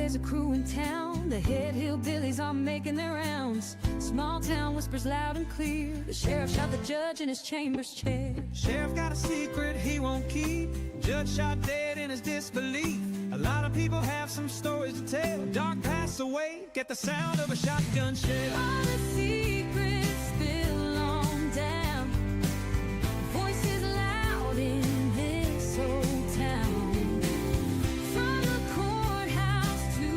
there's a crew in town. The head hillbillies are making their rounds. Small town whispers loud and clear. The sheriff shot the judge in his chambers chair. Sheriff got a secret he won't keep. Judge shot dead in his disbelief. A lot of people have some stories to tell. Dark pass away, get the sound of a shotgun shell. All the secrets spill on down. Voices loud in this old town. From the courthouse to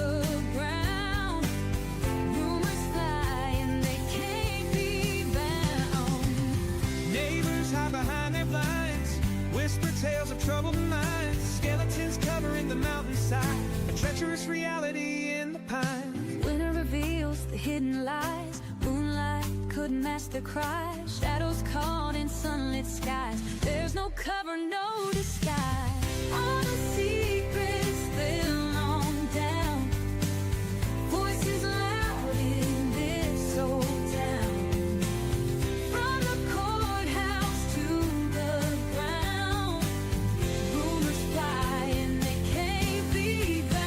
the ground, rumors fly and they can't be bound. Neighbors hide behind their blinds, whisper tales of troubled minds. Skeletons covering the mountainside, a treacherous reality in the pines. Winter reveals the hidden lies. Moonlight couldn't mask the cries. Shadows caught in sunlit skies. There's no cover, no disguise. All the secrets spill on down. Voices loud in this old town. From the courthouse to the ground, rumors fly and they can't be bound.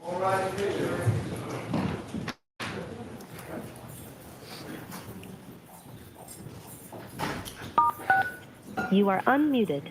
You are unmuted.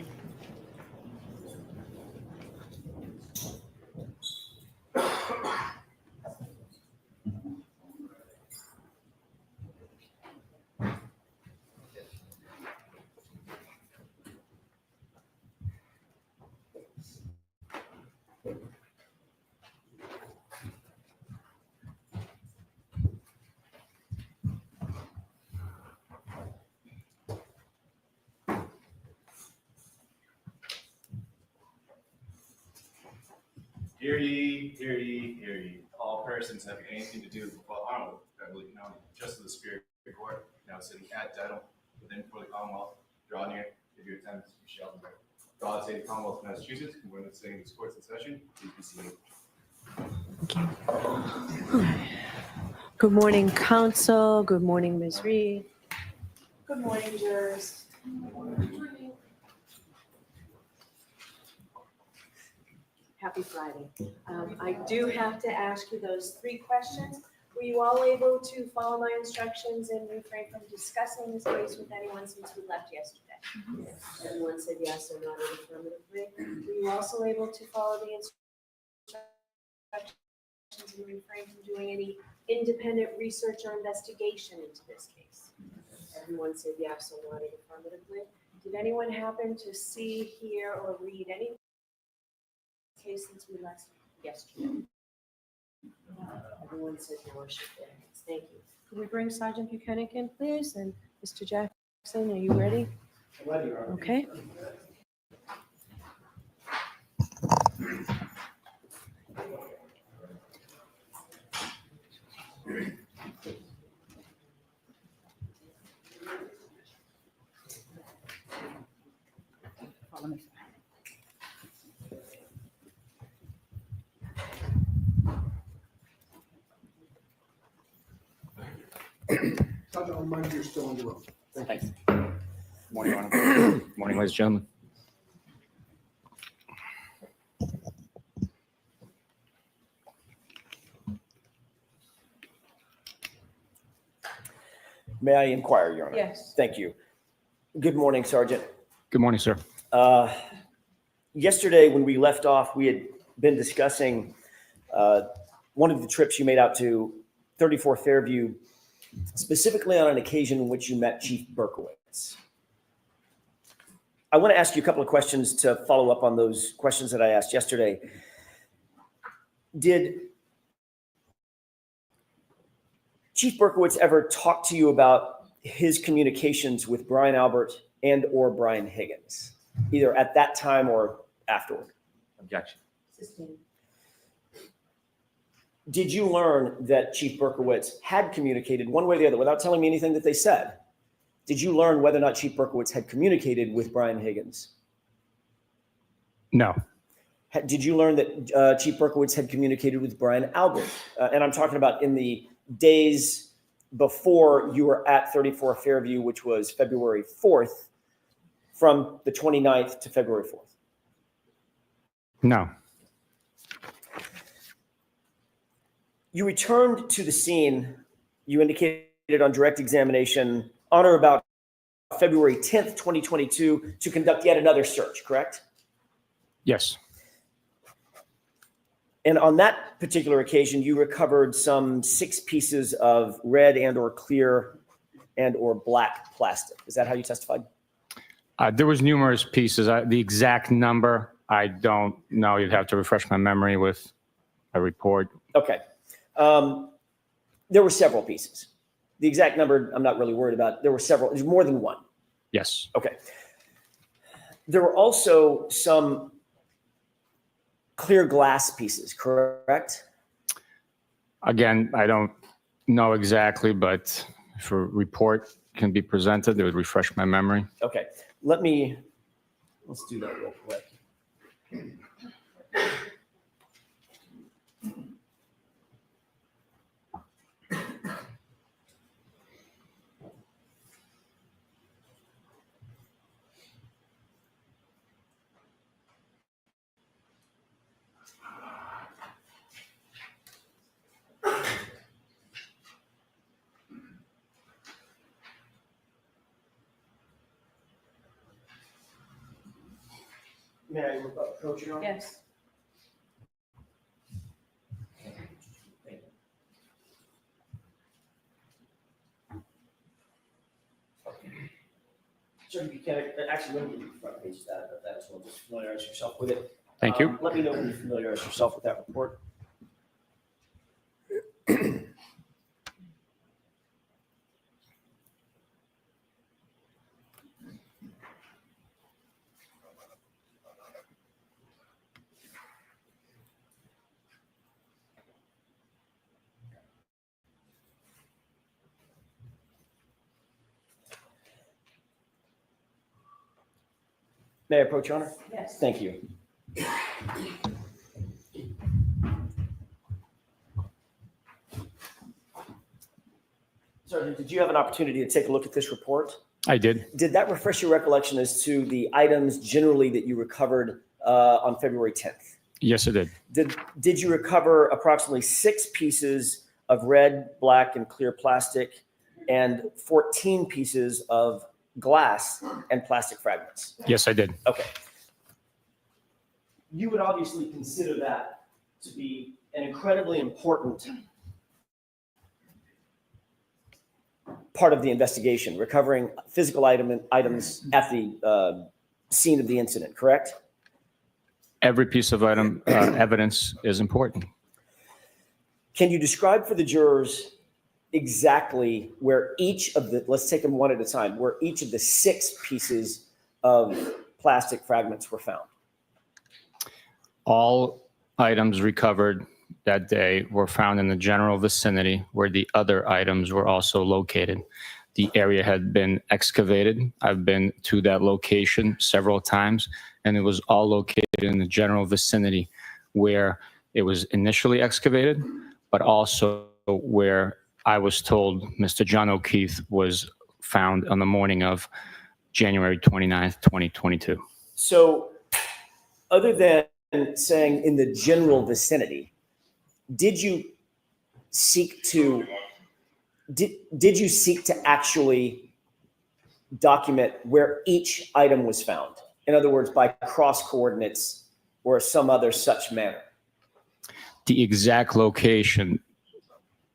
Hear ye, hear ye, hear ye. All persons having anything to do with the Honorable Beverly County, just as the Superior Court, now sitting at title, within for the Commonwealth, draw near, give your attendance, you shall be heard. God save the Commonwealth of Massachusetts, and when it's sitting in this court's in session, please be seated. Good morning, counsel. Good morning, Ms. Reed. Good morning, jurors. Happy Friday. I do have to ask you those 3 questions. Were you all able to follow my instructions and refrain from discussing this case with anyone since we left yesterday? Yes. Everyone said yes or nodded affirmatively. Were you also able to follow the instructions and refrain from doing any independent research or investigation into this case? Everyone said yes or nodded affirmatively. Did anyone happen to see, hear, or read any case since we left yesterday? Everyone said no or shook their hands. Thank you. Could we bring Sergeant Buchanan in, please? And Mr. Jackson, are you ready? I'm ready, Your Honor. Okay. Sergeant, I'll remind you you're still in the room. Thank you. Good morning, Your Honor. Good morning, ladies and gentlemen. May I inquire, Your Honor? Yes. Thank you. Good morning, Sergeant. Good morning, sir. Yesterday, when we left off, we had been discussing one of the trips you made out to 34 Fairview, specifically on an occasion in which you met Chief Berkowitz. I want to ask you a couple of questions to follow up on those questions that I asked yesterday. Did Chief Berkowitz ever talk to you about his communications with Brian Albert and or Brian Higgins, either at that time or afterward? Objection. Sustained. Did you learn that Chief Berkowitz had communicated one way or the other without telling me anything that they said? Did you learn whether or not Chief Berkowitz had communicated with Brian Higgins? No. Did you learn that Chief Berkowitz had communicated with Brian Albert? And I'm talking about in the days before you were at 34 Fairview, which was February 4th, from the 29th to February 4th. No. You returned to the scene, you indicated on direct examination, on or about February 10th, 2022, to conduct yet another search, correct? Yes. And on that particular occasion, you recovered some 6 pieces of red and or clear and or black plastic. Is that how you testified? There was numerous pieces. The exact number, I don't know. You'd have to refresh my memory with a report. Okay. There were several pieces. The exact number, I'm not really worried about. There were several. There's more than one. Yes. Okay. There were also some clear glass pieces, correct? Again, I don't know exactly, but if a report can be presented, it would refresh my memory. Okay. Let's do that real quick. May I approach your honor? Yes. Sir Buchanan, actually, let me give you the front page of that as well, just familiarize yourself with it. Thank you. Let me know when you familiarize yourself with that report. May I approach, Your Honor? Yes. Thank you. Sergeant, did you have an opportunity to take a look at this report? I did. Did that refresh your recollection as to the items generally that you recovered on February 10th? Yes, it did. Did you recover approximately 6 pieces of red, black, and clear plastic and 14 pieces of glass and plastic fragments? Yes, I did. Okay. You would obviously consider that to be an incredibly important part of the investigation, recovering physical items at the scene of the incident, correct? Every piece of evidence is important. Can you describe for the jurors exactly where each of the, let's take them one at a time, where each of the 6 pieces of plastic fragments were found? All items recovered that day were found in the general vicinity where the other items were also located. The area had been excavated. I've been to that location several times, and it was all located in the general vicinity where it was initially excavated, but also where I was told Mr. John O'Keefe was found on the morning of January 29th, 2022. So other than saying in the general vicinity, did you seek to actually document where each item was found? In other words, by cross coordinates or some other such manner? The exact location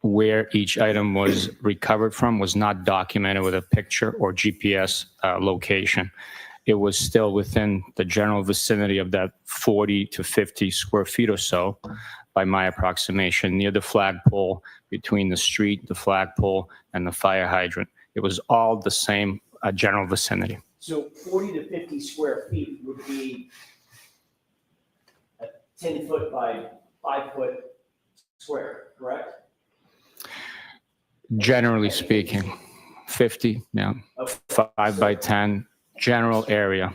where each item was recovered from was not documented with a picture or GPS location. It was still within the general vicinity of that 40 to 50 square feet or so, by my approximation, near the flagpole, between the street, the flagpole, and the fire hydrant. It was all the same general vicinity. So 40 to 50 square feet would be a 10 foot by 5 foot square, correct? Generally speaking, 50, yeah, Okay. 5 by 10, general area.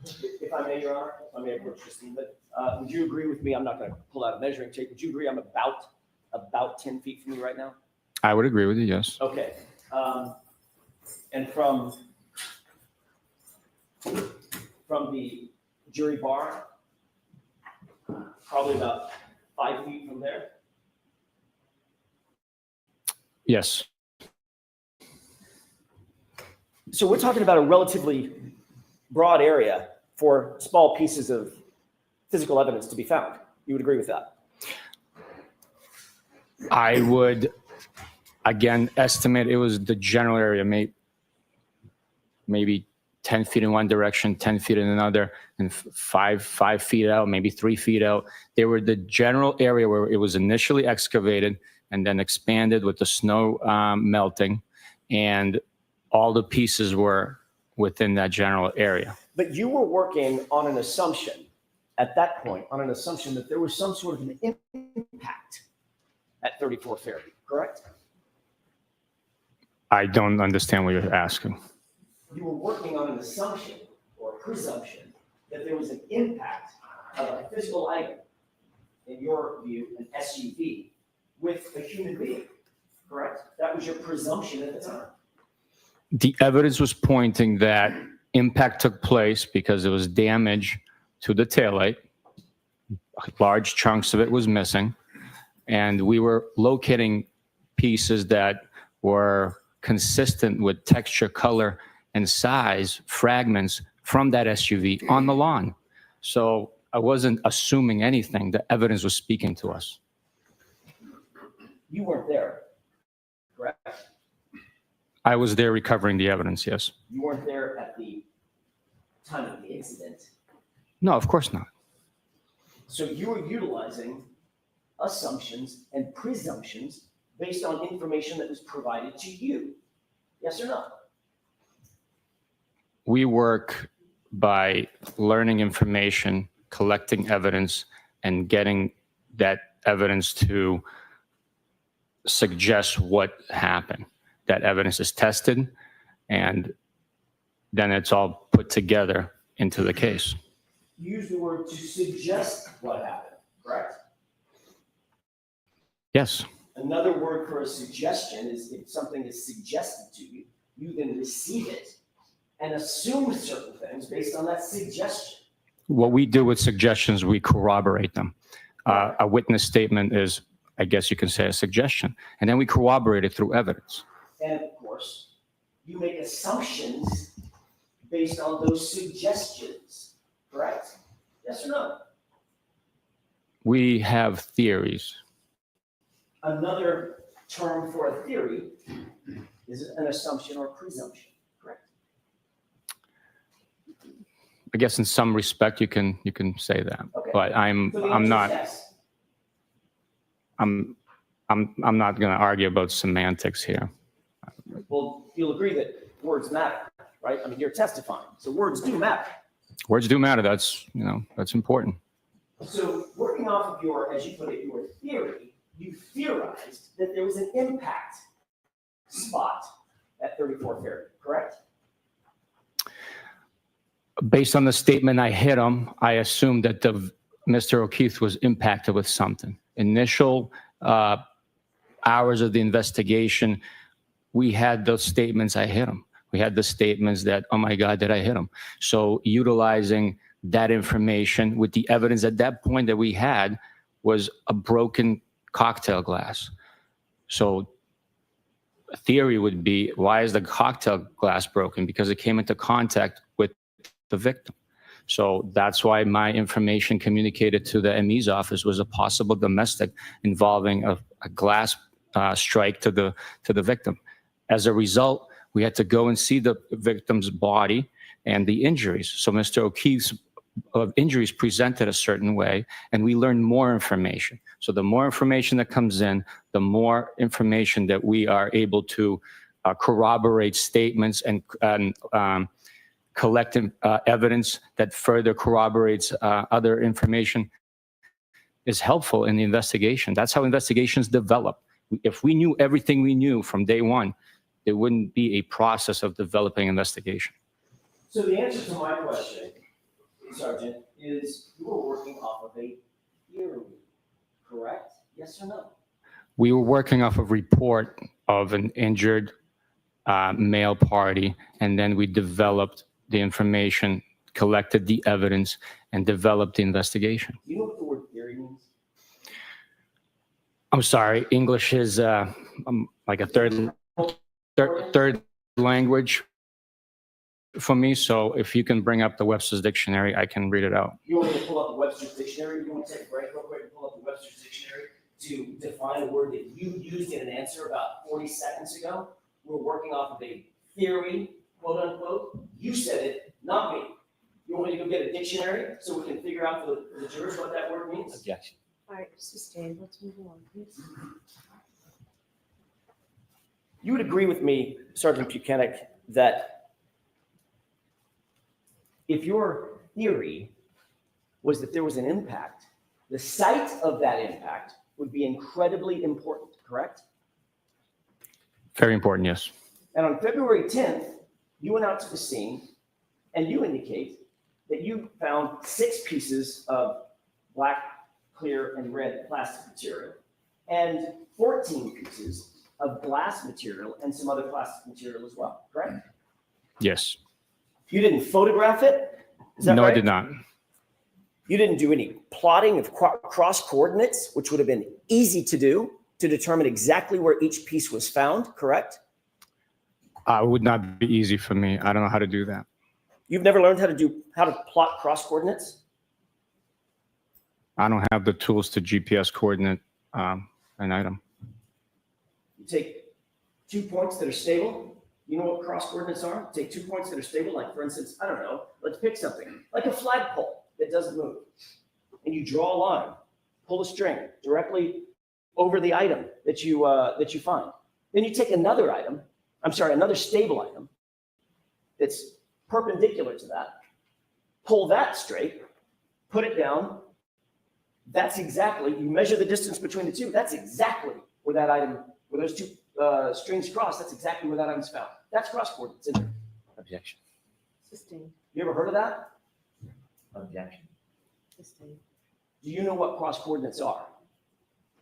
If I may, Your Honor, if I may approach this a little bit, would you agree with me? I'm not going to pull out a measuring tape. Would you agree I'm about 10 feet from you right now? I would agree with you, yes. Okay. And from the jury bar, probably about 5 feet from there. Yes. So we're talking about a relatively broad area for small pieces of physical evidence to be found. You would agree with that? I would, again, estimate it was the general area, maybe 10 feet in one direction, 10 feet in another, and 5 feet out, maybe 3 feet out. They were the general area where it was initially excavated and then expanded with the snow melting, and all the pieces were within that general area. But you were working on an assumption at that point, on an assumption that there was some sort of an impact at 34 Fairview, correct? I don't understand what you're asking. You were working on an assumption or a presumption that there was an impact of a physical item, in your view, an SUV, with a human being, correct? That was your presumption at the time. The evidence was pointing that impact took place because there was damage to the taillight. Large chunks of it was missing. And we were locating pieces that were consistent with texture, color, and size fragments from that SUV on the lawn. So I wasn't assuming anything. The evidence was speaking to us. You weren't there, correct? I was there recovering the evidence, yes. You weren't there at the time of the incident. No, of course not. So you were utilizing assumptions and presumptions based on information that was provided to you. Yes or no? We work by learning information, collecting evidence, and getting that evidence to suggest what happened. That evidence is tested, and then it's all put together into the case. You use the word to suggest what happened, correct? Yes. Another word for a suggestion is if something is suggested to you, you then receive it and assume certain things based on that suggestion. What we do with suggestions, we corroborate them. A witness statement is, I guess you can say, a suggestion, and then we corroborate it through evidence. And of course, you make assumptions based on those suggestions, correct? Yes or no? We have theories. Another term for a theory is an assumption or presumption, correct? I guess in some respect you can say that, Okay. but I'm So the answer is not yes. I'm not going to argue about semantics here. Well, you'll agree that words matter, right? I mean, you're testifying, so words do matter. Words do matter. That's important. So working off of your, as you put it, your theory, you theorized that there was an impact spot at 34 Fairview, correct? Based on the statement I hit him, I assumed that Mr. O'Keefe was impacted with something. Initial hours of the investigation, we had those statements, I hit him. We had the statements that, oh my God, did I hit him? So utilizing that information with the evidence at that point that we had was a broken cocktail glass. So a theory would be, why is the cocktail glass broken? Because it came into contact with the victim. So that's why my information communicated to the ME's office was a possible domestic involving a glass strike to the victim. As a result, we had to go and see the victim's body and the injuries. So Mr. O'Keefe's injuries presented a certain way, and we learned more information. So the more information that comes in, the more information that we are able to corroborate statements and collect evidence that further corroborates other information is helpful in the investigation. That's how investigations develop. If we knew everything we knew from day one, there wouldn't be a process of developing investigation. So the answer to my question, Sergeant, is you were working off of a theory, correct? Yes or no? We were working off a report of an injured male party, and then we developed the information, collected the evidence, and developed the investigation. Do you know what the word theory means? I'm sorry, English is like a third language for me. So if you can bring up the Webster's Dictionary, I can read it out. You want me to pull up the Webster's Dictionary? You want to take a break real quick and pull up the Webster's Dictionary to define a word that you used in an answer about 40 seconds ago? We're working off of a theory, quote unquote. You said it, not me. You want me to go get a dictionary so we can figure out for the jurors what that word means? Objection. All right, sustained. Let's move on, please. You would agree with me, Sergeant Buchanan, that if your theory was that there was an impact, the site of that impact would be incredibly important, correct? Very important, yes. And on February 10th, you went out to the scene and you indicate that you found 6 pieces of black, clear, and red plastic material and 14 pieces of glass material and some other plastic material as well, correct? Yes. You didn't photograph it? Is that No, right? I did not. You didn't do any plotting of cross coordinates, which would have been easy to do to determine exactly where each piece was found, correct? It would not be easy for me. I don't know how to do that. You've never learned how to plot cross coordinates? I don't have the tools to GPS coordinate an item. You take 2 points that are stable. You know what cross coordinates are? Take 2 points that are stable, like for instance, I don't know, let's pick something, like a flagpole that doesn't move. And you draw a line, pull a string directly over the item that you find. Then you take another item, another stable item that's perpendicular to that, pull that straight, put it down. That's exactly, you measure the distance between the two. That's exactly where that item, where those two strings cross, that's exactly where that item's found. That's cross coordinates, isn't it? Objection. Sustained, You ever heard of that? Objection. sustained. Do you know what cross coordinates are?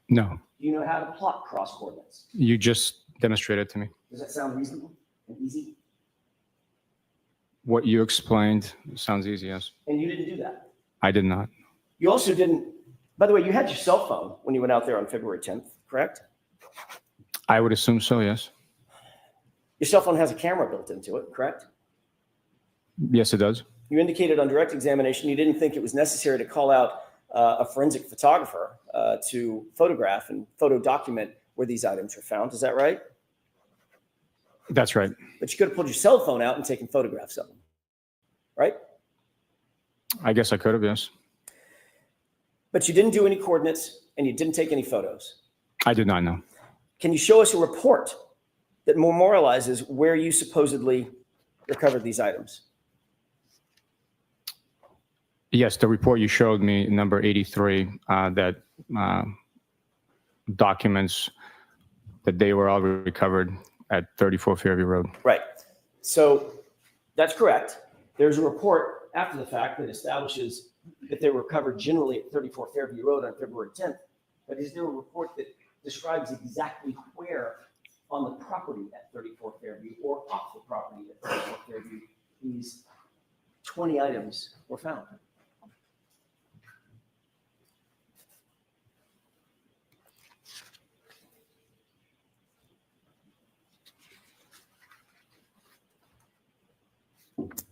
No, Do you know how to plot cross coordinates? you just demonstrated to me. Does that sound reasonable and easy? What you explained sounds easy, yes. And you didn't do that. I did not. You also didn't, by the way, you had your cell phone when you went out there on February 10th, correct? I would assume so, yes. Your cell phone has a camera built into it, correct? Yes, it does. You indicated on direct examination you didn't think it was necessary to call out a forensic photographer to photograph and photo document where these items were found. Is that right? That's right. But you could have pulled your cell phone out and taken photographs of them, right? I guess I could have, yes. But you didn't do any coordinates and you didn't take any photos. I did not know. Can you show us a report that memorializes where you supposedly recovered these items? Yes, the report you showed me, number 83, that documents that they were all recovered at 34 Fairview Road. Right. So that's correct. There's a report after the fact that establishes that they were recovered generally at 34 Fairview Road on February 10th. But is there a report that describes exactly where on the property at 34 Fairview or off the property at 34 Fairview these 20 items were found?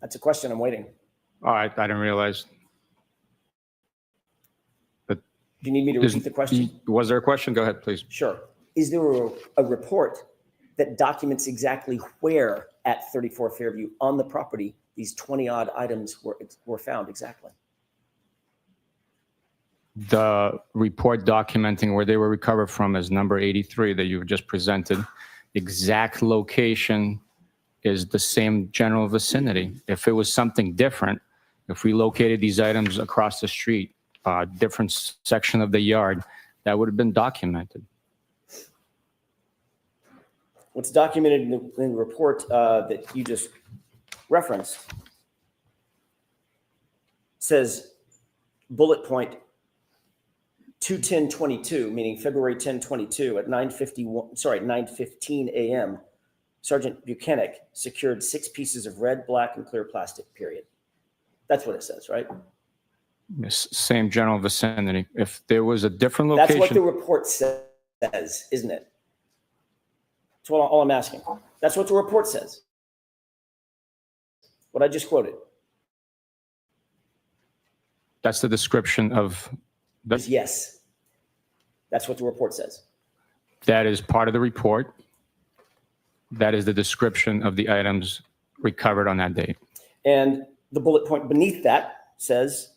That's a question I'm waiting. Oh, I didn't realize. Do you need me to repeat the question? Was there a question? Go ahead, please. Sure. Is there a report that documents exactly where at 34 Fairview on the property these 20 odd items were found exactly? The report documenting where they were recovered from is number 83 that you just presented. Exact location is the same general vicinity. If it was something different, if we located these items across the street, different section of the yard, that would have been documented. What's documented in the report that you just referenced says bullet point 2/10/22, meaning February 10/22 at 9:15 a.m. Sergeant Buchanan secured 6 pieces of red, black, and clear plastic, period. That's what it says, right? Same general vicinity. If there was a different That's location. what the report says, isn't it? That's all I'm asking. That's what the report says. What I just quoted. That's the description of. Yes. That's what the report says. That is part of the report. That is the description of the items recovered on that date. And the bullet point beneath that says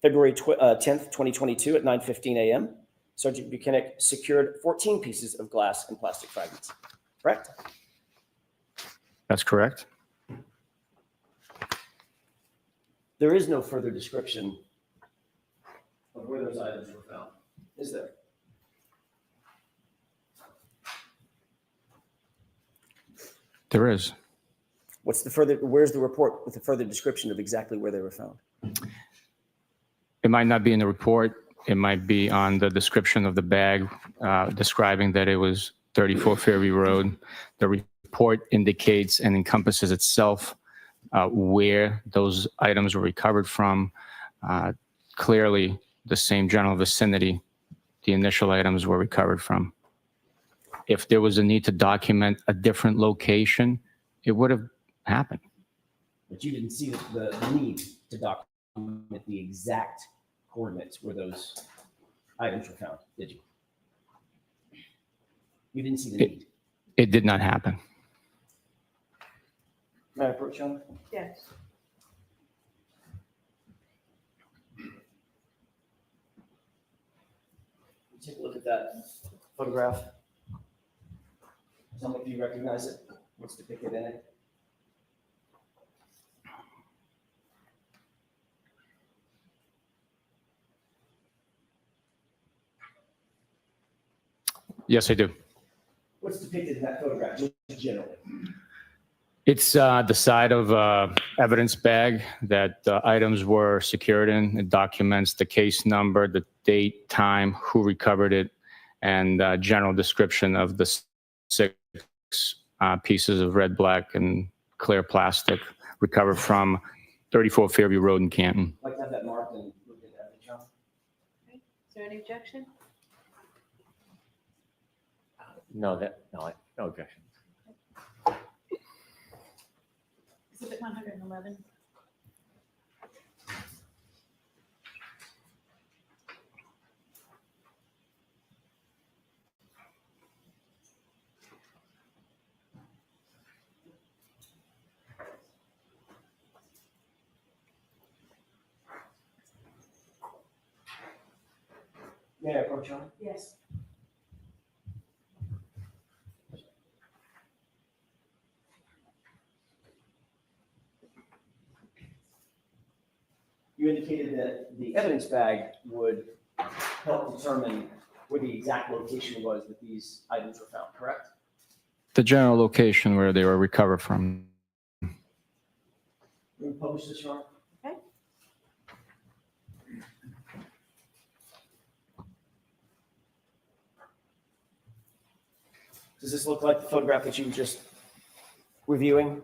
February 10th, 2022 at 9:15 a.m. Sergeant Buchanan secured 14 pieces of glass and plastic fragments. Correct? That's correct. There is no further description of where those items were found, is there? There is. Where's the report with the further description of exactly where they were found? It might not be in the report. It might be on the description of the bag, describing that it was 34 Fairview Road. The report indicates and encompasses itself where those items were recovered from. Clearly, the same general vicinity the initial items were recovered from. If there was a need to document a different location, it would have happened. But you didn't see the need to document the exact coordinates where those items were found, did you? You didn't see the need. It did not happen. May I approach you? Yes. Take a look at that photograph. Tell me if you recognize it. What's depicted in it? Yes, I do. What's depicted in that photograph, just generally? It's the side of evidence bag that items were secured in. It documents the case number, the date, time, who recovered it, and general description of the 6 pieces of red, black, and clear plastic recovered from 34 Fairview Road in Canton. I'd like to have that marked and look at that, John. Is there any objection? No objection. Exhibit 111. May I approach you? Yes. You indicated that the evidence bag would help determine where the exact location was that these items were found, correct? The general location where they were recovered from. We publish this, Sean? Okay. Does this look like the photograph that you were just reviewing?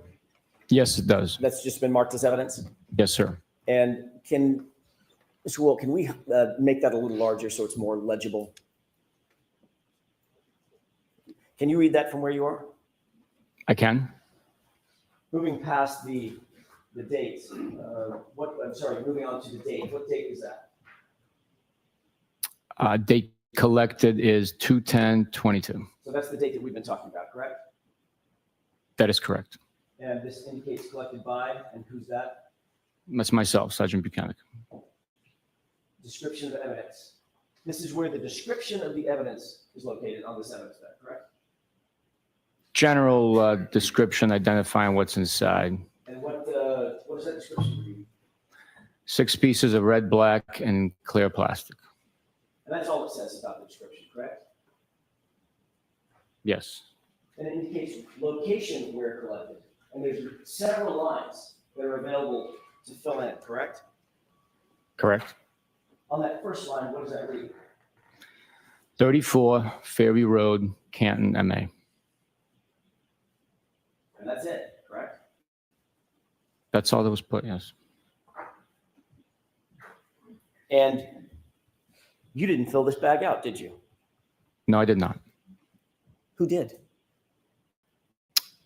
Yes, it does. That's just been marked as evidence? Yes, sir. And can, Mr. Wool, can we make that a little larger so it's more legible? Can you read that from where you are? I can. Moving past the dates, moving on to the date. What date is that? Date collected is 2/10/22. So that's the date that we've been talking about, correct? That is correct. And this indicates collected by, and who's that? That's myself, Sergeant Buchanan. Description of evidence. This is where the description of the evidence is located on this evidence bag, correct? General description identifying what's inside. And what does that description read? 6 pieces of red, black, and clear plastic. And that's all it says about the description, correct? Yes. And it indicates location where collected. And there's several lines that are available to fill in, correct? Correct. On that first line, what does that read? 34 Fairview Road, Canton, MA. And that's it, correct? That's all that was put, yes. And you didn't fill this bag out, did you? No, I did not. Who did?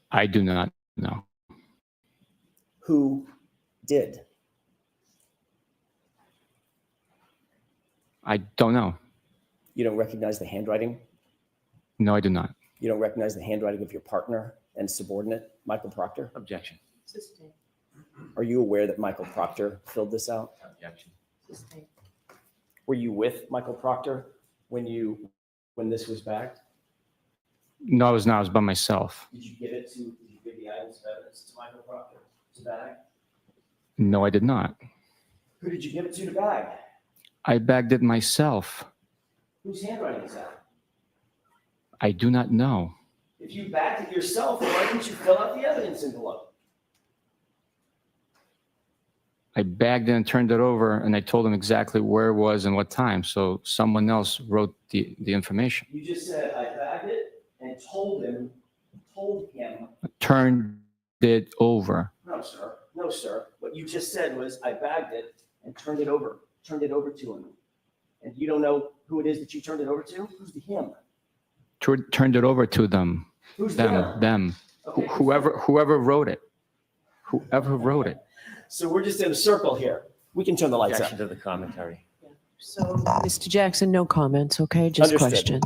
I do not know. Who did? I don't know. You don't recognize the handwriting? No, I do not. You don't recognize the handwriting of your partner and subordinate, Michael Proctor? Objection. Sustained. Are you aware that Michael Proctor filled this out? Objection. Sustained. Were you with Michael Proctor when this was bagged? No, I was not. I was by myself. Did you give the items of evidence to Michael Proctor to bag? No, I did not. Who did you give it to bag? I bagged it myself. Whose handwriting is that? I do not know. If you bagged it yourself, why didn't you fill out the evidence envelope? I bagged it and turned it over, and I told him exactly where it was and what time. So someone else wrote the information. You just said, I bagged it and told him. Turned it over. No, sir. No, sir. What you just said was, I bagged it and turned it over to him. And you don't know who it is that you turned it over to? Who's the him? Turned it over to them. Who's Them. Okay. Whoever wrote it. Whoever wrote it. So we're just in a circle here. We can turn the lights Objection up. to the commentary. So, Mr. Jackson, no comments, okay? Just Understood. questions.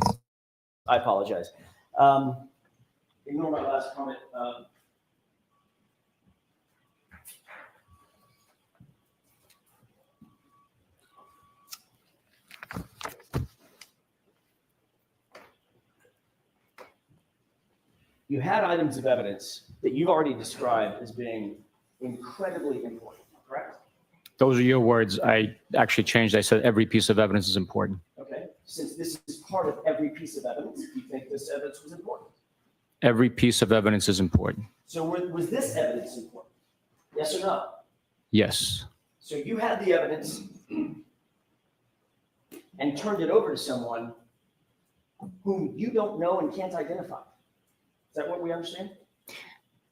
I apologize. Ignore my last comment. You had items of evidence that you've already described as being incredibly important, correct? Those are your words. I actually changed. I said every piece of evidence is important. Okay, since this is part of every piece of evidence, do you think this evidence was important? Every piece of evidence is important. So was this evidence important? Yes or no? Yes. So you had the evidence and turned it over to someone whom you don't know and can't identify. Is that what we understand?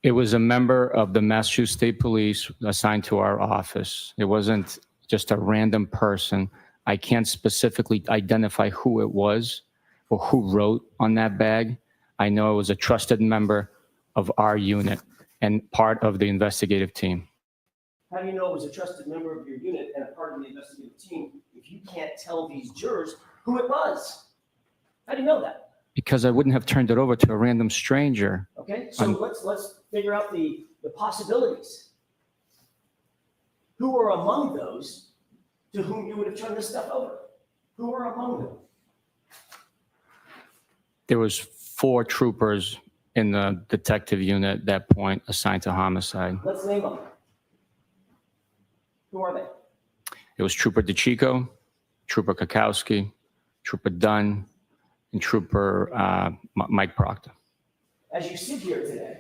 It was a member of the Massachusetts State Police assigned to our office. It wasn't just a random person. I can't specifically identify who it was or who wrote on that bag. I know it was a trusted member of our unit and part of the investigative team. How do you know it was a trusted member of your unit and a part of the investigative team if you can't tell these jurors who it was? How do you know that? Because I wouldn't have turned it over to a random stranger. Okay, so let's figure out the possibilities. Who are among those to whom you would have turned this stuff over? Who are among them? There was 4 troopers in the detective unit at that point assigned to homicide. Let's name them. Who are they? It was Trooper DeChico, Trooper Kakowski, Trooper Dunn, and Trooper Mike Proctor. As you sit here today,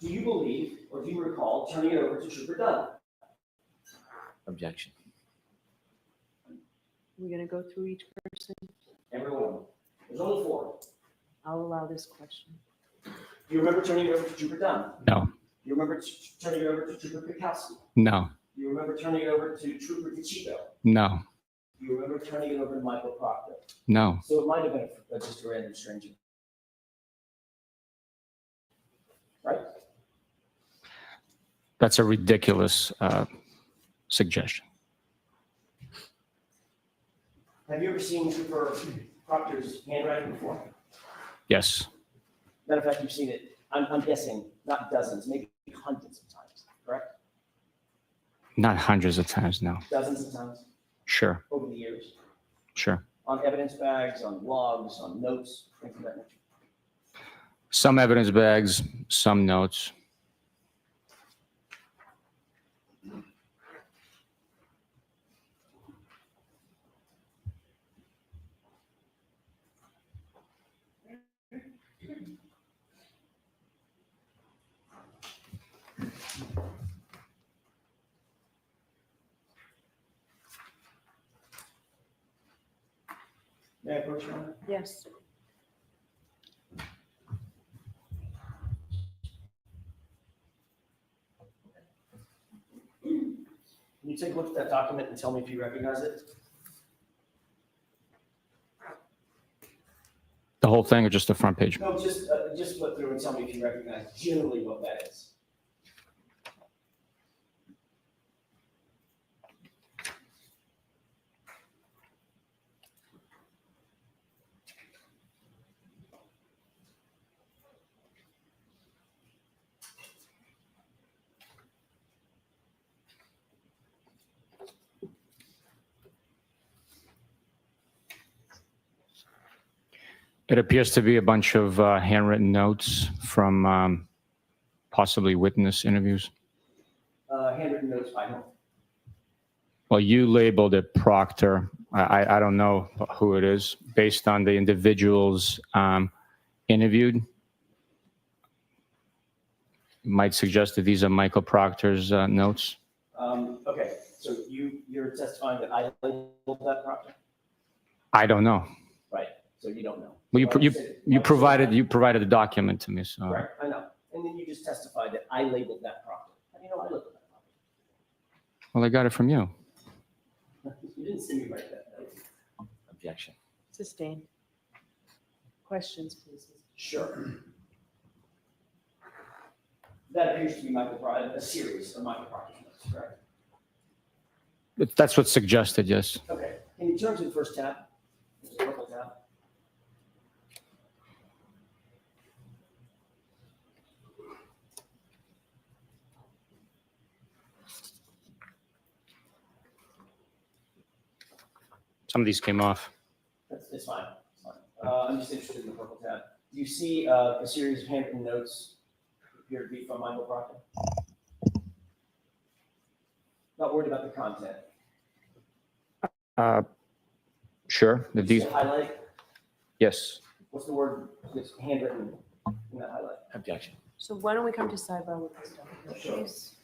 do you believe or do you recall turning it over to Trooper Dunn? Objection. We're going to go through each person. Every one of them. There's only 4. I'll allow this question. Do you remember turning it over to Trooper Dunn? No, Do you remember turning it over to Trooper Pikowski? no, Do you remember turning it over to Trooper DeChico? no, Do you remember turning it over to Michael Proctor? no. So it might have been just a random stranger. Right? That's a ridiculous suggestion. Have you ever seen Trooper Proctor's handwriting before? Yes, Matter of fact, you've seen it, I'm guessing, not dozens, maybe hundreds of times, correct? not hundreds of times, no. Dozens of times Sure, over the years. sure. On evidence bags, on logs, on notes, things of that nature. Some evidence bags, some notes. May I approach you on that? Yes. Can you take a look at that document and tell me if you recognize it? The whole thing or just the front page? No, just flip through and tell me if you recognize generally what that is. It appears to be a bunch of handwritten notes from possibly witness interviews. Handwritten notes by whom? Well, you labeled it Proctor. I don't know who it is based on the individuals interviewed. Might suggest that these are Michael Proctor's notes. Okay, so you're testifying that I labeled that Proctor? I don't know. Right, so you don't know. Well, you provided the document to me, so. Correct, I know. And then you just testified that I labeled that Proctor. How do you know I labeled that Proctor? Well, I got it from you. You didn't see me write that note. Objection. Sustained. Questions, please. Sure. That appears to be Michael Proctor, a series of Michael Proctor's notes, correct? That's what's suggested, yes. Okay. Can you turn to the first tab? There's a purple tab. Some of these came off. It's fine. It's fine. I'm just interested in the purple tab. Do you see a series of handwritten notes appear to be from Michael Proctor? Not worried about the content. Sure. Do you These, see a highlight? yes. What's the word that's handwritten in that highlight? Objection. So why don't we come to sidebar with this stuff? Sure. Please.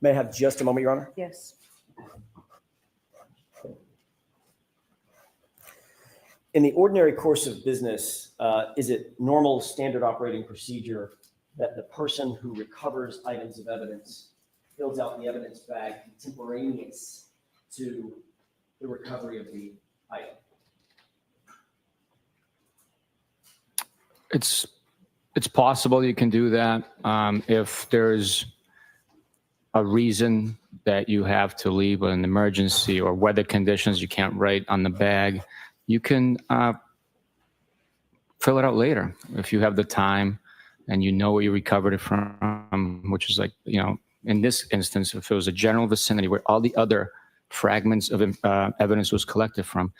May I have just a moment, Your Honor? Yes. In the ordinary course of business, is it normal standard operating procedure that the person who recovers items of evidence fills out the evidence bag contemporaneous to the recovery of the item? It's possible you can do that. If there's a reason that you have to leave, an emergency or weather conditions, you can't write on the bag, you can fill it out later if you have the time and you know where you recovered it from, which is like, in this instance, if it was a general vicinity where all the other fragments of evidence was collected from.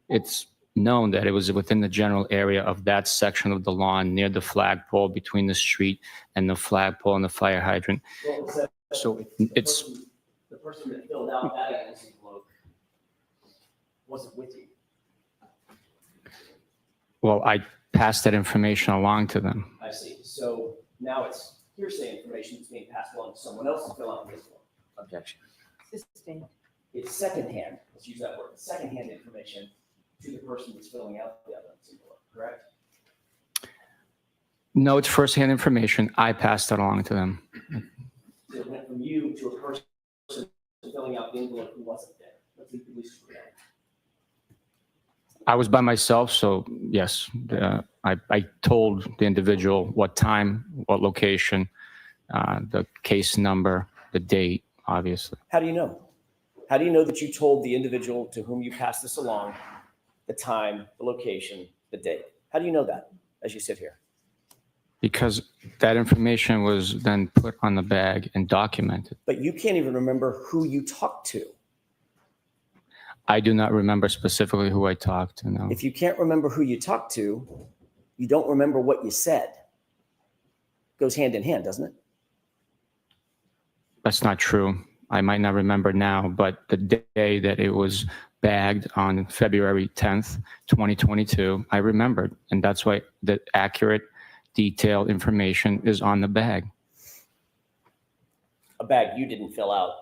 It's known that it was within the general area of that section of the lawn near the flagpole between the street and the flagpole and the fire hydrant. So it's, The person that filled out that evidence envelope wasn't with you. well, I passed that information along to them. I see. So now it's hearsay information that's being passed along to someone else to fill out the envelope. Objection. Sustained. It's secondhand, let's use that word, secondhand information to the person that's filling out the evidence envelope, correct? No, it's firsthand information. I passed that along to them. So it went from you to a person filling out the envelope who wasn't there. Let's at least agree on that. I was by myself, so yes, I told the individual what time, what location, the case number, the date, obviously. How do you know? How do you know that you told the individual to whom you passed this along the time, the location, the date? How do you know that as you sit here? Because that information was then put on the bag and documented. But you can't even remember who you talked to. I do not remember specifically who I talked to, no. If you can't remember who you talked to, you don't remember what you said. Goes hand in hand, doesn't it? That's not true. I might not remember now, but the day that it was bagged on February 10th, 2022, I remembered. And that's why the accurate, detailed information is on the bag. A bag you didn't fill out,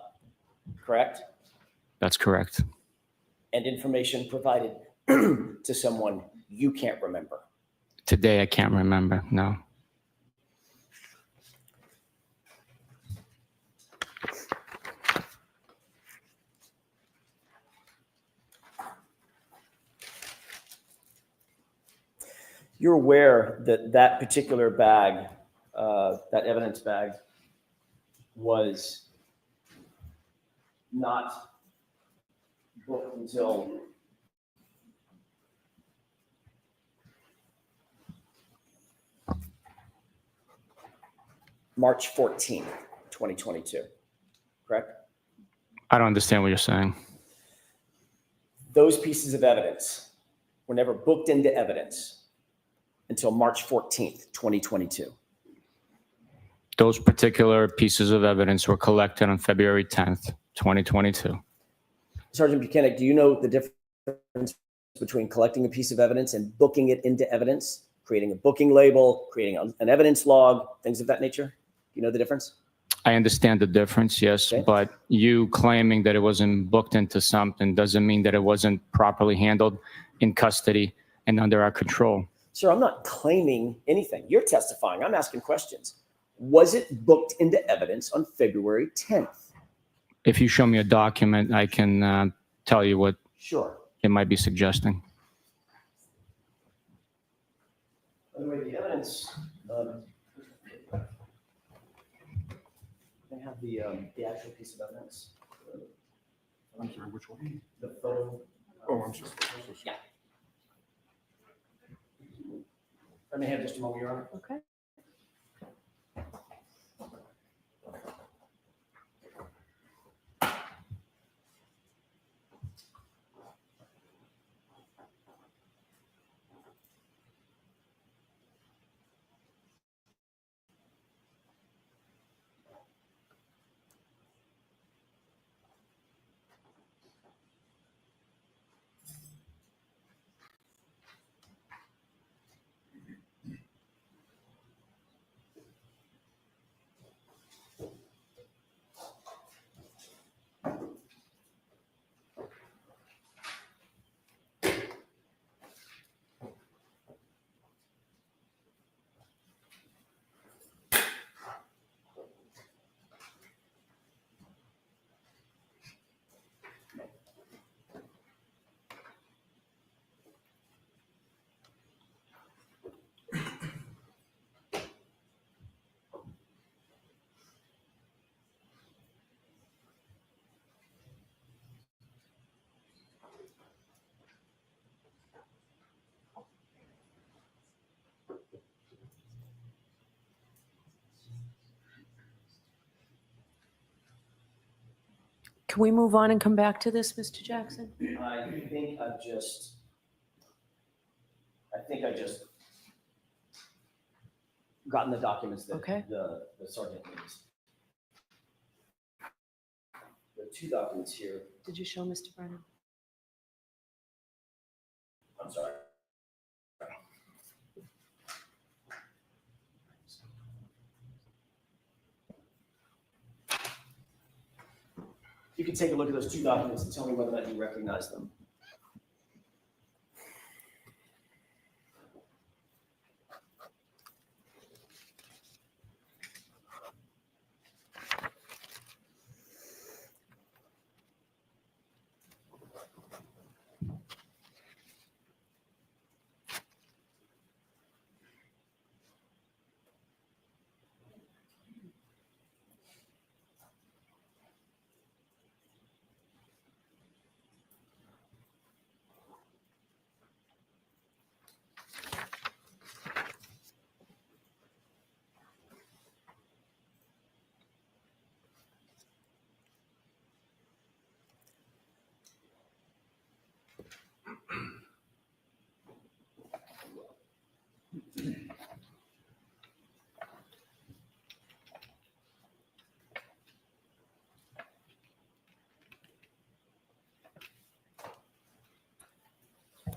correct? That's correct. And information provided to someone you can't remember. Today, I can't remember, no. You're aware that that particular bag, that evidence bag, was not booked until March 14th, 2022, correct? I don't understand what you're saying. Those pieces of evidence were never booked into evidence until March 14th, 2022. Those particular pieces of evidence were collected on February 10th, 2022. Sergeant Buchanan, do you know the difference between collecting a piece of evidence and booking it into evidence, creating a booking label, creating an evidence log, things of that nature? Do you know the difference? I understand the difference, yes, Okay. but you claiming that it wasn't booked into something doesn't mean that it wasn't properly handled in custody and under our control. Sir, I'm not claiming anything. You're testifying. I'm asking questions. Was it booked into evidence on February 10th? If you show me a document, I can tell you what Sure. it might be suggesting. By the way, the evidence, they have the actual piece of evidence. I'm sorry, which one? The photo. Oh, I'm sorry. Yeah. I may have just a moment, Your Honor. Okay. Can we move on and come back to this, Mr. Jackson? I think I just gotten the documents that Okay. the sergeant needs. There are two documents here. Did you show Mr. Brennan? I'm sorry. You can take a look at those two documents and tell me whether or not you recognize them.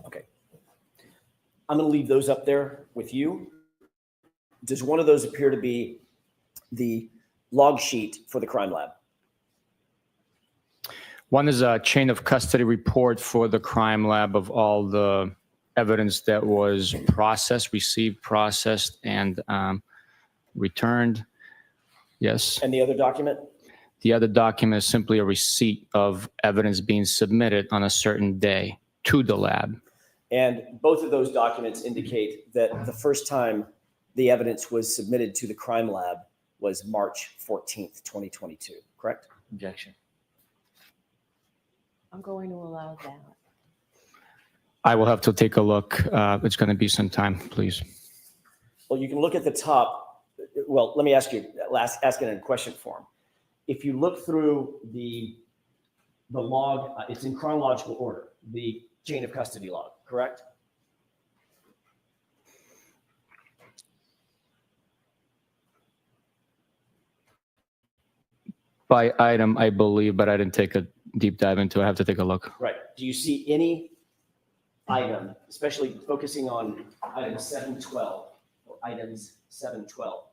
Okay. I'm going to leave those up there with you. Does one of those appear to be the log sheet for the crime lab? One is a chain of custody report for the crime lab of all the evidence that was processed, received, processed, and returned. Yes. And the other document? The other document is simply a receipt of evidence being submitted on a certain day to the lab. And both of those documents indicate that the first time the evidence was submitted to the crime lab was March 14th, 2022, correct? Objection. I'm going to allow that. I will have to take a look. It's going to be some time, please. Well, you can look at the top. Well, let me ask you, ask it in a question form. If you look through the log, it's in chronological order, the chain of custody log, correct? By item, I believe, but I didn't take a deep dive into it. I have to take a look. Right. Do you see any item, especially focusing on item 712 or items 712?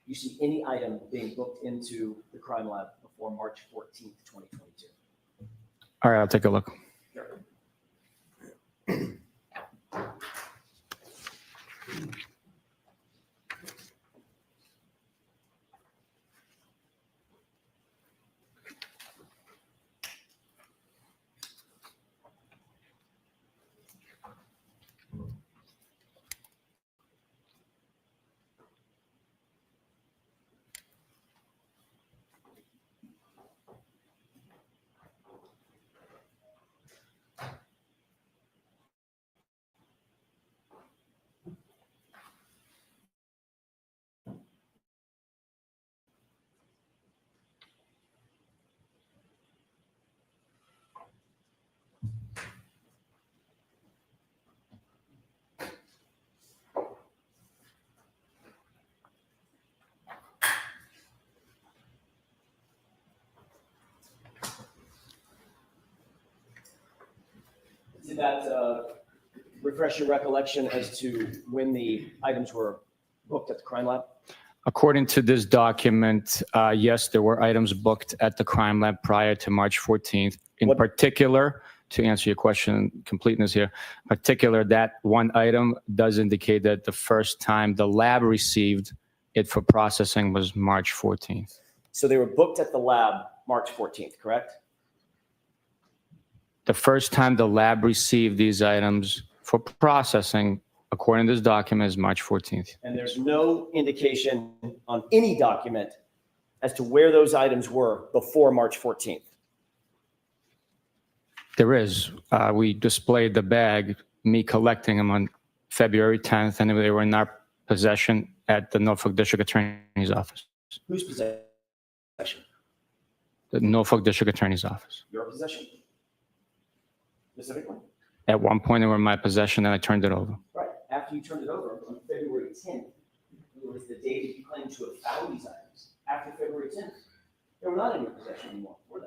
You see any item being booked into the crime lab before March 14th, 2022? All right, I'll take a look. Sure. Did that refresh your recollection as to when the items were booked at the crime lab? According to this document, yes, there were items booked at the crime lab prior to March 14th. In particular, to answer your question, completeness here, in particular, that one item does indicate that the first time the lab received it for processing was March 14th. So they were booked at the lab March 14th, correct? The first time the lab received these items for processing, according to this document, is March 14th. And there's no indication on any document as to where those items were before March 14th. There is. We displayed the bag, me collecting them on February 10th, and they were in our possession at the Norfolk District Attorney's Office. Whose possession? The Norfolk District Attorney's Office. Your possession? Specifically? At one point, they were in my possession, and I turned it over. Right. After you turned it over on February 10th, it was the day that you claimed to have found these items. After February 10th, they were not in your possession anymore, were they?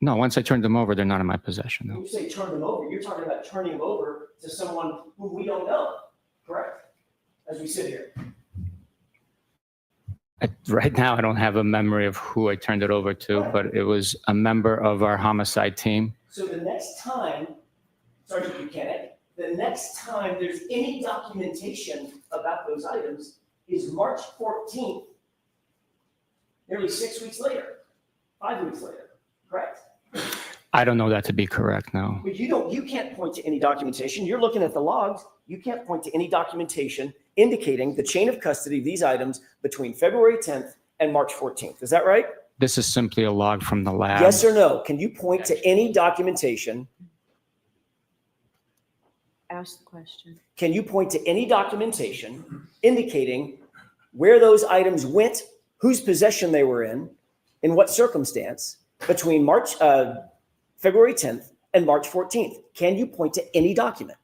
No, once I turned them over, they're not in my possession. When No. you say turn them over, you're talking about turning them over to someone who we don't know, correct? As we sit here. Right now, I don't have a memory of who I turned it over to, but it was a member of our homicide team. So the next time, Sergeant Buchanan, the next time there's any documentation about those items is March 14th, nearly 6 weeks later, 5 weeks later, correct? I don't know that to be correct, no. But you can't point to any documentation. You're looking at the logs. You can't point to any documentation indicating the chain of custody of these items between February 10th and March 14th. Is that right? This is simply a log from the lab. Yes or no? Can you point to any documentation? Ask the question. Can you point to any documentation indicating where those items went, whose possession they were in what circumstance between February 10th and March 14th? Can you point to any document?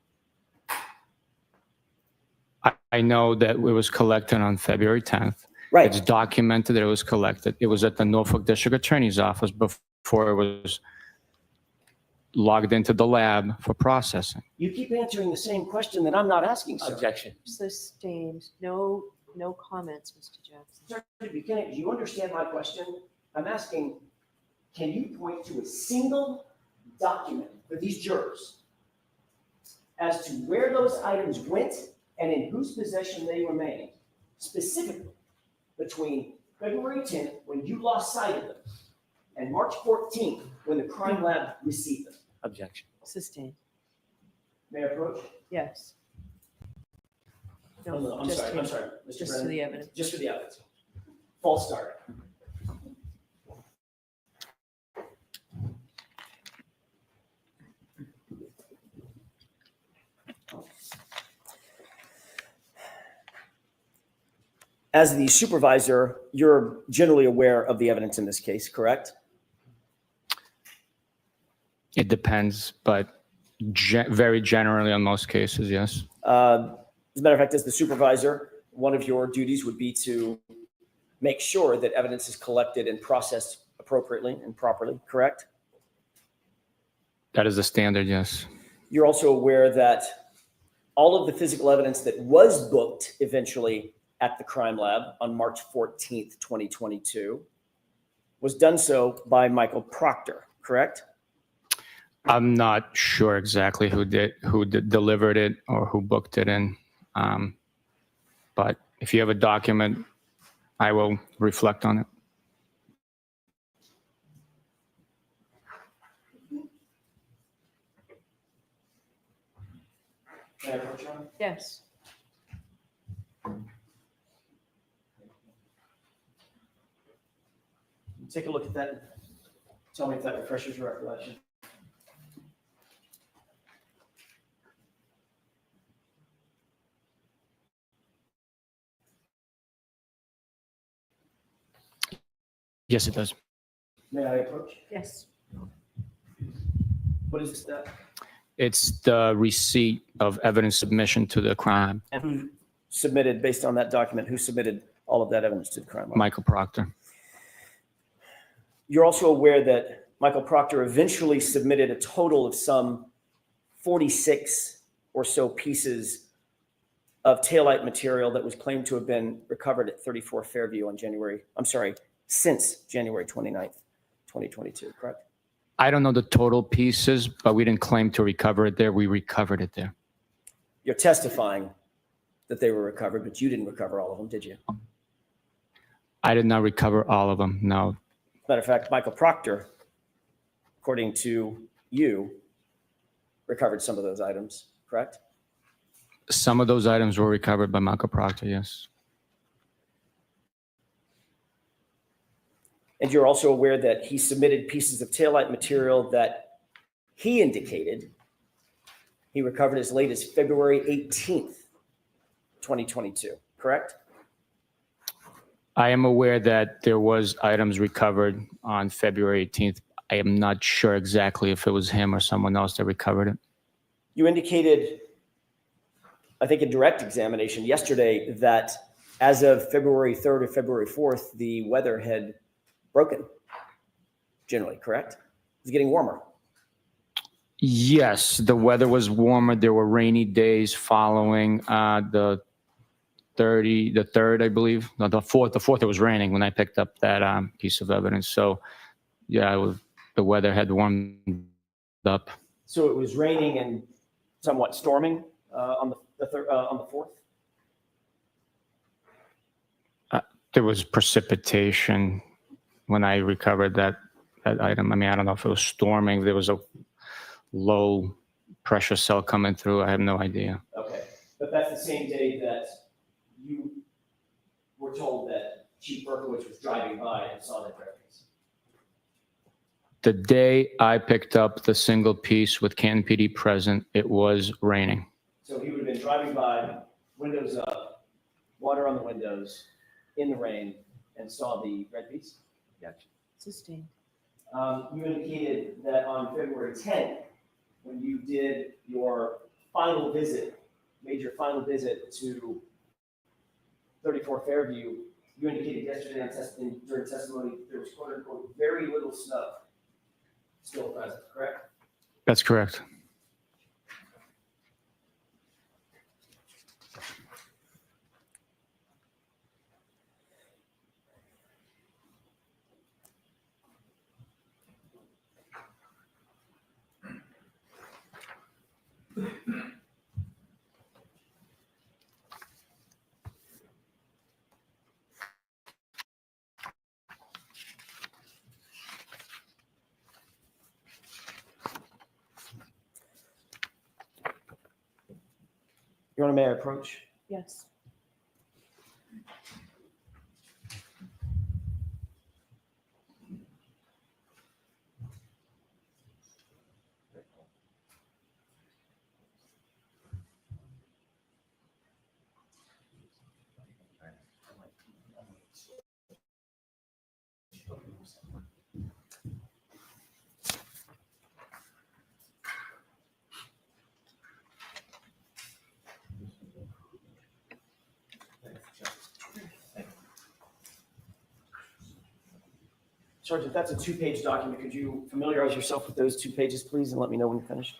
I know that it was collected on February 10th. Right. It's documented that it was collected. It was at the Norfolk District Attorney's Office before it was logged into the lab for processing. You keep answering the same question that I'm not asking, sir. Objection. Sustained. No comments, Mr. Jackson. Sergeant Buchanan, do you understand my question? I'm asking, can you point to a single document for these jurors as to where those items went and in whose possession they remained, specifically between February 10th, when you lost sight of them, and March 14th, when the crime lab received them? Objection. Sustained. May I approach? Yes. No, I'm just sorry, to- I'm sorry. Mr. Just for Brennan, the evidence. Just for the evidence. False start. As the supervisor, you're generally aware of the evidence in this case, correct? It depends, but very generally on most cases, yes. As a matter of fact, as the supervisor, one of your duties would be to make sure that evidence is collected and processed appropriately and properly, correct? That is the standard, yes. You're also aware that all of the physical evidence that was booked eventually at the crime lab on March 14th, 2022, was done so by Michael Proctor, correct? I'm not sure exactly who delivered it or who booked it in. But if you have a document, I will reflect on it. May I approach you on it? Yes. Take a look at that. And tell me if that refreshes your recollection. Yes, it does. May I approach? Yes. What is that? It's the receipt of evidence submission to the crime. And who submitted, based on that document, who submitted all of that evidence to the crime lab? Michael Proctor. You're also aware that Michael Proctor eventually submitted a total of some 46 or so pieces of taillight material that was claimed to have been recovered at 34 Fairview on since January 29th, 2022, correct? I don't know the total pieces, but we didn't claim to recover it there. We recovered it there. You're testifying that they were recovered, but you didn't recover all of them, did you? I did not recover all of them, no. Matter of fact, Michael Proctor, according to you, recovered some of those items, correct? Some of those items were recovered by Michael Proctor, yes. And you're also aware that he submitted pieces of taillight material that he indicated he recovered as late as February 18th, 2022, correct? I am aware that there was items recovered on February 18th. I am not sure exactly if it was him or someone else that recovered it. You indicated, I think in direct examination yesterday, that as of February 3rd or February 4th, the weather had broken, generally, correct? It was getting warmer. Yes, the weather was warmer. There were rainy days following the 3rd, I believe. No, the 4th. The 4th, it was raining when I picked up that piece of evidence. So, yeah, the weather had warmed up. So it was raining and somewhat storming on the 4th? There was precipitation when I recovered that item. I mean, I don't know if it was storming. There was a low pressure cell coming through. I have no idea. Okay, but that's the same day that you were told that Chief Berkowitz was driving by and saw that reference. The day I picked up the single piece with Canton PD present, it was raining. So he would have been driving by, windows up, water on the windows, in the rain, and saw the red piece? Gotcha. Sustained. You indicated that on February 10th, when you did your final visit, made your final visit to 34 Fairview, you indicated yesterday during testimony there was quote unquote very little snow still present, correct? That's correct. Your Honor, may I approach? Yes. Sergeant, that's a 2-page document. Could you familiarize yourself with those 2 pages, please, and let me know when you're finished?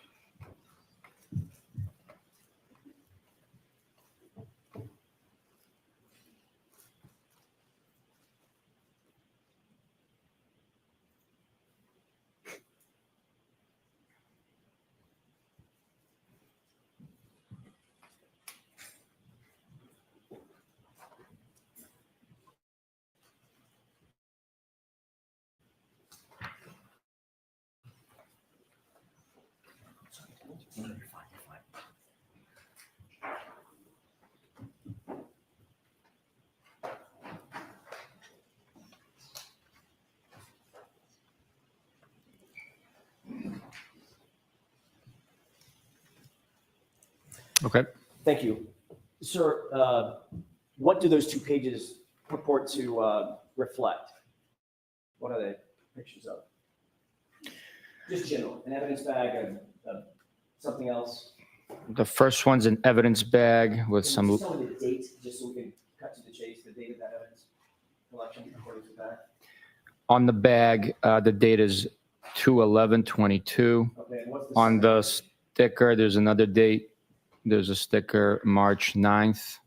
Okay. Thank you. Sir, what do those 2 pages purport to reflect? What are they pictures of? Just general, an evidence bag, something else? The first one's an evidence bag with Can some, you tell me the date, just so we can cut to the chase, the date of that evidence collection according to that? on the bag, the date is 2/11/22. Okay, and what's the On second the page? sticker, there's another date. There's a sticker, March 9th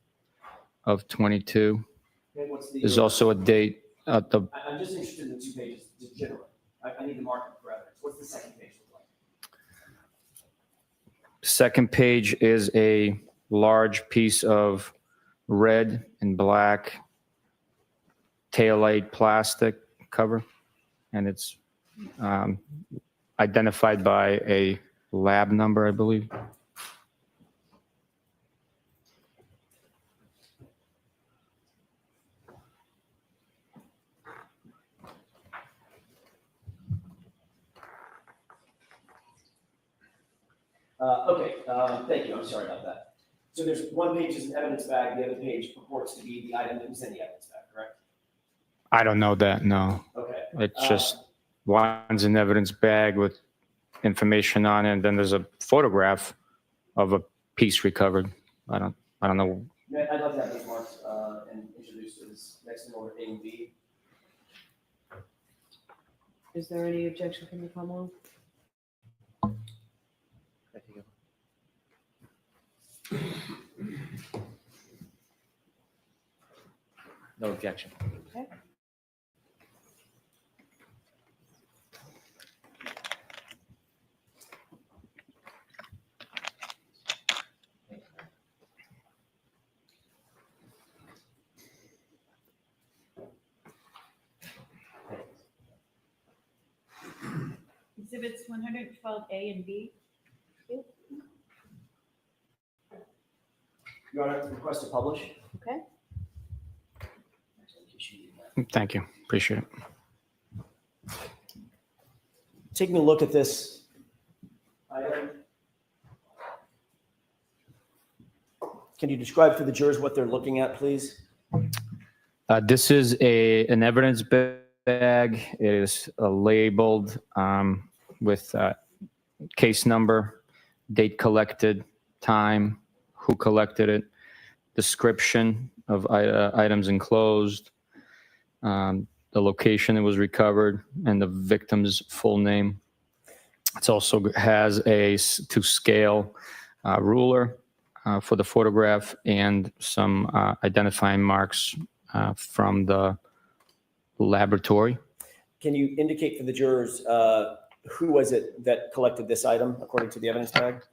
of 22. Okay, what's the There's year? also a date at the I'm just interested in the 2 pages, just generally. I need the market for evidence. What's the second page look like? second page is a large piece of red and black taillight plastic cover, and it's identified by a lab number, I believe. Thank you. I'm sorry about that. So there's 1 page is an evidence bag, the other page purports to be the item that was in the evidence bag, correct? I don't know that, no. Okay. It's just one's an evidence bag with information on it, and then there's a photograph of a piece recovered. I don't know. Yeah, I'd like to have these marks and introduced as next in order A and B. Is there any objection from the Commonwealth? No objection. Okay. Exhibits 112A and B. Your Honor, request to publish. Okay. Thank you. Appreciate it. Taking a look at this item. Can you describe for the jurors what they're looking at, please? This is an evidence bag. It is labeled with case number, date collected, time, who collected it, description of items enclosed, the location it was recovered, and the victim's full name. It also has a to scale ruler for the photograph and some identifying marks from the laboratory. Can you indicate for the jurors who was it that collected this item according to the evidence bag?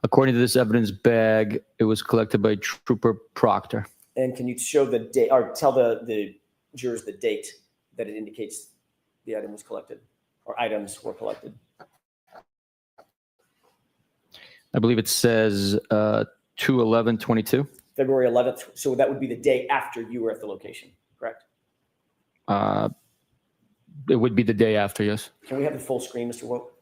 According to this evidence bag, it was collected by Trooper Proctor. And can you show the date or tell the jurors the date that it indicates the item was collected or items were collected? I believe it says 2/11/22. February 11th. So that would be the day after you were at the location, correct? It would be the day after, yes. Can we have the full screen, Mr. Woke?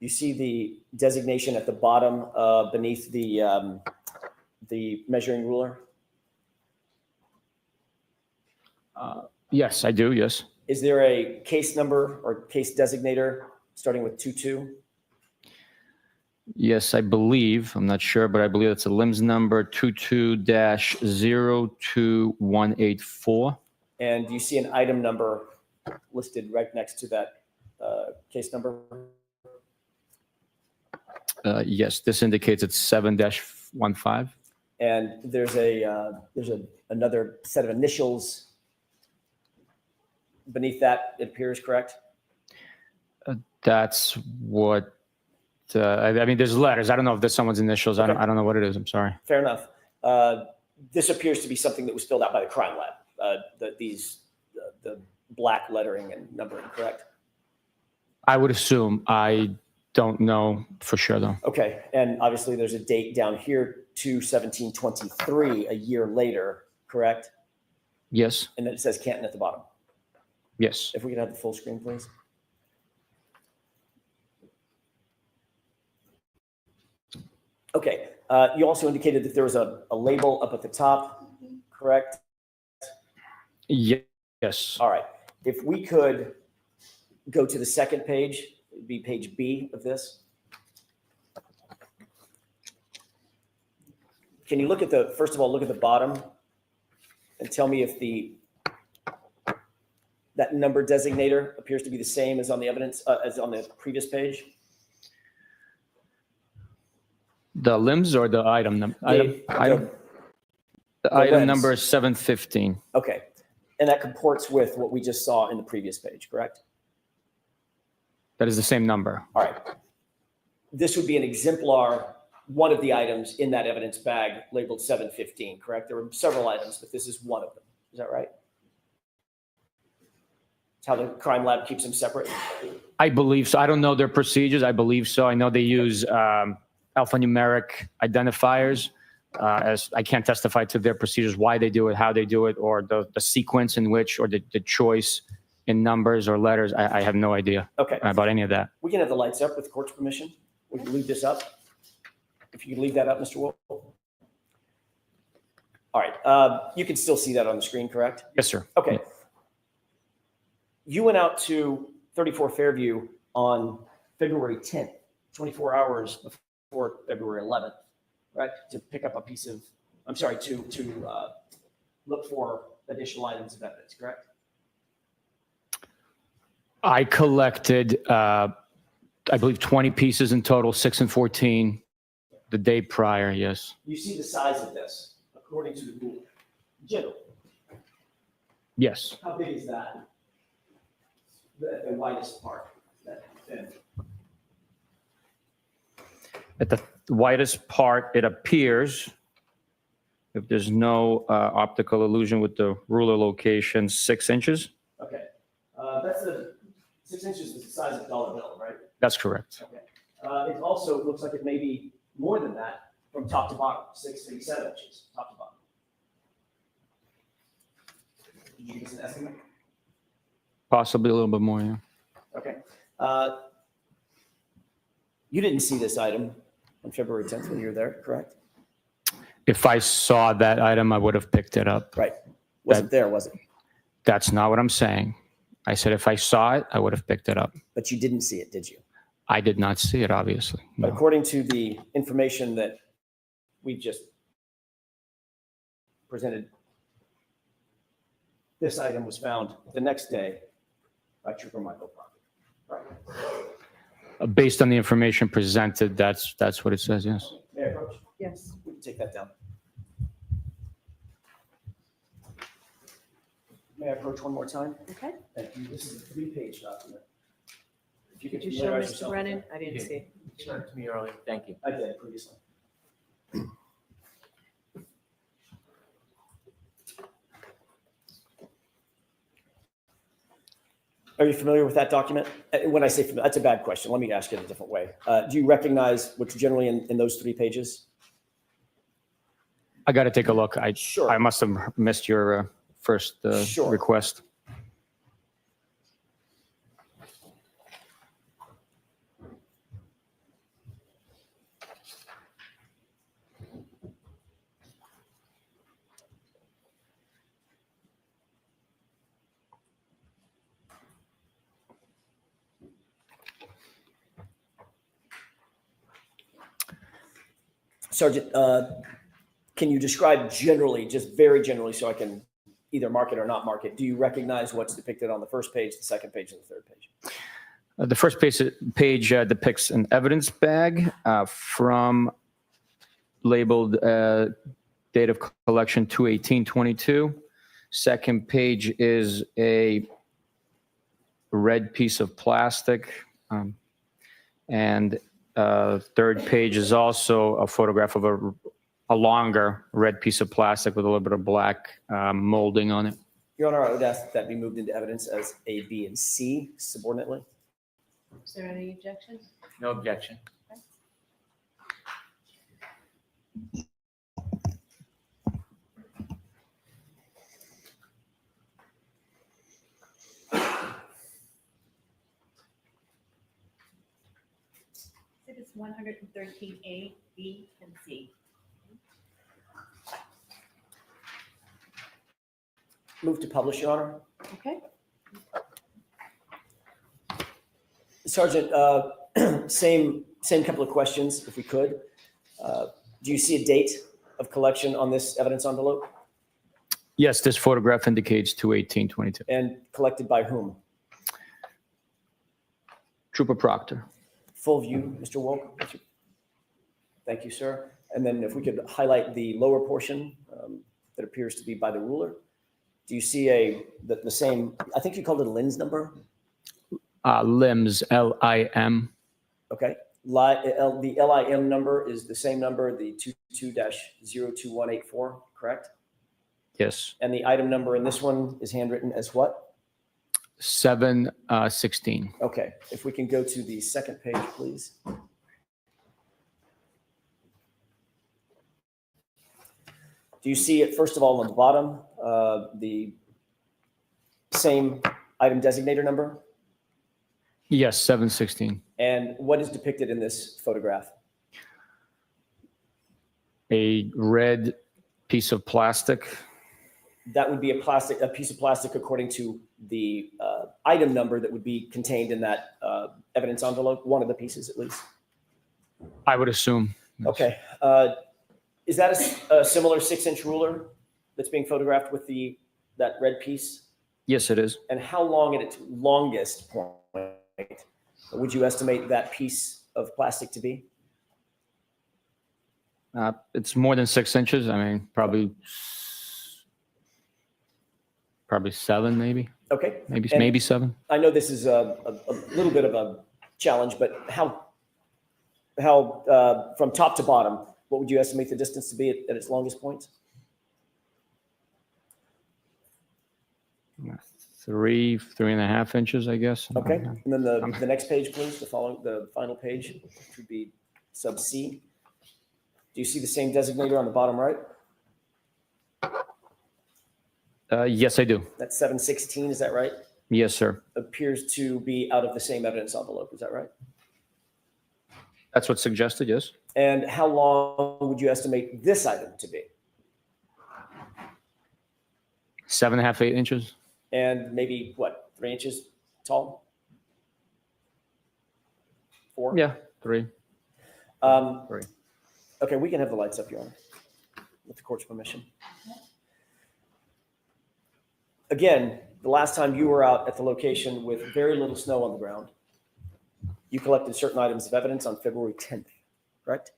You see the designation at the bottom beneath the measuring ruler? Yes, I do, yes. Is there a case number or case designator starting with 22? Yes, I believe, I'm not sure, but I believe it's a LIMS number 22-02184. And you see an item number listed right next to that case number? Yes, this indicates it's 7-15. And there's another set of initials beneath that, it appears, correct? That's what, I mean, there's letters. I don't know if there's someone's initials. Okay. I don't know what it is. I'm sorry. Fair enough. This appears to be something that was filled out by the crime lab. The black lettering and numbering, correct? I would assume. I don't know for sure, though. Okay, and obviously there's a date down here, 2/17/23, a year later, correct? Yes, And then it says Canton at the bottom. yes. If we could have the full screen, please. Okay, you also indicated that there was a label up at the top, correct? Yes. All right, if we could go to the second page, it'd be page B of this. Can you look at first of all, look at the bottom and tell me if that number designator appears to be the same as on the evidence, as on the previous page? The limbs or the item number? The item limbs. number is 715. Okay, and that comports with what we just saw in the previous page, correct? That is the same number. All right. This would be an exemplar, one of the items in that evidence bag labeled 715, correct? There were several items, but this is one of them. Is that right? It's how the crime lab keeps them separate? I believe so. I don't know their procedures. I believe so. I know they use alphanumeric identifiers. As I can't testify to their procedures, why they do it, how they do it, or the sequence in which, or the choice in numbers or letters. I have no idea Okay. about any of that. We can have the lights up with the court's permission. We can leave this up. If you could leave that up, Mr. Wolf. All right. You can still see that on the screen, correct? Yes, sir. Okay. You went out to 34 Fairview on February 10th, 24 hours before February 11th, right? To pick up a piece of, I'm sorry, to look for additional items of evidence, correct? I collected, I believe 20 pieces in total, 6 and 14, the day prior, yes. You see the size of this according to the rule. General, Yes. how big is that? The widest part, that thin. At the widest part, it appears, if there's no optical illusion with the ruler location, 6 inches. Okay. That's the 6 inches is the size of a dollar bill, right? That's correct. Okay. It also looks like it may be more than that from top to bottom, 6 to 7 inches, top to bottom. Did you give us an estimate? Possibly a little bit more, yeah. Okay. You didn't see this item on February 10th when you were there, correct? If I saw that item, I would have picked it up. Right. Wasn't there, was it? That's not what I'm saying. I said if I saw it, I would have picked it up. But you didn't see it, did you? I did not see it, obviously. But No. according to the information that we just presented, this item was found the next day by Trooper Michael Parker. Right. Based on the information presented, that's what it says, yes. May I approach? Yes. We can take that down. May I approach one more time? Okay. Thank you. This is a 3-page document. If you could Did you show familiarize Mr. yourself- Brennan? I didn't see it. You showed it to me earlier. Thank you. I did previously. Are you familiar with that document? When I say familiar, that's a bad question. Let me ask it a different way. Do you recognize what's generally in those 3 pages? I got to take a look. Sure. I must have missed your first Sure. request. Sergeant, can you describe generally, just very generally, so I can either mark it or not mark it? Do you recognize what's depicted on the first page, the second page, and the third page? The first page depicts an evidence bag from labeled date of collection 2/18/22. Second page is a red piece of plastic. And third page is also a photograph of a longer red piece of plastic with a little bit of black molding on it. Your Honor, I would ask that that be moved into evidence as A, B, and C subordinately. Is there any objections? No objection. Exhibits 113A, B, and C. Move to publish, Your Honor. Okay. Sergeant, same couple of questions, if we could. Do you see a date of collection on this evidence envelope? Yes, this photograph indicates 2/18/22. And collected by whom? Trooper Proctor. Full view, Mr. Wolk? Thank you, sir. And then if we could highlight the lower portion that appears to be by the ruler. Do you see the same, I think you called it a lens number? Limbs, LIM. Okay. The LIM number is the same number, the 22-02184, correct? Yes. And the item number in this one is handwritten as what? 7/16. Okay. If we can go to the second page, please. Do you see it, first of all, on the bottom, the same item designator number? Yes, 7/16. And what is depicted in this photograph? A red Piece of plastic. That would be a piece of plastic according to the item number that would be contained in that evidence envelope, one of the pieces at least. I would assume. Yes. Okay. Is that a similar 6-inch ruler that's being photographed with that red piece? Yes, it is. And how long at its longest point would you estimate that piece of plastic to be? It's more than 6 inches. I mean, probably 7, maybe. Okay. Maybe 7. I know this is a little bit of a challenge, but how from top to bottom, what would you estimate the distance to be at its longest point? 3.5 inches, I guess. Okay. And then the next page, please, the final page, which would be sub C. Do you see the same designator on the bottom right? Yes, I do. That's 716, is that right? Yes, sir. Appears to be out of the same evidence envelope, is that right? That's what's suggested, yes. And how long would you estimate this item to be? 7.5, 8 inches. And maybe, what, 3 inches tall? 4? Yeah, 3. 3. Okay, we can have the lights up, Your Honor, with the court's permission. Again, the last time you were out at the location with very little snow on the ground, you collected certain items of evidence on February 10th, correct?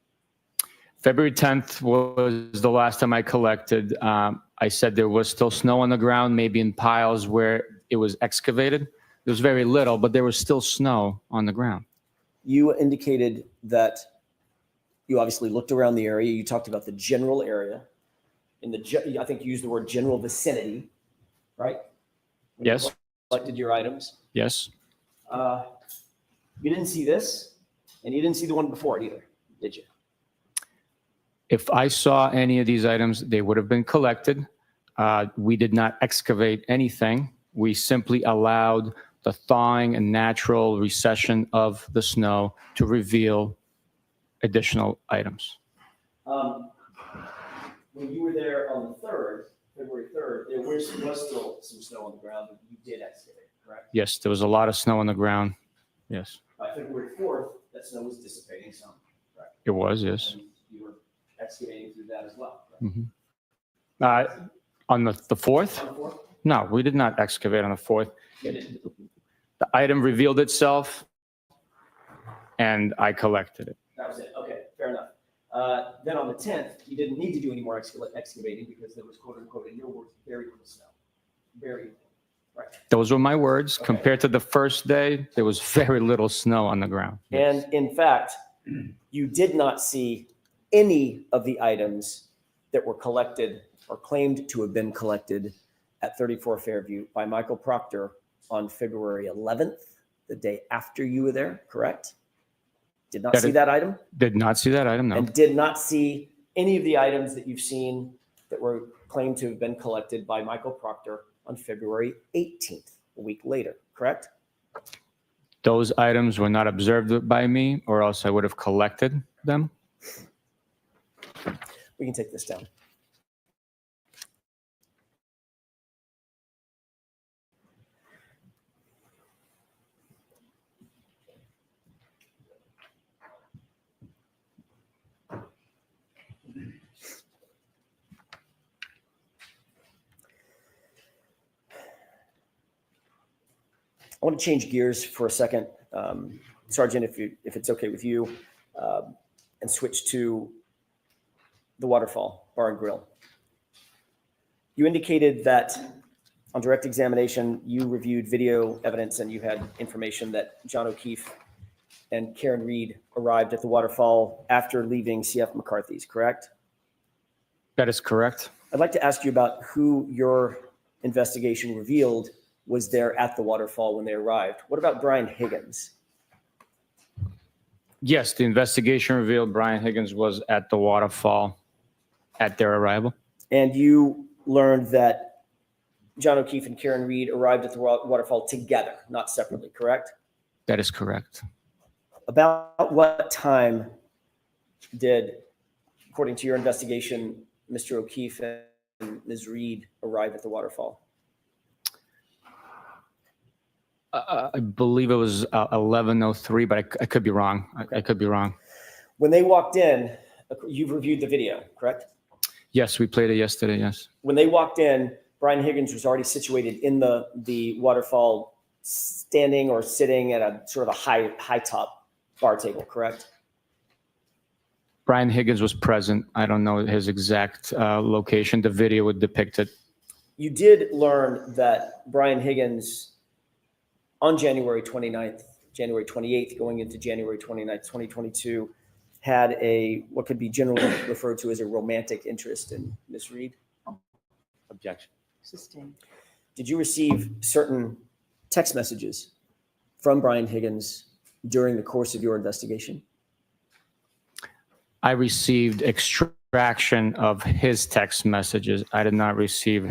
February 10th was the last time I collected. I said there was still snow on the ground, maybe in piles where it was excavated. There was very little, but there was still snow on the ground. You indicated that you obviously looked around the area. You talked about the general area. I think you used the word general vicinity, right? When Yes. you collected your items. Yes. You didn't see this, and you didn't see the one before it either, did you? If I saw any of these items, they would have been collected. We did not excavate anything. We simply allowed the thawing and natural recession of the snow to reveal additional items. When you were there on the 3rd, February 3rd, there was still some snow on the ground that you did excavate, correct? Yes, there was a lot of snow on the ground. Yes, By February 4th, that snow was dissipating some, correct? it was, yes. And you were excavating through that as well, correct? Mhm. On the 4th? On the 4th? No, we did not excavate on the 4th. You didn't. The item revealed itself, and I collected it. That was it. Okay, fair enough. Then on the 10th, you didn't need to do any more excavating because there was, quote unquote, in your words, very little snow. Very little, right? Those were my words. Okay. Compared to the first day, there was very little snow on the ground. And in fact, you did not see any of the items that were collected or claimed to have been collected at 34 Fairview by Michael Proctor on February 11th, the day after you were there, correct? Did not see that item? Did not see that item, no. And did not see any of the items that you've seen that were claimed to have been collected by Michael Proctor on February 18th, a week later, correct? Those items were not observed by me, or else I would have collected them. We can take this down. I want to change gears for a second, Sergeant, if it's okay with you, and switch to the Waterfall Bar and Grill. You indicated that on direct examination, you reviewed video evidence and you had information that John O'Keefe and Karen Reed arrived at the Waterfall after leaving CF McCarthy's, correct? That is correct. I'd like to ask you about who your investigation revealed was there at the Waterfall when they arrived. What about Brian Higgins? Yes, the investigation revealed Brian Higgins was at the Waterfall at their arrival. And you learned that John O'Keefe and Karen Reed arrived at the Waterfall together, not separately, correct? That is correct. About what time did, according to your investigation, Mr. O'Keefe and Ms. Reed arrive at the waterfall? I believe it was 11:03, but I could be wrong. I could be wrong. When they walked in, you've reviewed the video, correct? Yes, we played it yesterday, yes. When they walked in, Brian Higgins was already situated in the waterfall, standing or sitting at a sort of a high top bar table, correct? Brian Higgins was present. I don't know his exact location. The video would depict it. You did learn that Brian Higgins, on January 29th, January 28th, going into January 29th, 2022, had what could be generally referred to as a romantic interest in Ms. Reed. Objection. Sustained. Did you receive certain text messages from Brian Higgins during the course of your investigation? I received extraction of his text messages. I did not receive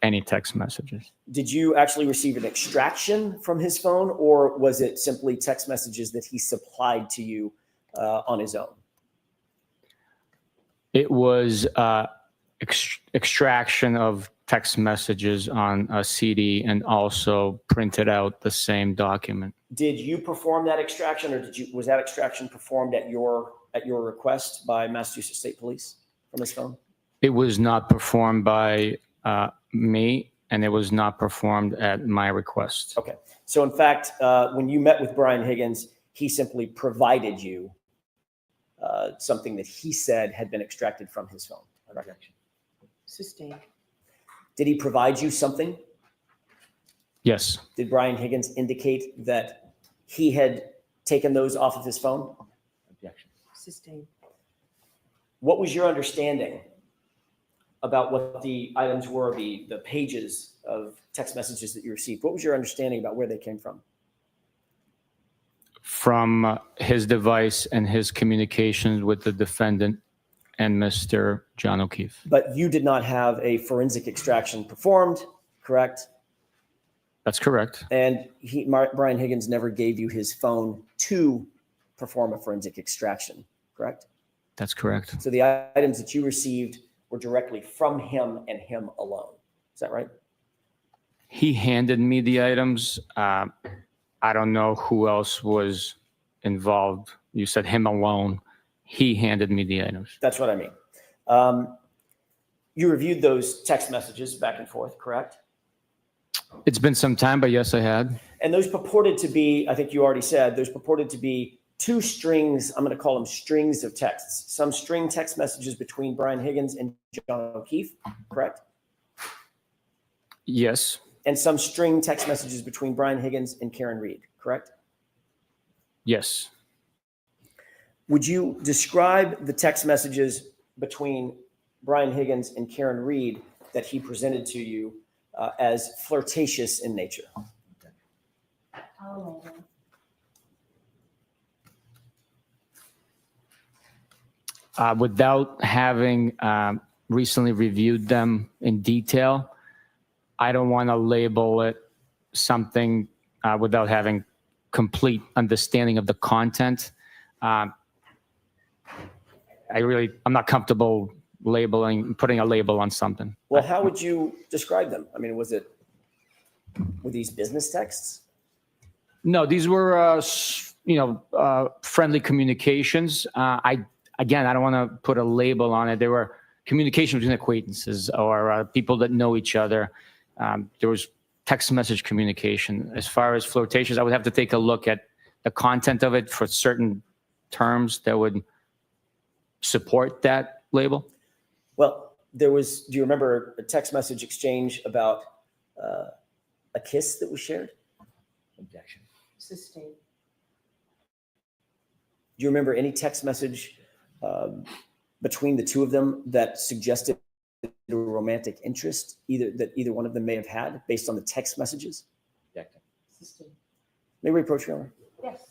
any text messages. Did you actually receive an extraction from his phone, or was it simply text messages that he supplied to you on his own? It was extraction of text messages on a CD and also printed out the same document. Did you perform that extraction, or was that extraction performed at your request by Massachusetts State Police from his phone? It was not performed by me, and it was not performed at my request. Okay. So in fact, when you met with Brian Higgins, he simply provided you something that he said had been extracted from his phone. Objection. Sustained. Did he provide you something? Yes. Did Brian Higgins indicate that he had taken those off of his phone? Objection. Sustained. What was your understanding about what the items were, the pages of text messages that you received? What was your understanding about where they came from? From his device and his communications with the defendant and Mr. John O'Keefe. But you did not have a forensic extraction performed, correct? That's correct. And Brian Higgins never gave you his phone to perform a forensic extraction, correct? That's correct. So the items that you received were directly from him and him alone. Is that right? He handed me the items. I don't know who else was involved. You said him alone. He handed me the items. That's what I mean. You reviewed those text messages back and forth, correct? It's been some time, but yes, I had. And those purported to be, I think you already said, those purported to be two strings, I'm going to call them strings of texts. Some string text messages between Brian Higgins and John O'Keefe, correct? Yes. And some string text messages between Brian Higgins and Karen Reed, correct? Yes. Would you describe the text messages between Brian Higgins and Karen Reed that he presented to you as flirtatious in nature? Oh. Without having recently reviewed them in detail, I don't want to label it something without having complete understanding of the content. I'm not comfortable putting a label on something. Well, how would you describe them? I mean, were these business texts? No, these were, friendly communications. I don't want to put a label on it. They were communication between acquaintances or people that know each other. There was text message communication. As far as flirtatious, I would have to take a look at the content of it for certain terms that would support that label. Well, do you remember a text message exchange about a kiss that was shared? Objection. Sustained. Do you remember any text message between the two of them that suggested a romantic interest, either one of them may have had based on the text messages? Objection. Sustained. May we approach your honor? Yes.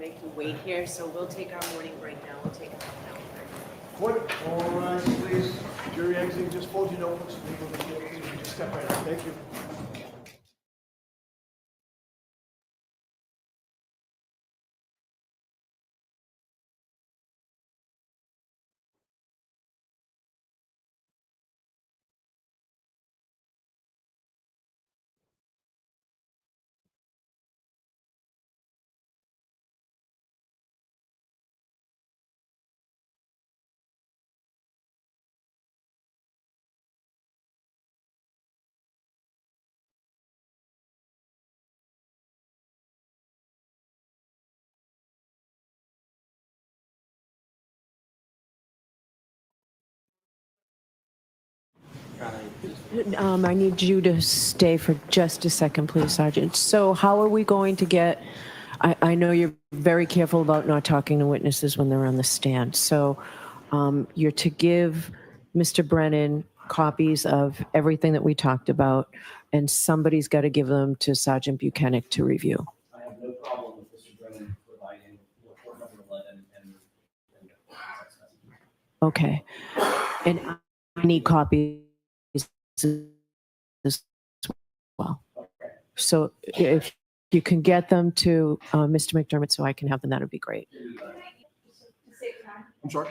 make you wait here, so we'll take our morning break now. We'll take a half an hour break. Court, all rise, please. Jury exiting, just fold your notebooks. Legal detail, please. Just step right up. Thank you. I need you to stay for just a second, please, Sergeant. So how are we going to get, I know you're very careful about not talking to witnesses when they're on the stand. So you're to give Mr. Brennan copies of everything that we talked about, and somebody's got to give them to Sergeant Buchanan to review. I have no problem with Mr. Brennan providing report number 11 and text messages. Okay. And I need copies as well. So if you can get them to Mr. McDermott so I can have them, that would be great. I'm sorry?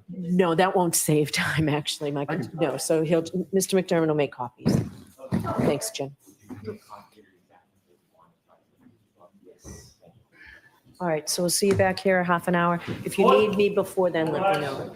No, that won't save time, actually, Mike. No, so Mr. McDermott will make copies. Thanks, Jen. All right, so we'll see you back here half an hour. If you need me before then, let me know.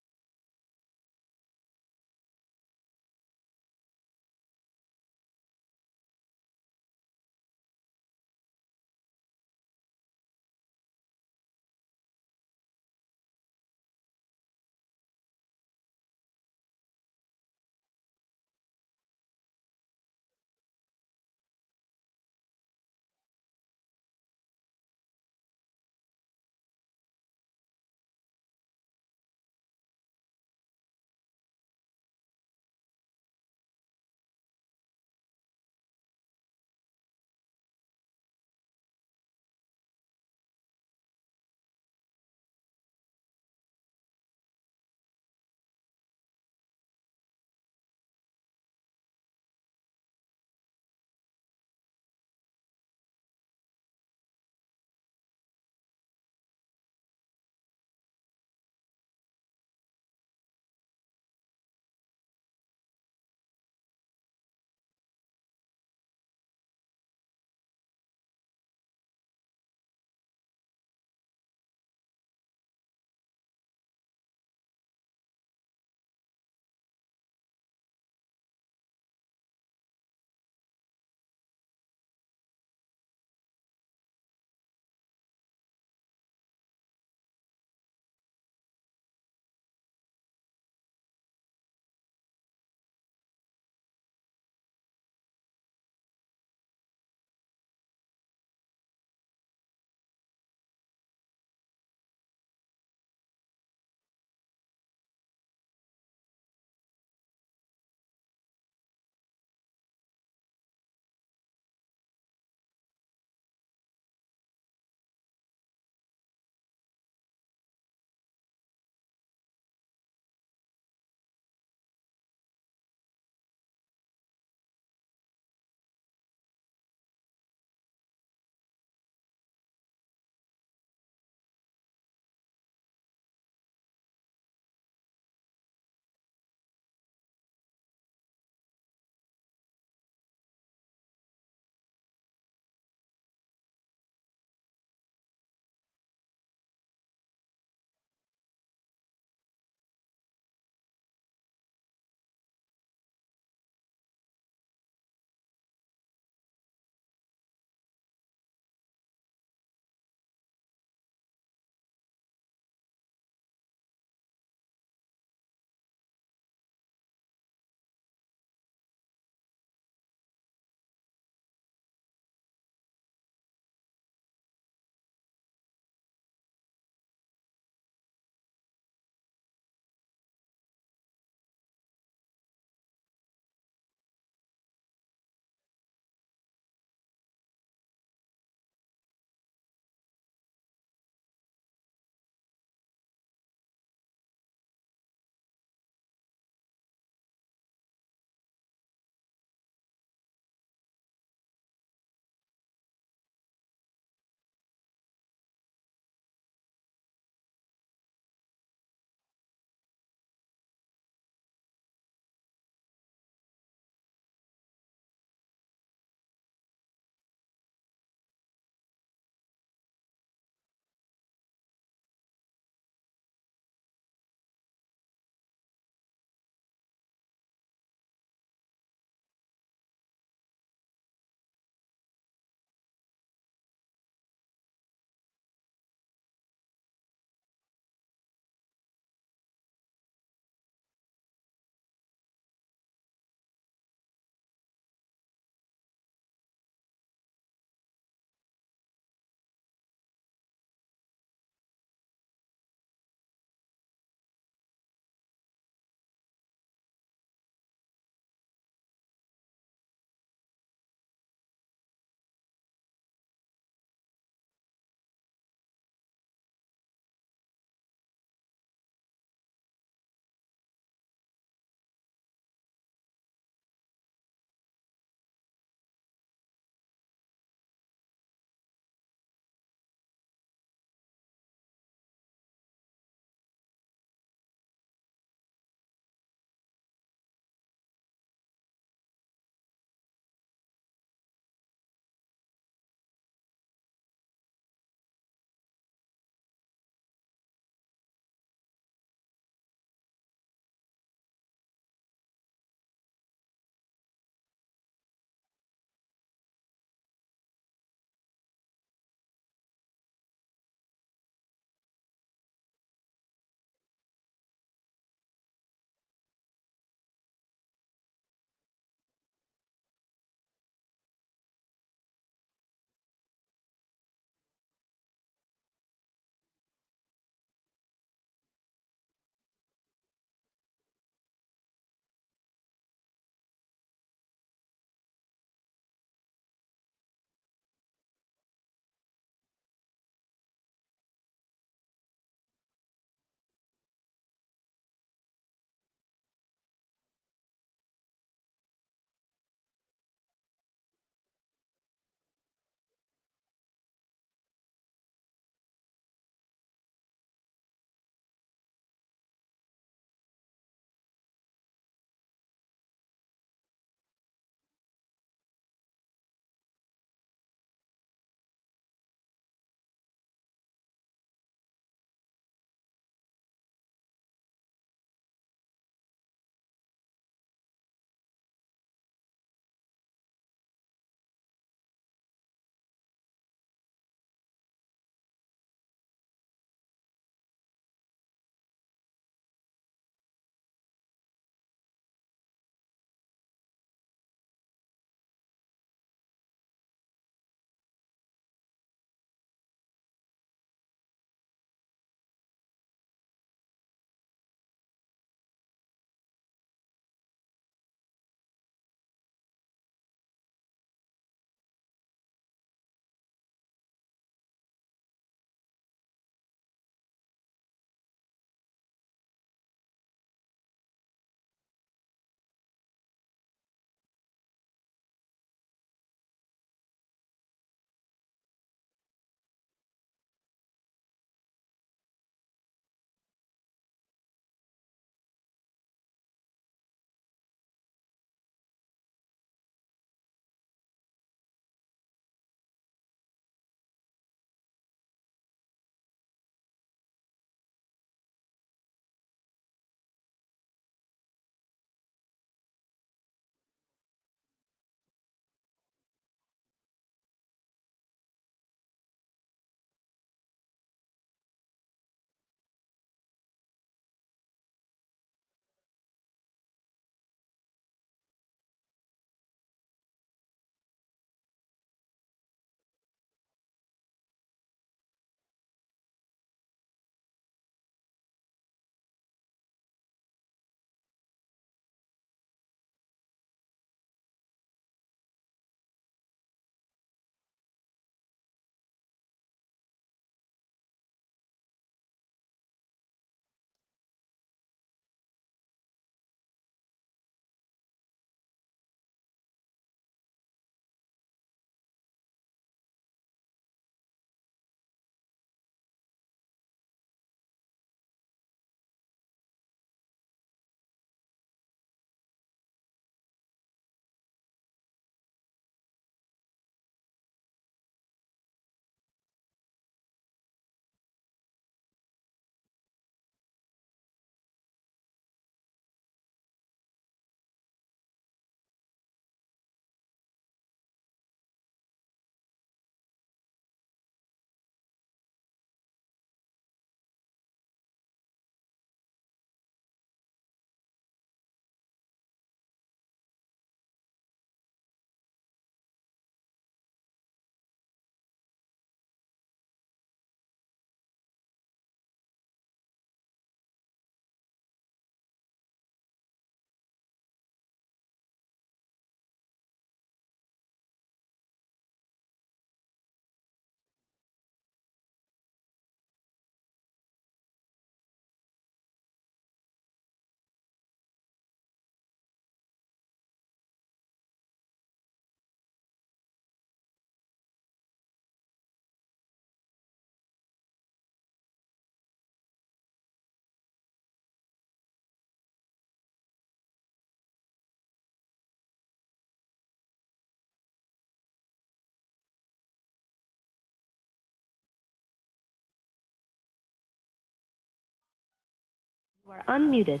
are unmuted.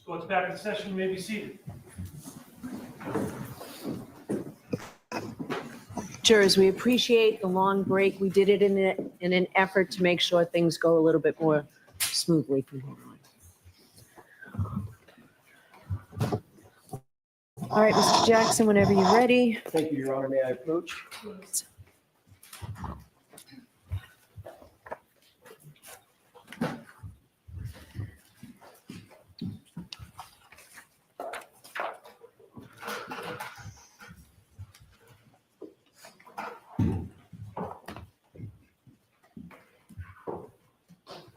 Court's back in session, you may be seated. Jurors, we appreciate the long break. We did it in an effort to make sure things go a little bit more smoothly from here on. All right, Mr. Jackson, whenever you're ready. Thank you, Your Honor. May I approach?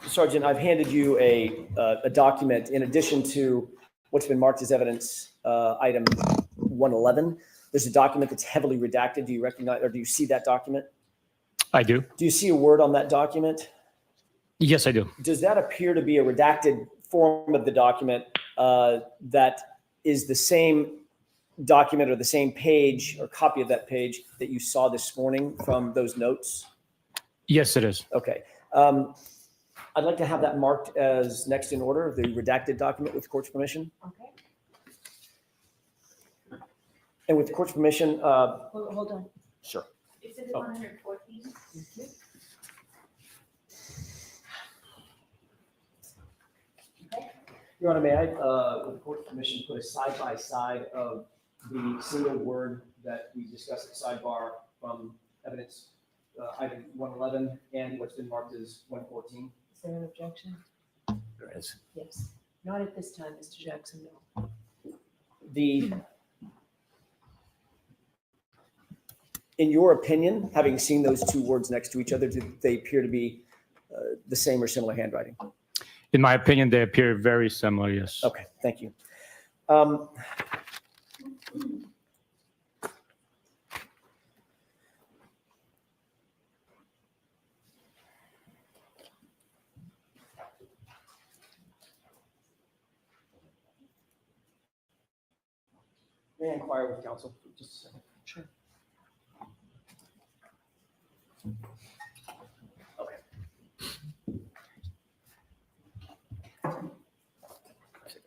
Sergeant, I've handed you a document in addition to what's been marked as evidence, item 111. There's a document that's heavily redacted. Do you recognize, or do you see that document? I do. Do you see a word on that document? Yes, I do. Does that appear to be a redacted form of the document that is the same document or the same page or copy of that page that you saw this morning from those notes? Yes, it is. Okay. I'd like to have that marked as next in order, the redacted document with the court's permission. Okay. And with the court's permission, Hold on. sure. Exhibit Oh. 114. Your Honor, may I, with the court's permission, put a side by side of the single word that we discussed at sidebar from evidence item 111 and what's been marked as 114? Is there an objection? There is. Yes. Not at this time, Mr. Jackson, no. In your opinion, having seen those two words next to each other, do they appear to be the same or similar handwriting? In my opinion, they appear very similar, yes. Okay, thank you. May I inquire with counsel for just a second? Sure. Okay.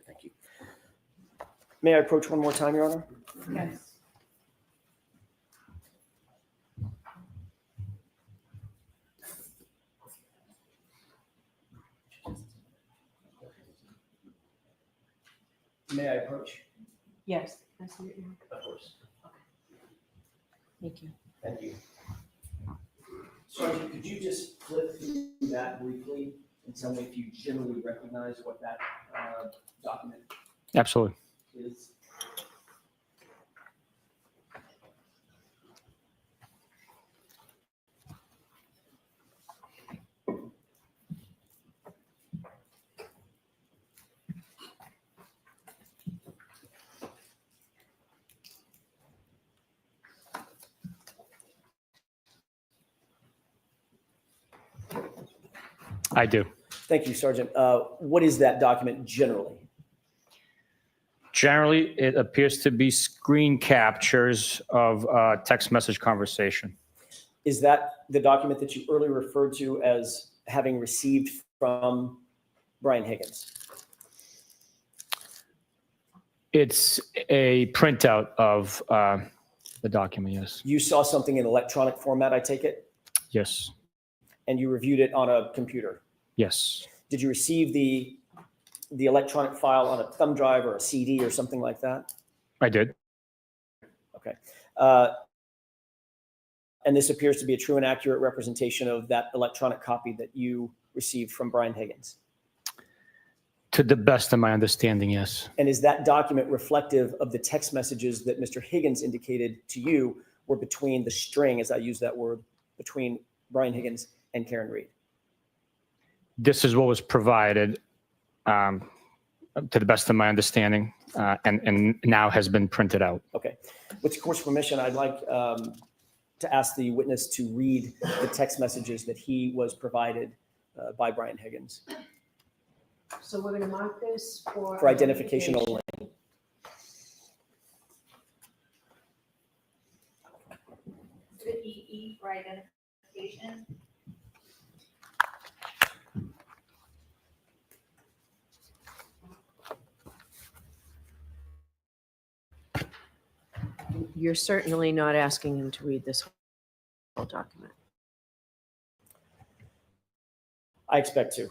Thank you. May I approach one more time, Your Honor? Yes. May I approach? Yes. I see it now. Of course. Thank you. Thank you. Sergeant, could you just flip through that briefly and tell me if you generally recognize what that document Absolutely. is? I do. Thank you, Sergeant. What is that document generally? Generally, it appears to be screen captures of text message conversation. Is that the document that you earlier referred to as having received from Brian Higgins? It's a printout of the document, yes. You saw something in electronic format, I take it, Yes. and you reviewed it on a computer. Yes. Did you receive the electronic file on a thumb drive or a CD or something like that? I did. Okay. And this appears to be a true and accurate representation of that electronic copy that you received from Brian Higgins. To the best of my understanding, yes. And is that document reflective of the text messages that Mr. Higgins indicated to you were between the string, as I use that word, between Brian Higgins and Karen Reed? This is what was provided, to the best of my understanding, and now has been printed out. Okay. With the court's permission, I'd like to ask the witness to read the text messages that he was provided by Brian Higgins So we're going to mark this for identification only. The EE for identification. You're certainly not asking him to read this whole document. I expect to.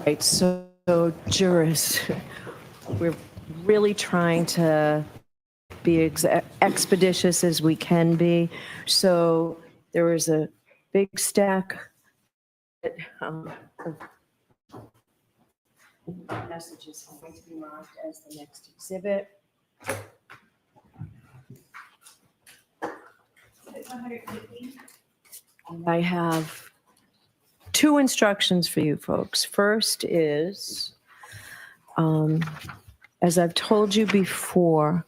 Right, so jurors, we're really trying to be expeditious as we can be. So there was a big stack of messages going to be marked as the next exhibit. I have two instructions for you folks. First is, as I've told you before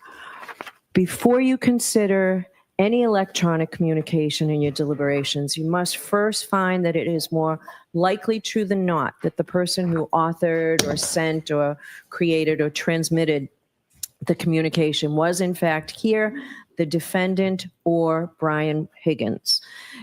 you consider any electronic communication in your deliberations, you must first find that it is more likely true than not that the person who authored or sent or created or transmitted the communication was in fact here, the defendant, or Brian Higgins.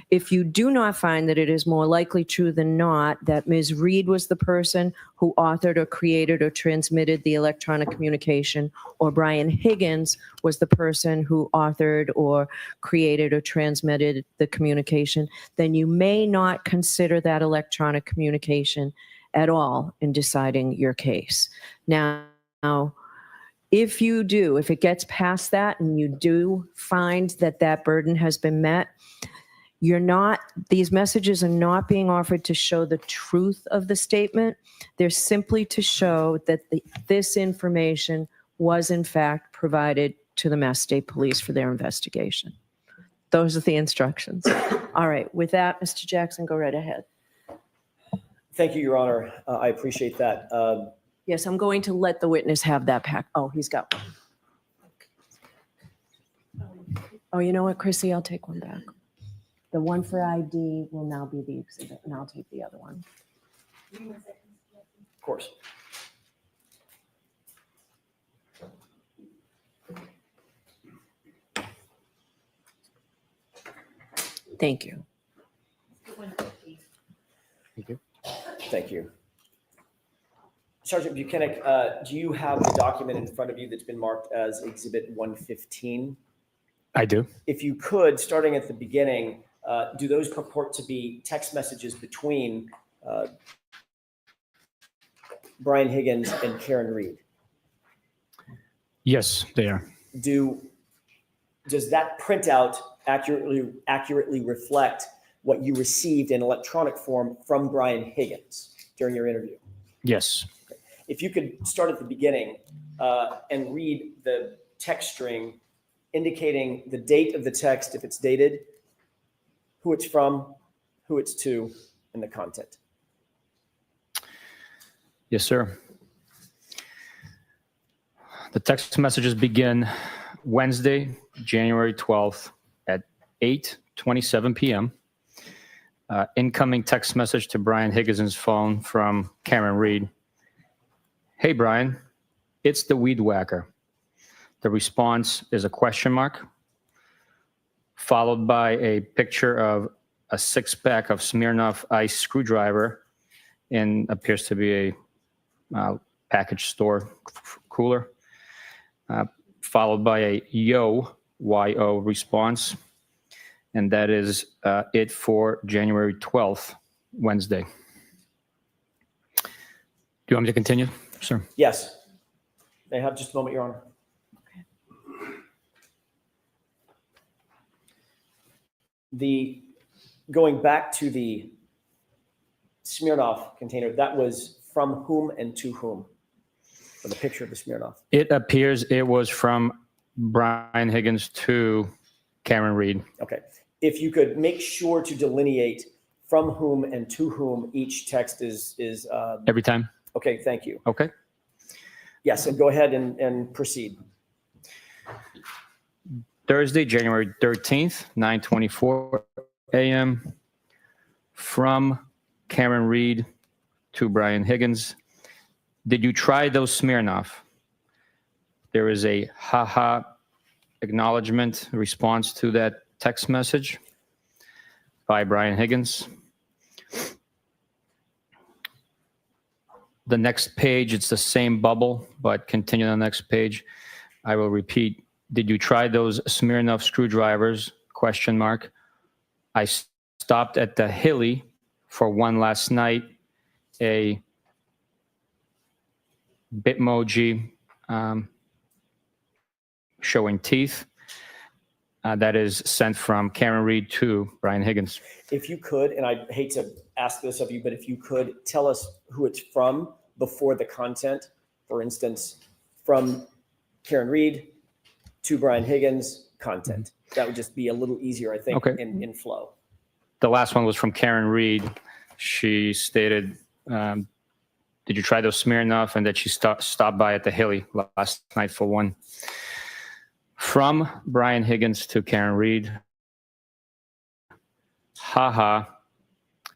If you do not find that it is more likely true than not that Ms. Reed was the person who authored or created or transmitted the electronic communication, or Brian Higgins was the person who authored or created or transmitted the communication, then you may not consider that electronic communication at all in deciding your case. Now, if you do, if it gets past that and you do find that that burden has been met, these messages are not being offered to show the truth of the statement. They're simply to show that this information was in fact provided to the Mass State Police for their investigation. Those are the instructions. All right, with that, Mr. Jackson, go right ahead. Thank you, Your Honor. I appreciate that. Yes, I'm going to let the witness have that pack. Oh, he's got one. Oh, you know what, Chrissy, I'll take one back. The one for ID will now be the exhibit, and I'll take the other one. Of course. Thank you. Thank you. Thank you. Sergeant Buchanan, do you have the document in front of you that's been marked as Exhibit 115? I do. If you could, starting at the beginning, do those purport to be text messages between Brian Higgins and Karen Reed? Yes, they are. Does that printout accurately reflect what you received in electronic form from Brian Higgins during your interview? Yes. If you could start at the beginning and read the text string indicating the date of the text, if it's dated, who it's from, who it's to, and the content. Yes, sir. The text messages begin Wednesday, January 12th at 8:27 p.m. Incoming text message to Brian Higgins' phone from Karen Reed. Hey, Brian, it's the weed whacker. The response is a question mark, followed by a picture of a six-pack of Smirnoff Ice screwdriver and appears to be a package store cooler, followed by a YO response. And that is it for January 12th, Wednesday. Do you want me to continue, sir? Yes. May I have just a moment, Your Honor? Going back to the Smirnoff container, that was from whom and to whom? For the picture of the Smirnoff. It appears it was from Brian Higgins to Karen Reed. Okay. If you could make sure to delineate from whom and to whom each text is Every time? okay, thank you. Okay. Yes, and go ahead and proceed. Thursday, January 13th, 9:24 a.m. From Karen Reed to Brian Higgins. Did you try those Smirnoff? There is a haha acknowledgement response to that text message by Brian Higgins. The next page, it's the same bubble, but continue on the next page. I will repeat. Did you try those Smirnoff screwdrivers? Question mark. I stopped at the Hilly for one last night. A Bitmoji showing teeth. That is sent from Karen Reed to Brian Higgins. If you could, and I hate to ask this of you, but if you could tell us who it's from before the content, for instance, from Karen Reed to Brian Higgins, content. That would just be a little easier, I think, Okay. in flow. The last one was from Karen Reed. She stated, did you try those Smirnoff? And that she stopped by at the Hilly last night for one. From Brian Higgins to Karen Reed. Haha,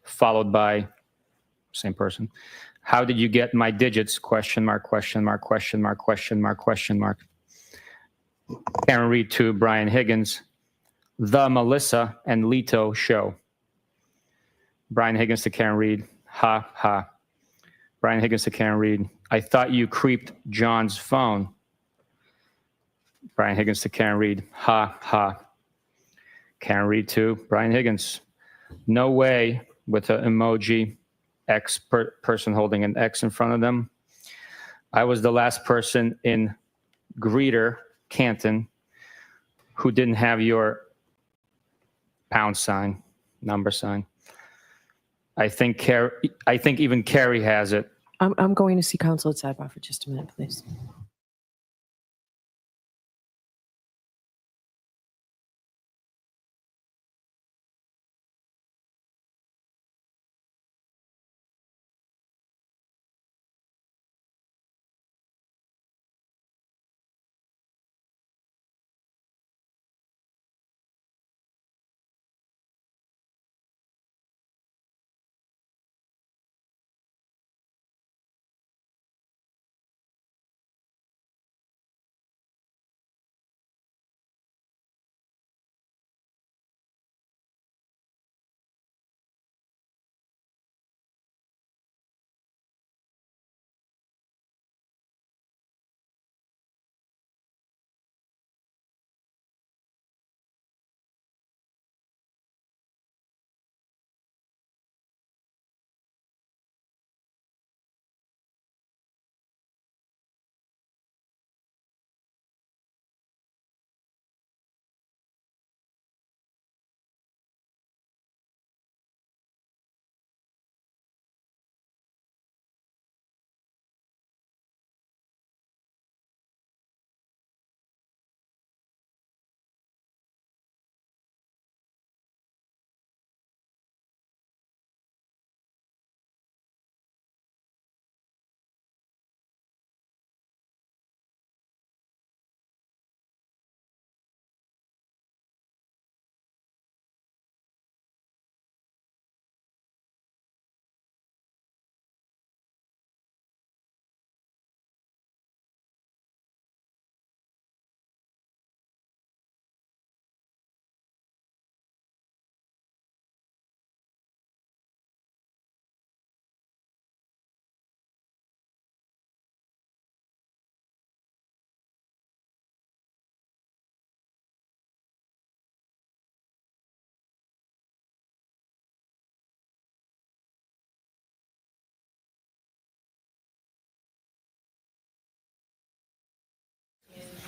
followed by same person. How did you get my digits? Question mark, question mark, question mark, question mark, question mark. Karen Reed to Brian Higgins. The Melissa and Lito show. Brian Higgins to Karen Reed. Ha, ha. Brian Higgins to Karen Reed. I thought you creeped John's phone. Brian Higgins to Karen Reed. Ha, ha. Karen Reed to Brian Higgins. No way, with an emoji, X person holding an X in front of them. I was the last person in Greeter, Canton, who didn't have your pound sign, number sign. I think even Carrie has it. I'm going to see counsel at sidebar for just a minute, please.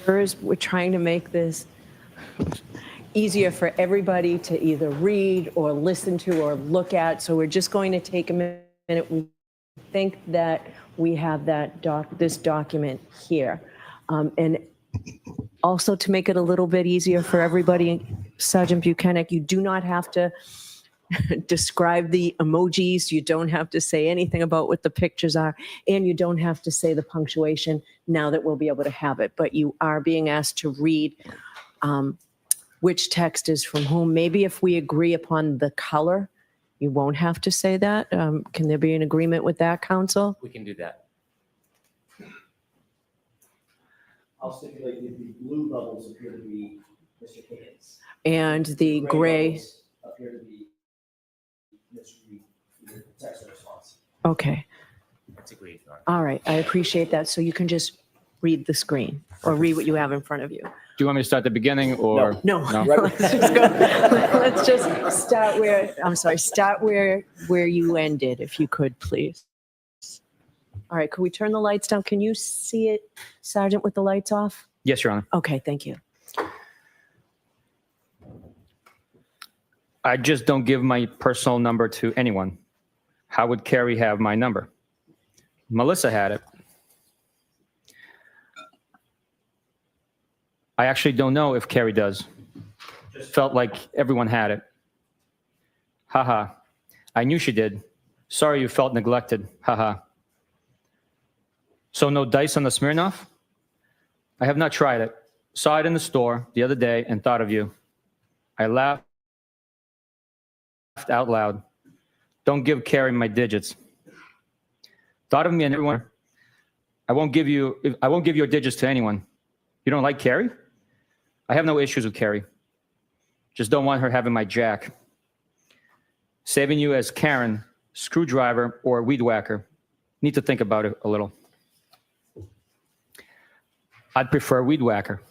We're trying to make this easier for everybody to either read or listen to or look at. So we're just going to take a minute. We think that we have this document here. And also to make it a little bit easier for everybody, Sergeant Buchanan, you do not have to describe the emojis. You don't have to say anything about what the pictures are, and you don't have to say the punctuation now that we'll be able to have it. But you are being asked to read which text is from whom. Maybe if we agree upon the color, you won't have to say that. Can there be an agreement with that, counsel? We can do that. I'll stipulate that the blue bubbles appear to be Mr. Higgins. And the gray. bubbles appear to be Mr. Reed, the text response. Okay. That's agreed. All right. I appreciate that. So you can just read the screen or read what you have in front of you. Do you want me to start at the beginning or? No. Let's just go. Let's just start where, I'm sorry, start where you ended, if you could, please. All right, could we turn the lights down? Can you see it, Sergeant, with the lights off? Yes, Your Honor. Okay, thank you. I just don't give my personal number to anyone. How would Carrie have my number? Melissa had it. I actually don't know if Carrie does. Just felt like everyone had it. Haha. I knew she did. Sorry you felt neglected. Haha. So no dice on the Smirnoff? I have not tried it. Saw it in the store the other day and thought of you. I laughed out loud. Don't give Carrie my digits. Thought of me and everyone. I won't give your digits to anyone. You don't like Carrie? I have no issues with Carrie. Just don't want her having my jack. Saving you as Karen, screwdriver, or weed whacker. Need to think about it a little. I'd prefer weed whacker.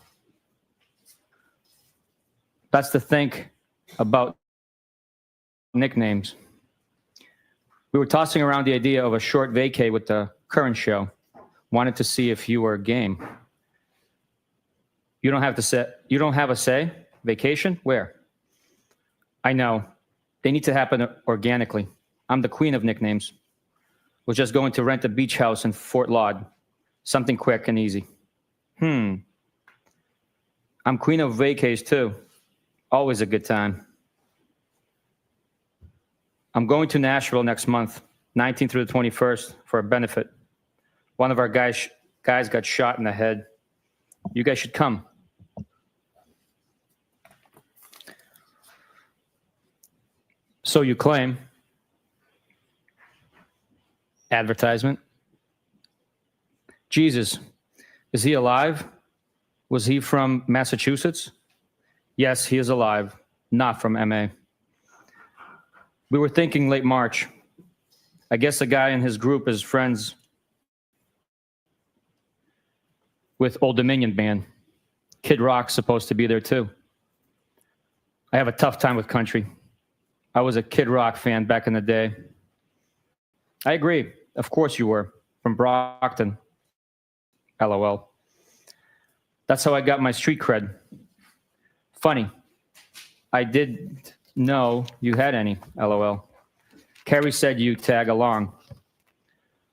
That's to think about nicknames. We were tossing around the idea of a short vacay with the current show. Wanted to see if you were game. You don't have a say? Vacation? Where? I know. They need to happen organically. I'm the queen of nicknames. Was just going to rent a beach house in Fort Laud. Something quick and easy. I'm queen of vacays too. Always a good time. I'm going to Nashville next month, 19th through the 21st, for a benefit. One of our guys got shot in the head. You guys should come. So you claim. Advertisement. Jesus, is he alive? Was he from Massachusetts? Yes, he is alive, not from MA. We were thinking late March. I guess the guy in his group is friends with Old Dominion Band. Kid Rock's supposed to be there too. I have a tough time with country. I was a Kid Rock fan back in the day. I agree. Of course you were. From Brockton. LOL. That's how I got my street cred. Funny. I didn't know you had any. LOL. Carrie said you tag along.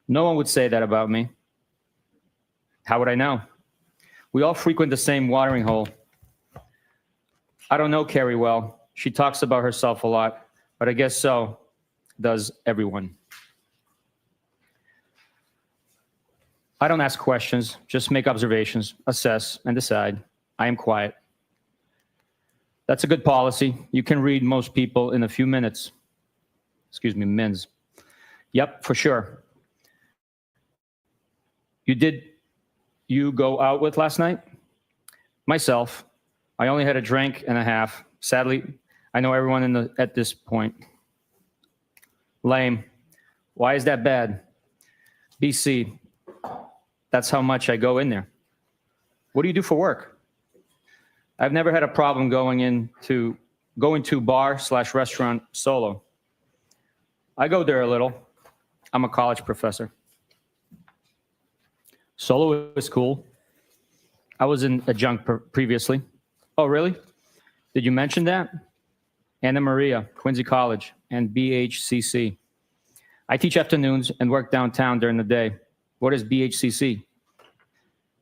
No one would say that about me. How would I know? We all frequent the same watering hole. I don't know Carrie well. She talks about herself a lot, but I guess so does everyone. I don't ask questions, just make observations, assess, and decide. I am quiet. That's a good policy. You can read most people in a few minutes. Excuse me, mins. Yep, for sure. You go out with last night? Myself. I only had a drink and a half. Sadly, I know everyone at this point. Lame. Why is that bad? BC. That's how much I go in there. What do you do for work? I've never had a problem going to bar/restaurant solo. I go there a little. I'm a college professor. Solo is cool. I was in adjunct previously. Oh, really? Did you mention that? Anna Maria, Quincy College, and BHCC. I teach afternoons and work downtown during the day. What is BHCC?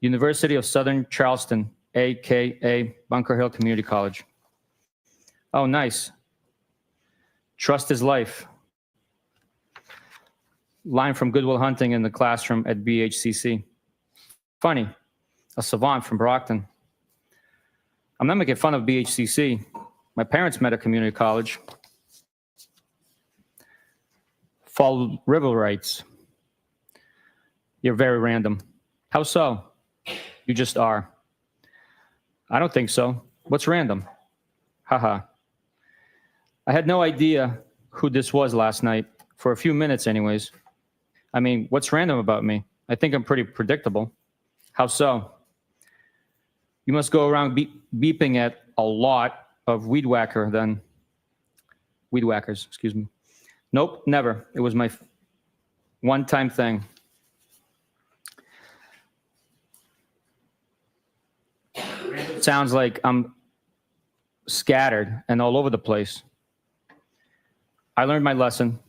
University of Southern Charleston, a.k.a. Bunker Hill Community College. Oh, nice. Trust is life. Line from Good Will Hunting in the classroom at BHCC. Funny, a savant from Brockton. I'm not making fun of BHCC. My parents met at community college. Fall River writes, you're very random. How so? You just are. I don't think so. What's random? Haha. I had no idea who this was last night, for a few minutes anyways. I mean, what's random about me? I think I'm pretty predictable. How so? You must go around beeping at a lot of weed whackers, excuse me. Nope, never. It was my one-time thing. it sounds like I'm scattered and all over the place. I learned my lesson.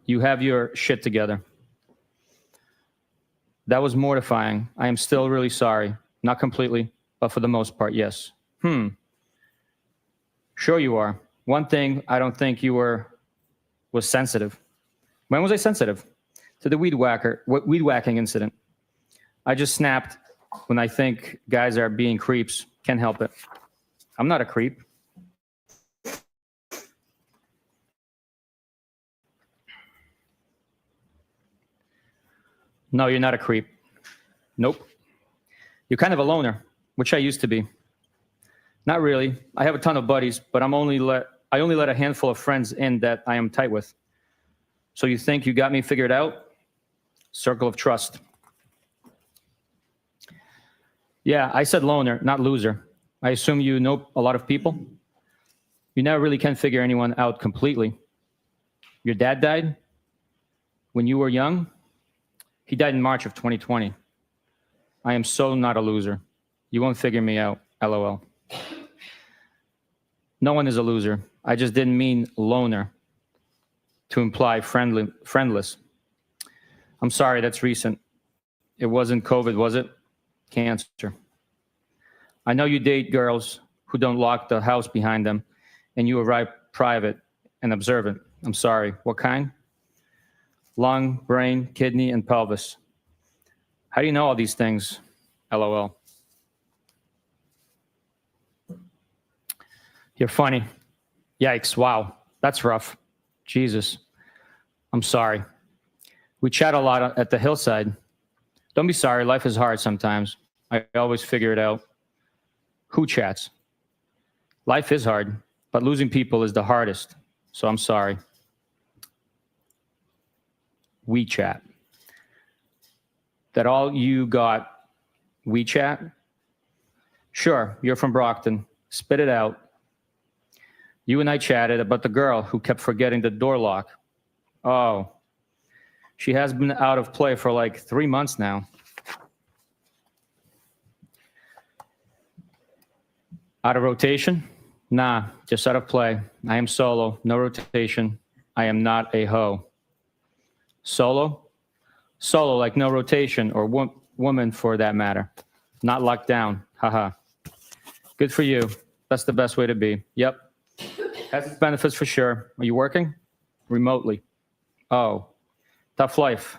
You have your shit together. That was mortifying. I am still really sorry. Not completely, but for the most part, yes. Sure you are. One thing I don't think you was sensitive. When was I sensitive? To the weed whacking incident. I just snapped when I think guys are being creeps. Can't help it. I'm not a creep. No, you're not a creep. Nope. You're kind of a loner, which I used to be. Not really. I have a ton of buddies, but I only let a handful of friends in that I am tight with. So you think you got me figured out? Circle of trust. Yeah, I said loner, not loser. I assume you know a lot of people. You never really can figure anyone out completely. Your dad died when you were young? He died in March of 2020. I am so not a loser. You won't figure me out, LOL. No one is a loser. I just didn't mean loner to imply friendless. I'm sorry, that's recent. It wasn't COVID, was it? Cancer. I know you date girls who don't lock the house behind them, and you arrive private and observant. I'm sorry. What kind? Lung, brain, kidney, and pelvis. How do you know all these things? LOL. You're funny. Yikes, wow. That's rough. Jesus. I'm sorry. We chat a lot at the hillside. Don't be sorry. Life is hard sometimes. I always figure it out. Who chats? Life is hard, but losing people is the hardest. So I'm sorry. We chat. That all you got? We chat? Sure, you're from Brockton. Spit it out. You and I chatted about the girl who kept forgetting the door lock. Oh, she has been out of play for like 3 months now. Out of rotation? Nah, just out of play. I am solo, no rotation. I am not a hoe. Solo? Solo, like no rotation, or woman for that matter. Not locked down. Haha. Good for you. That's the best way to be. Yep. Has its benefits for sure. Are you working? Remotely. Oh, tough life.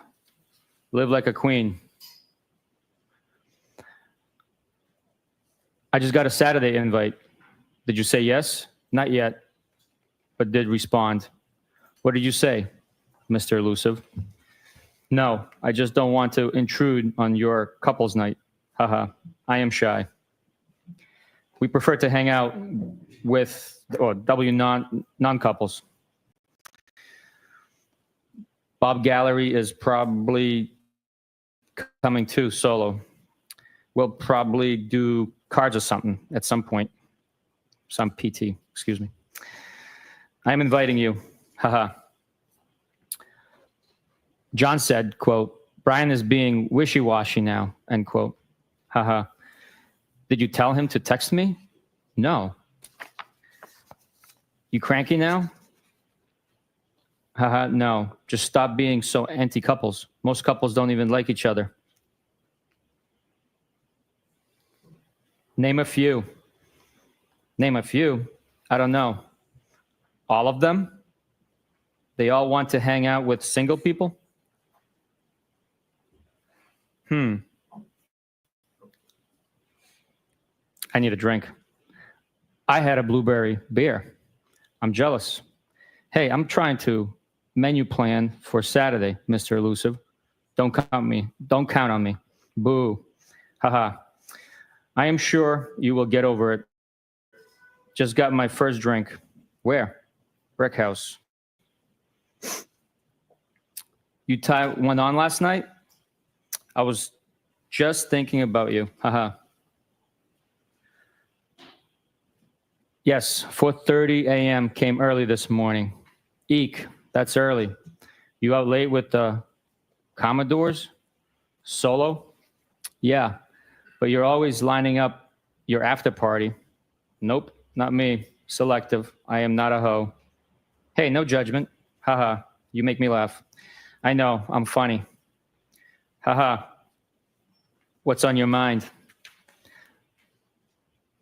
Live like a queen. I just got a Saturday invite. Did you say yes? Not yet, but did respond. What did you say, Mr. Elusive? No, I just don't want to intrude on your couple's night. Haha, I am shy. We prefer to hang out with non-couples. Bob Gallery is probably coming too solo. We'll probably do cards or something at some point. Some PT, excuse me. I'm inviting you. Haha. John said, quote, Brian is being wishy-washy now, end quote. Haha. Did you tell him to text me? No. You cranky now? Haha, no. Just stop being so anti-couples. Most couples don't even like each other. Name a few. Name a few? I don't know. All of them? They all want to hang out with single people? I need a drink. I had a blueberry beer. I'm jealous. Hey, I'm trying to menu plan for Saturday, Mr. Elusive. Don't count on me. Boo. Haha. I am sure you will get over it. Just got my first drink. Where? Brick House. You tied one on last night? I was just thinking about you. Haha. Yes, 4:30 a.m. came early this morning. Eek, that's early. You out late with the Commodores? Solo? Yeah, but you're always lining up your after party. Nope, not me. Selective. I am not a hoe. Hey, no judgment. Haha, you make me laugh. I know, I'm funny. Haha. What's on your mind?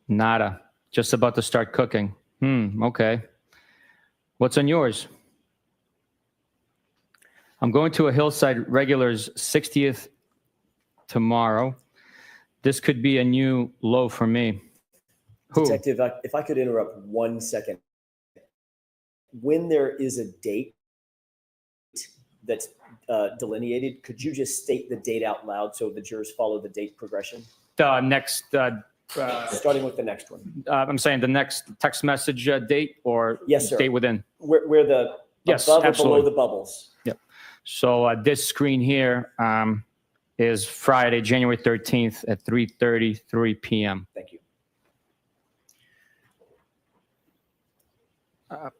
Nada. Just about to start cooking. Okay. What's on yours? I'm going to a Hillside Regulars 60th tomorrow. This could be a new low for me. Who? Detective, if I could interrupt 1 second. When there is a date that's delineated, could you just state the date out loud so the jurors follow the date progression? Next, Starting with the next one. I'm saying the next text message date or Yes, sir. date within. Where the Yes, above or absolutely. below the bubbles. Yep. So this screen here is Friday, January 13th at 3:33 p.m. Thank you.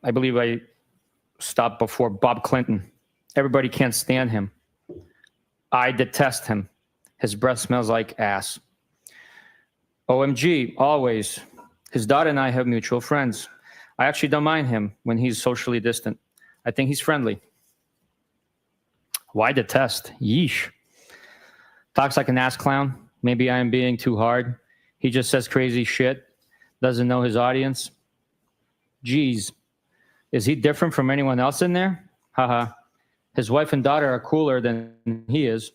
I believe I stopped before Bob Clinton. Everybody can't stand him. I detest him. His breath smells like ass. OMG, always. His daughter and I have mutual friends. I actually don't mind him when he's socially distant. I think he's friendly. Why detest? Yeesh. Talks like an ass clown. Maybe I am being too hard. He just says crazy shit. Doesn't know his audience. Geez. Is he different from anyone else in there? Haha. His wife and daughter are cooler than he is.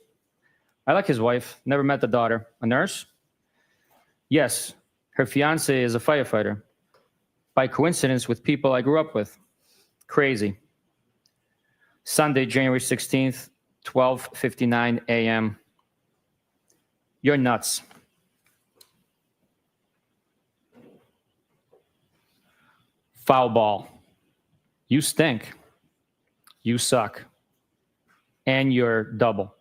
I like his wife. Never met the daughter. A nurse? Yes. Her fiance is a firefighter. By coincidence with people I grew up with. Crazy. Sunday, January 16th, 12:59 a.m. You're nuts. Foul ball. You stink. You suck. And you're double.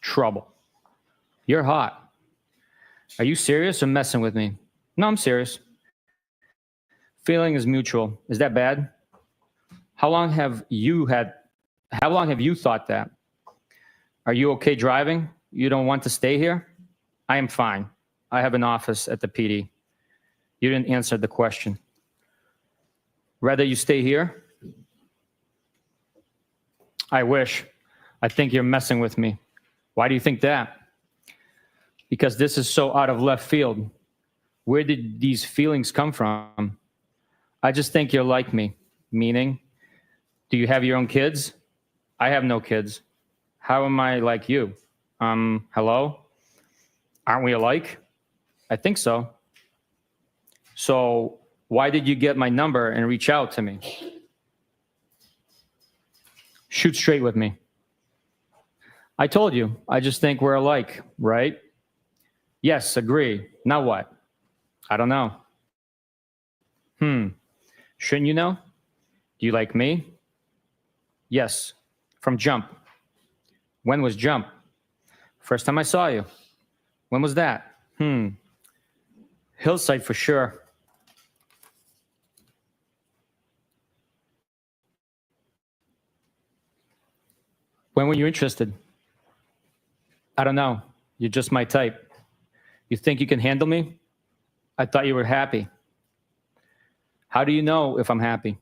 Trouble. You're hot. Are you serious or messing with me? No, I'm serious. Feeling is mutual. Is that bad? How long have you thought that? Are you okay driving? You don't want to stay here? I am fine. I have an office at the PD. You didn't answer the question. Rather you stay here? I wish. I think you're messing with me. Why do you think that? Because this is so out of left field. Where did these feelings come from? I just think you're like me. Meaning, do you have your own kids? I have no kids. How am I like you? Hello? Aren't we alike? I think so. So why did you get my number and reach out to me? Shoot straight with me. I told you, I just think we're alike, right? Yes, agree. Now what? I don't know. Shouldn't you know? Do you like me? Yes, from jump. When was jump? First time I saw you. When was that? Hillside for sure. When were you interested? I don't know. You're just my type. You think you can handle me? I thought you were happy. How do you know if I'm happy?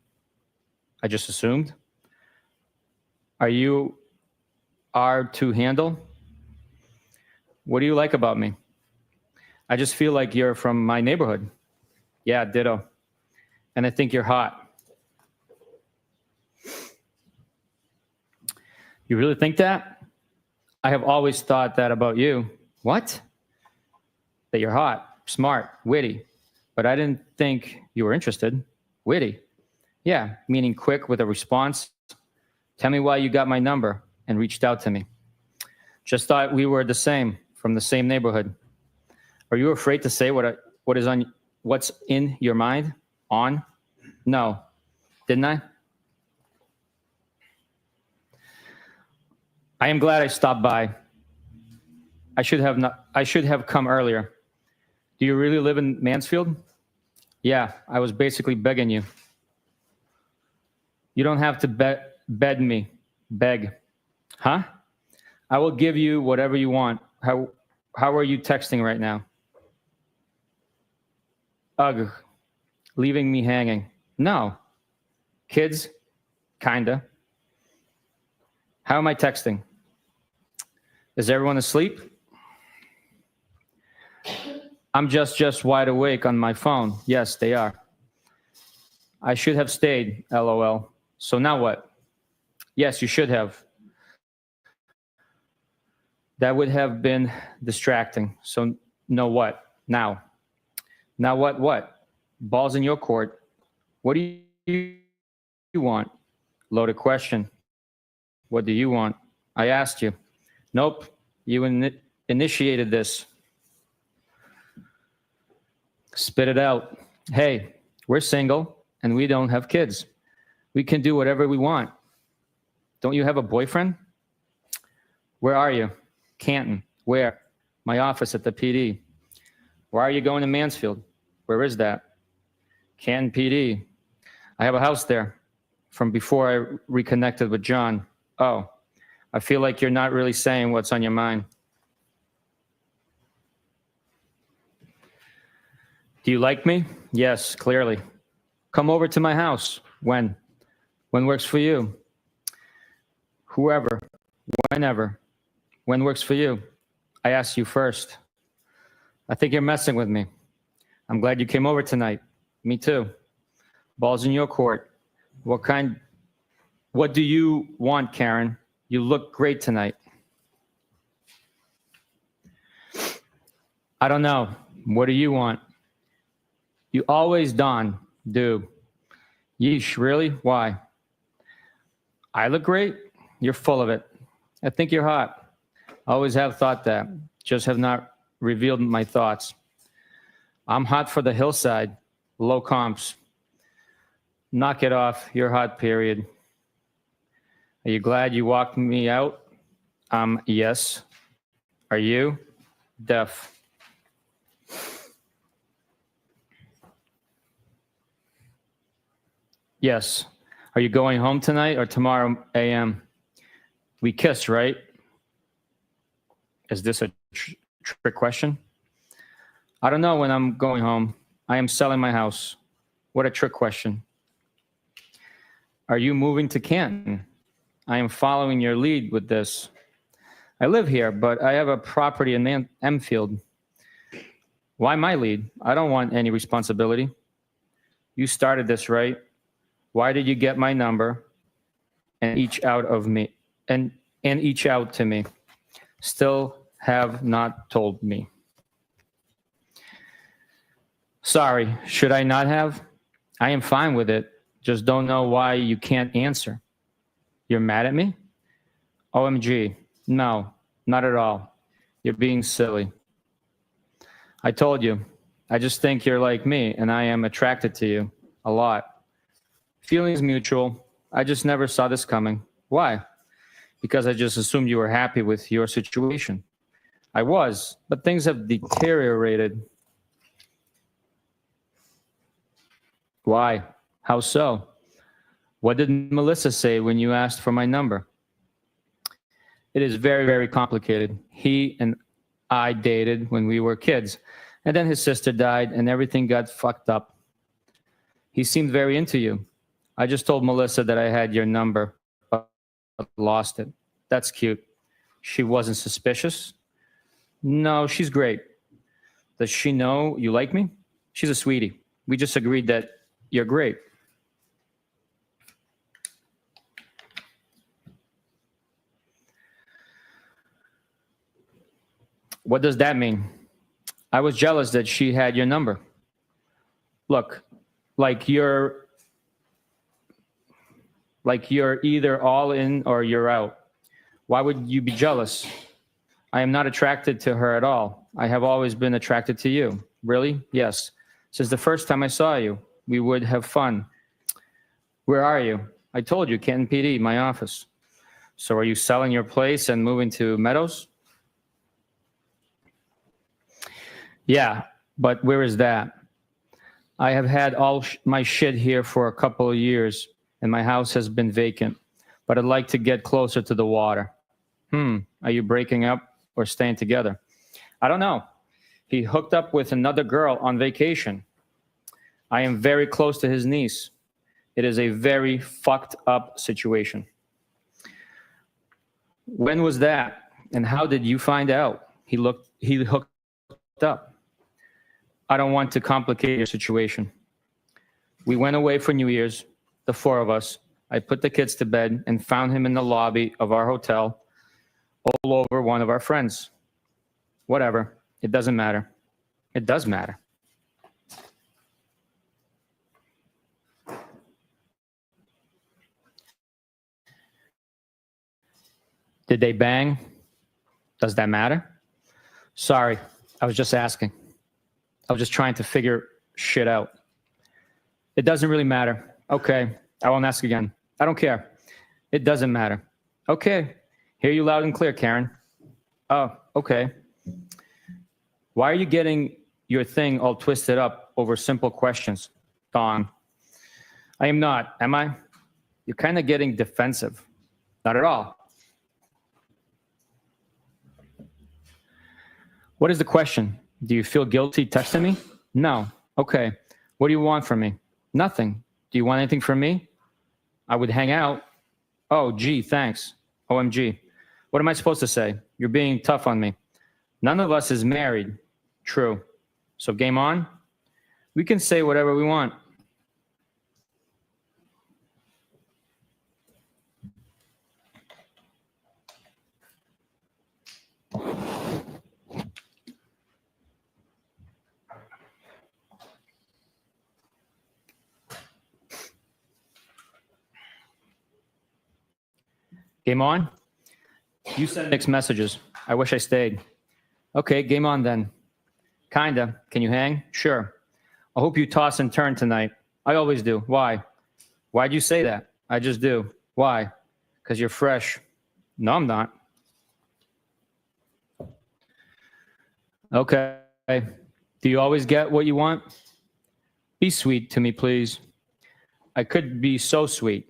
I just assumed. Are you to handle? What do you like about me? I just feel like you're from my neighborhood. Yeah, ditto. And I think you're hot. You really think that? I have always thought that about you. What? That you're hot, smart, witty. But I didn't think you were interested. Witty. Yeah, meaning quick with a response. Tell me why you got my number and reached out to me. Just thought we were the same, from the same neighborhood. Are you afraid to say what's in your mind? On? No. Didn't I? I am glad I stopped by. I should have come earlier. Do you really live in Mansfield? Yeah, I was basically begging you. You don't have to beg me. Beg. Huh? I will give you whatever you want. How are you texting right now? Ugh, leaving me hanging. No. Kids? Kinda. How am I texting? Is everyone asleep? I'm just wide awake on my phone. Yes, they are. I should have stayed, LOL. So now what? Yes, you should have. That would have been distracting. So no what? Now. Now what? Ball's in your court. What do you want? Loaded question. What do you want? I asked you. Nope. You initiated this. Spit it out. Hey, we're single and we don't have kids. We can do whatever we want. Don't you have a boyfriend? Where are you? Canton. Where? My office at the PD. Why are you going to Mansfield? Where is that? Canton PD. I have a house there from before I reconnected with John. Oh, I feel like you're not really saying what's on your mind. Do you like me? Yes, clearly. Come over to my house. When? When works for you? Whoever. Whenever. When works for you? I asked you first. I think you're messing with me. I'm glad you came over tonight. Me too. Ball's in your court. What do you want, Karen? You look great tonight. I don't know. What do you want? You always do. Yeesh, really? Why? I look great? You're full of it. I think you're hot. I always have thought that. Just have not revealed my thoughts. I'm hot for the hillside. Low comps. Knock it off. You're hot, period. Are you glad you walked me out? Yes. Are you? Def. Yes. Are you going home tonight or tomorrow AM? We kissed, right? Is this a trick question? I don't know when I'm going home. I am selling my house. What a trick question. Are you moving to Canton? I am following your lead with this. I live here, but I have a property in Enfield. Why my lead? I don't want any responsibility. You started this, right? Why did you get my number and each out of me and each out to me? Still have not told me. Sorry, should I not have? I am fine with it. Just don't know why you can't answer. You're mad at me? OMG. No, not at all. You're being silly. I told you. I just think you're like me and I am attracted to you a lot. Feelings mutual. I just never saw this coming. Why? Because I just assumed you were happy with your situation. I was, but things have deteriorated. Why? How so? What did Melissa say when you asked for my number? It is very, very complicated. He and I dated when we were kids, and then his sister died and everything got fucked up. He seemed very into you. I just told Melissa that I had your number, but lost it. That's cute. She wasn't suspicious? No, she's great. Does she know you like me? She's a sweetie. We just agreed that you're great. What does that mean? I was jealous that she had your number. Look, like you're either all in or you're out. Why would you be jealous? I am not attracted to her at all. I have always been attracted to you. Really? Yes. Since the first time I saw you, we would have fun. Where are you? I told you, Canton PD, my office. So are you selling your place and moving to Meadows? Yeah, but where is that? I have had all my shit here for a couple of years, and my house has been vacant, but I'd like to get closer to the water. Are you breaking up or staying together? I don't know. He hooked up with another girl on vacation. I am very close to his niece. It is a very fucked up situation. When was that? And how did you find out? He hooked up. I don't want to complicate your situation. We went away for New Year's, the four of us. I put the kids to bed and found him in the lobby of our hotel, all over one of our friends. Whatever. It doesn't matter. It does matter. Did they bang? Does that matter? Sorry, I was just asking. I was just trying to figure shit out. It doesn't really matter. Okay, I won't ask again. I don't care. It doesn't matter. Okay, hear you loud and clear, Karen. Oh, okay. Why are you getting your thing all twisted up over simple questions, Dawn? I am not, am I? You're kind of getting defensive. Not at all. What is the question? Do you feel guilty texting me? No. Okay. What do you want from me? Nothing. Do you want anything from me? I would hang out. Oh, gee, thanks. OMG. What am I supposed to say? You're being tough on me. None of us is married. True. So game on? We can say whatever we want. Game on? You send mixed messages. I wish I stayed. Okay, game on then. Kinda. Can you hang? Sure. I hope you toss and turn tonight. I always do. Why? Why'd you say that? I just do. Why? Because you're fresh. No, I'm not. Okay. Do you always get what you want? Be sweet to me, please. I could be so sweet.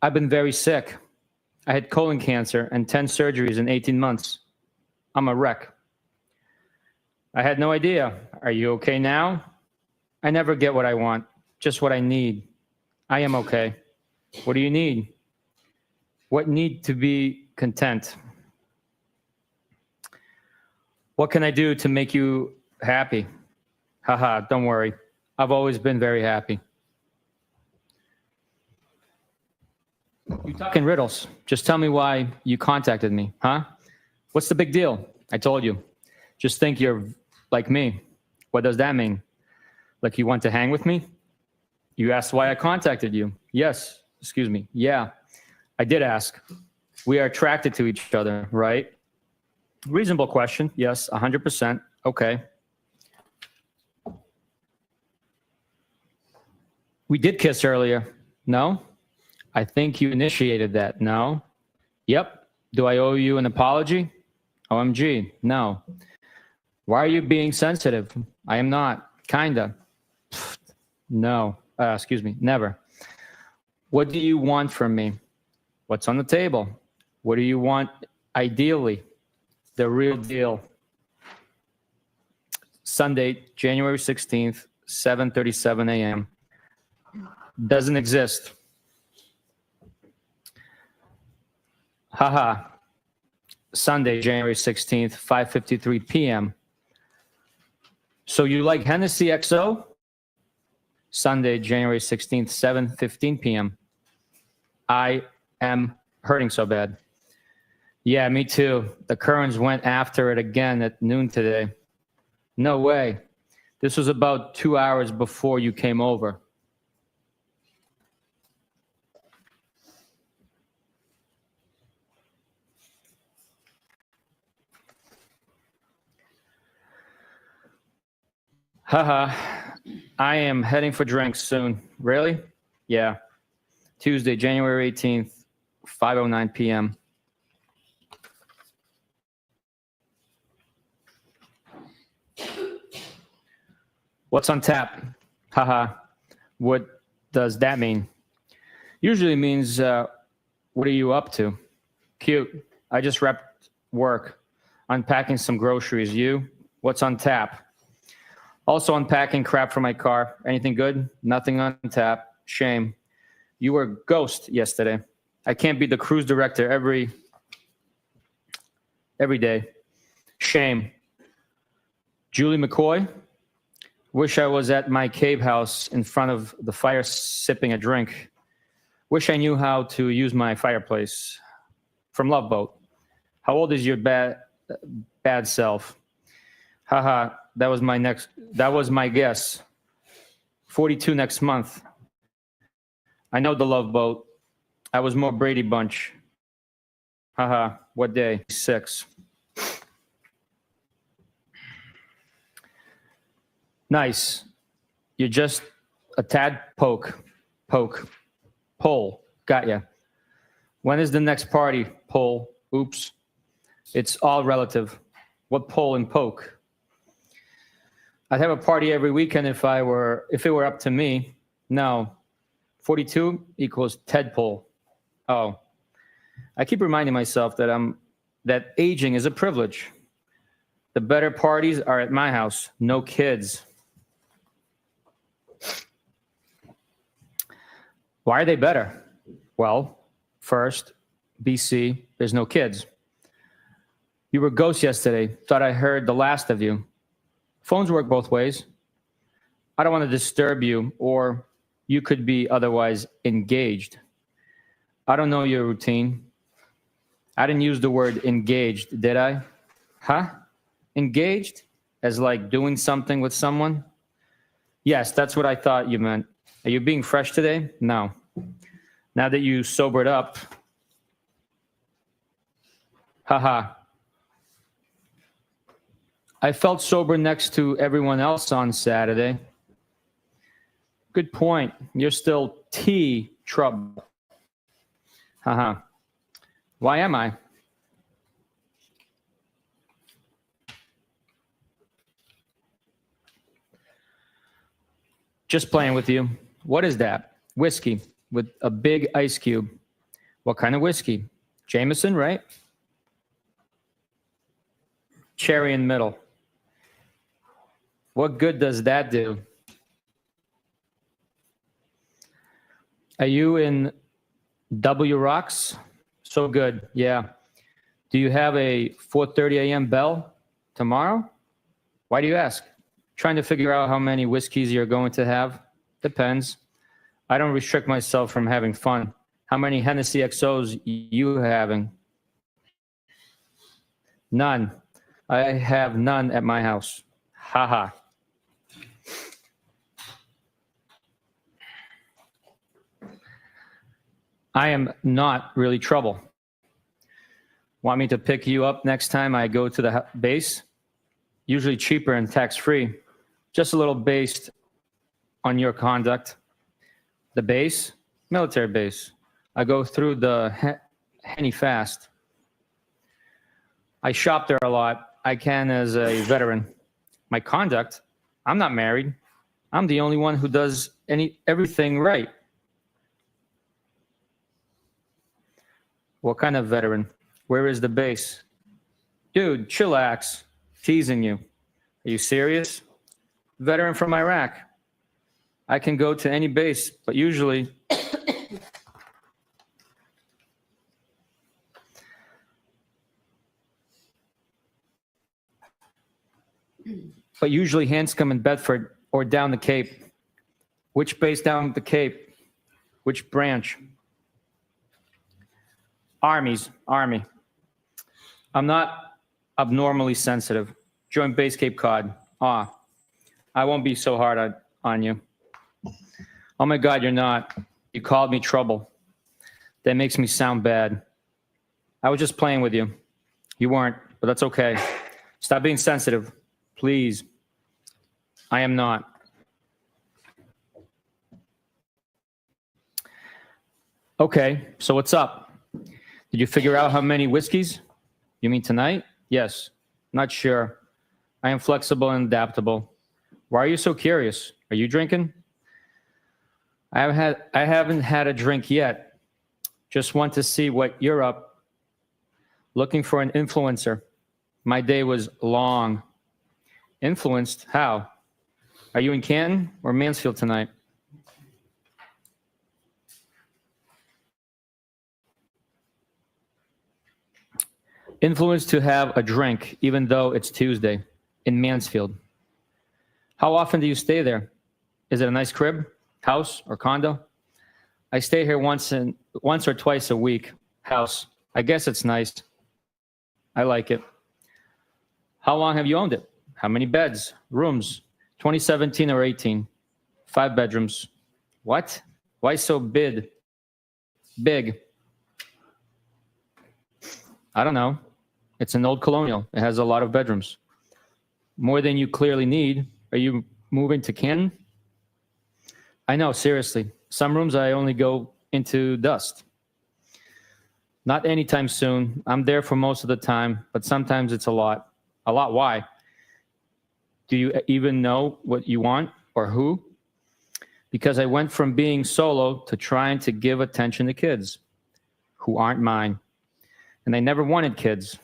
I've been very sick. I had colon cancer and 10 surgeries in 18 months. I'm a wreck. I had no idea. Are you okay now? I never get what I want, just what I need. I am okay. What do you need? What need to be content? What can I do to make you happy? Haha, don't worry. I've always been very happy. You talk in riddles. Just tell me why you contacted me, huh? What's the big deal? I told you. Just think you're like me. What does that mean? Like you want to hang with me? You asked why I contacted you. Yes. Excuse me. Yeah, I did ask. We are attracted to each other, right? Reasonable question. Yes, 100%. Okay. We did kiss earlier. No? I think you initiated that. No? Yep. Do I owe you an apology? OMG. No. Why are you being sensitive? I am not. Kinda. No. Excuse me. Never. What do you want from me? What's on the table? What do you want ideally? The real deal. Sunday, January 16th, 7:37 a.m. Doesn't exist. Haha. Sunday, January 16th, 5:53 p.m. So you like Hennessy XO? Sunday, January 16th, 7:15 p.m. I am hurting so bad. Yeah, me too. The Currens went after it again at noon today. No way. This was about 2 hours before you came over. Haha, I am heading for drinks soon. Really? Yeah. Tuesday, January 18th, 5:09 p.m. What's on tap? Haha. What does that mean? Usually means, what are you up to? Cute. I just wrapped work. Unpacking some groceries. You? What's on tap? Also unpacking crap from my car. Anything good? Nothing on tap. Shame. You were a ghost yesterday. I can't be the cruise director every day. Shame. Julie McCoy. Wish I was at my cave house in front of the fire sipping a drink. Wish I knew how to use my fireplace. From Love Boat. How old is your bad self? Haha, that was my guess. 42 next month. I know the Love Boat. I was more Brady Bunch. Haha, what day? 6. Nice. You're just a tad poke. Pole. Got ya. When is the next party? Pole. Oops. It's all relative. What pole and poke? I'd have a party every weekend if it were up to me. No. 42 equals Ted pole. Oh. I keep reminding myself that aging is a privilege. The better parties are at my house. No kids. Why are they better? Well, first, BC, there's no kids. You were a ghost yesterday. Thought I heard the last of you. Phones work both ways. I don't want to disturb you, or you could be otherwise engaged. I don't know your routine. I didn't use the word engaged, did I? Huh? Engaged? As like doing something with someone? Yes, that's what I thought you meant. Are you being fresh today? No. Now that you sobered up. Haha. I felt sober next to everyone else on Saturday. Good point. You're still T trouble. Haha. Why am I? Just playing with you. What is that? Whiskey with a big ice cube. What kind of whiskey? Jameson, right? Cherry in middle. What good does that do? Are you in W Rocks? So good, yeah. Do you have a 4:30 a.m. bell tomorrow? Why do you ask? Trying to figure out how many whiskeys you're going to have? Depends. I don't restrict myself from having fun. How many Hennessy XOs you having? None. I have none at my house. Haha. I am not really trouble. Want me to pick you up next time I go to the base? Usually cheaper and tax-free. Just a little based on your conduct. The base? Military base. I go through the Henny fast. I shop there a lot. I can as a veteran. My conduct? I'm not married. I'm the only one who does everything right. What kind of veteran? Where is the base? Dude, chillax. Teasing you. Are you serious? Veteran from Iraq. I can go to any base, but usually Hanscom and Bedford or down the Cape. Which base down the Cape? Which branch? Army. I'm not abnormally sensitive. Joint base Cape Cod. I won't be so hard on you. Oh my God, you're not. You called me trouble. That makes me sound bad. I was just playing with you. You weren't, but that's okay. Stop being sensitive, please. I am not. Okay, so what's up? Did you figure out how many whiskeys? You mean tonight? Yes. Not sure. I am flexible and adaptable. Why are you so curious? Are you drinking? I haven't had a drink yet. Just want to see what you're up. Looking for an influencer. My day was long. Influenced? How? Are you in Canton or Mansfield tonight? Influence to have a drink, even though it's Tuesday, in Mansfield. How often do you stay there? Is it a nice crib, house, or condo? I stay here once or twice a week. House. I guess it's nice. I like it. How long have you owned it? How many beds, rooms? 2017 or 18? 5 bedrooms. What? Why so big? Big. I don't know. It's an old colonial. It has a lot of bedrooms. More than you clearly need. Are you moving to Canton? I know, seriously. Some rooms I only go into dust. Not anytime soon. I'm there for most of the time, but sometimes it's a lot. A lot, why? Do you even know what you want or who? Because I went from being solo to trying to give attention to kids who aren't mine. And I never wanted kids.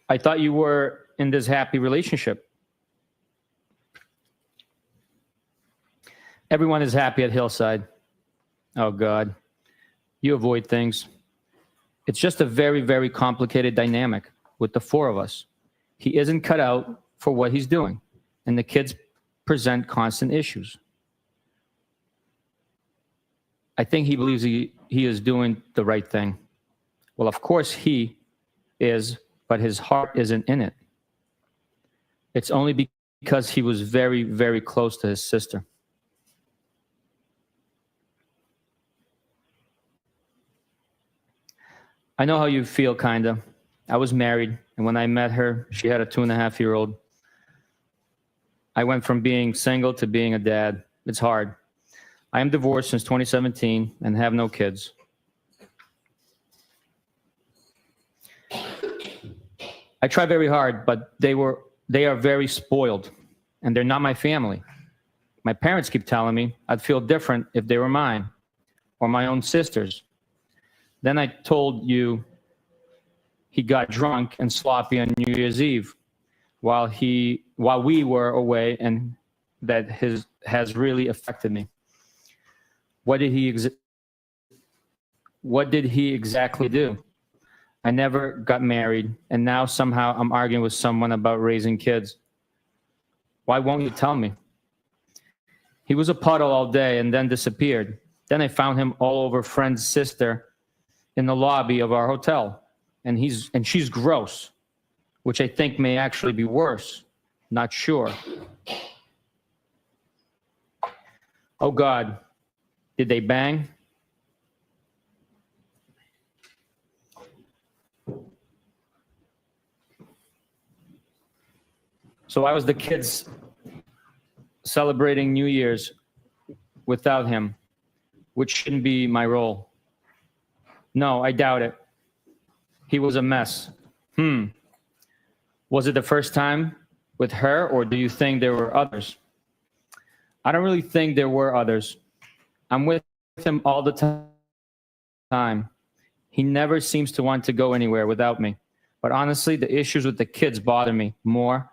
I thought you were in this happy relationship. Everyone is happy at Hillside. Oh, God. You avoid things. It's just a very, very complicated dynamic with the 4 of us. He isn't cut out for what he's doing, and the kids present constant issues. I think he believes he is doing the right thing. Well, of course he is, but his heart isn't in it. It's only because he was very, very close to his sister. I know how you feel, kinda. I was married, and when I met her, she had a 2.5-year-old. I went from being single to being a dad. It's hard. I am divorced since 2017 and have no kids. I try very hard, but they are very spoiled, and they're not my family. My parents keep telling me I'd feel different if they were mine or my own sisters. Then I told you he got drunk and sloppy on New Year's Eve while we were away, and that has really affected me. What did he exactly do? I never got married, and now somehow I'm arguing with someone about raising kids. Why won't you tell me? He was a puddle all day and then disappeared. Then I found him all over friend's sister in the lobby of our hotel, and she's gross, which I think may actually be worse. Not sure. Oh God, did they bang? So I was the kids celebrating New Year's without him, which shouldn't be my role. No, I doubt it. He was a mess. Was it the first time with her, or do you think there were others? I don't really think there were others. I'm with him all the time. He never seems to want to go anywhere without me. But honestly, the issues with the kids bother me more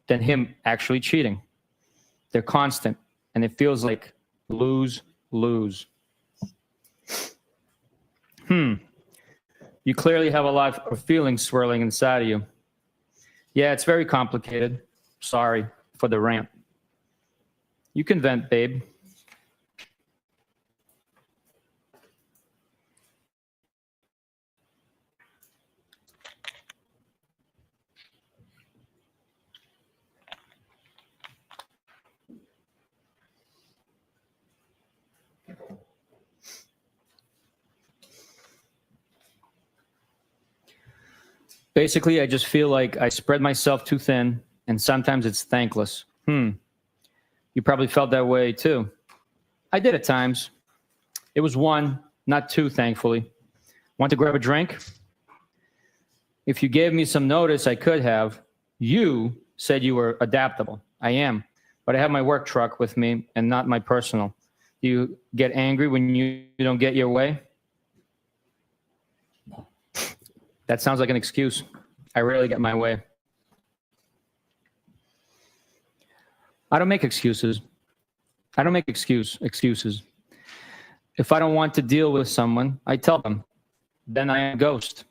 than him actually cheating. They're constant, and it feels like lose. You clearly have a lot of feelings swirling inside of you. Yeah, it's very complicated. Sorry for the rant. You can vent, babe. Basically, I just feel like I spread myself too thin, and sometimes it's thankless. You probably felt that way too. I did at times. It was 1, not 2, thankfully. Want to grab a drink? If you gave me some notice, I could have. You said you were adaptable. I am, but I have my work truck with me and not my personal. Do you get angry when you don't get your way? That sounds like an excuse. I rarely get my way. I don't make excuses. I don't make excuses. If I don't want to deal with someone, I tell them. Then I am a ghost.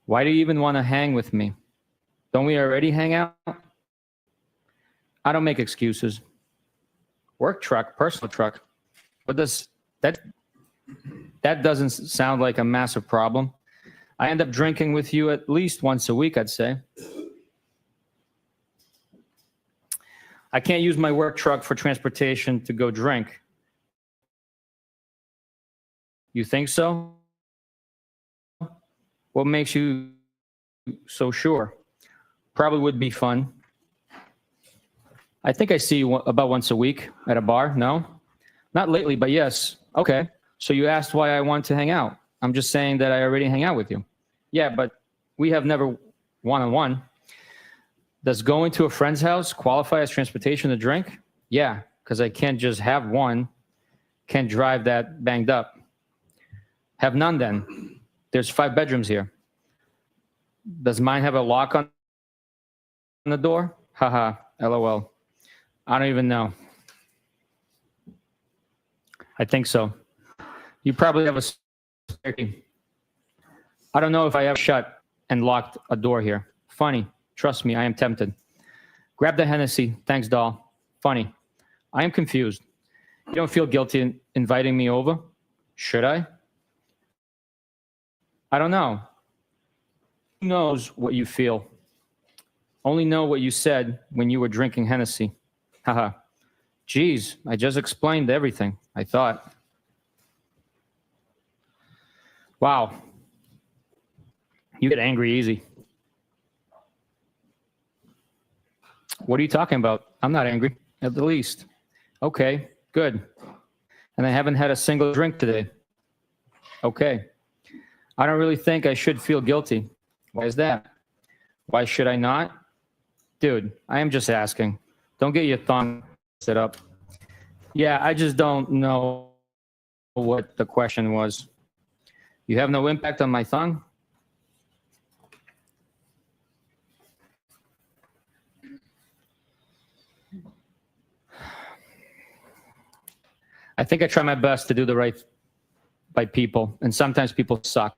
Why do you even want to hang with me? Don't we already hang out? I don't make excuses. Work truck, personal truck. What does that doesn't sound like a massive problem. I end up drinking with you at least once a week, I'd say. I can't use my work truck for transportation to go drink. You think so? What makes you so sure? Probably would be fun. I think I see you about once a week at a bar. No? Not lately, but yes. Okay. So you asked why I want to hang out. I'm just saying that I already hang out with you. Yeah, but we have never one-on-one. Does going to a friend's house qualify as transportation to drink? Yeah, because I can't just have one. Can't drive that banged up. Have none then. There's 5 bedrooms here. Does mine have a lock on the door? Haha, LOL. I don't even know. I think so. You probably have a spare key. I don't know if I ever shut and locked a door here. Funny. Trust me, I am tempted. Grab the Hennessy. Thanks, doll. Funny. I am confused. You don't feel guilty in inviting me over? Should I? I don't know. Who knows what you feel? Only know what you said when you were drinking Hennessy. Haha. Geez, I just explained everything, I thought. Wow. You get angry easy. What are you talking about? I'm not angry, at the least. Okay, good. And I haven't had a single drink today. Okay. I don't really think I should feel guilty. Why is that? Why should I not? Dude, I am just asking. Don't get your thumb set up. Yeah, I just don't know what the question was. You have no impact on my tongue? I think I try my best to do the right by people, and sometimes people suck.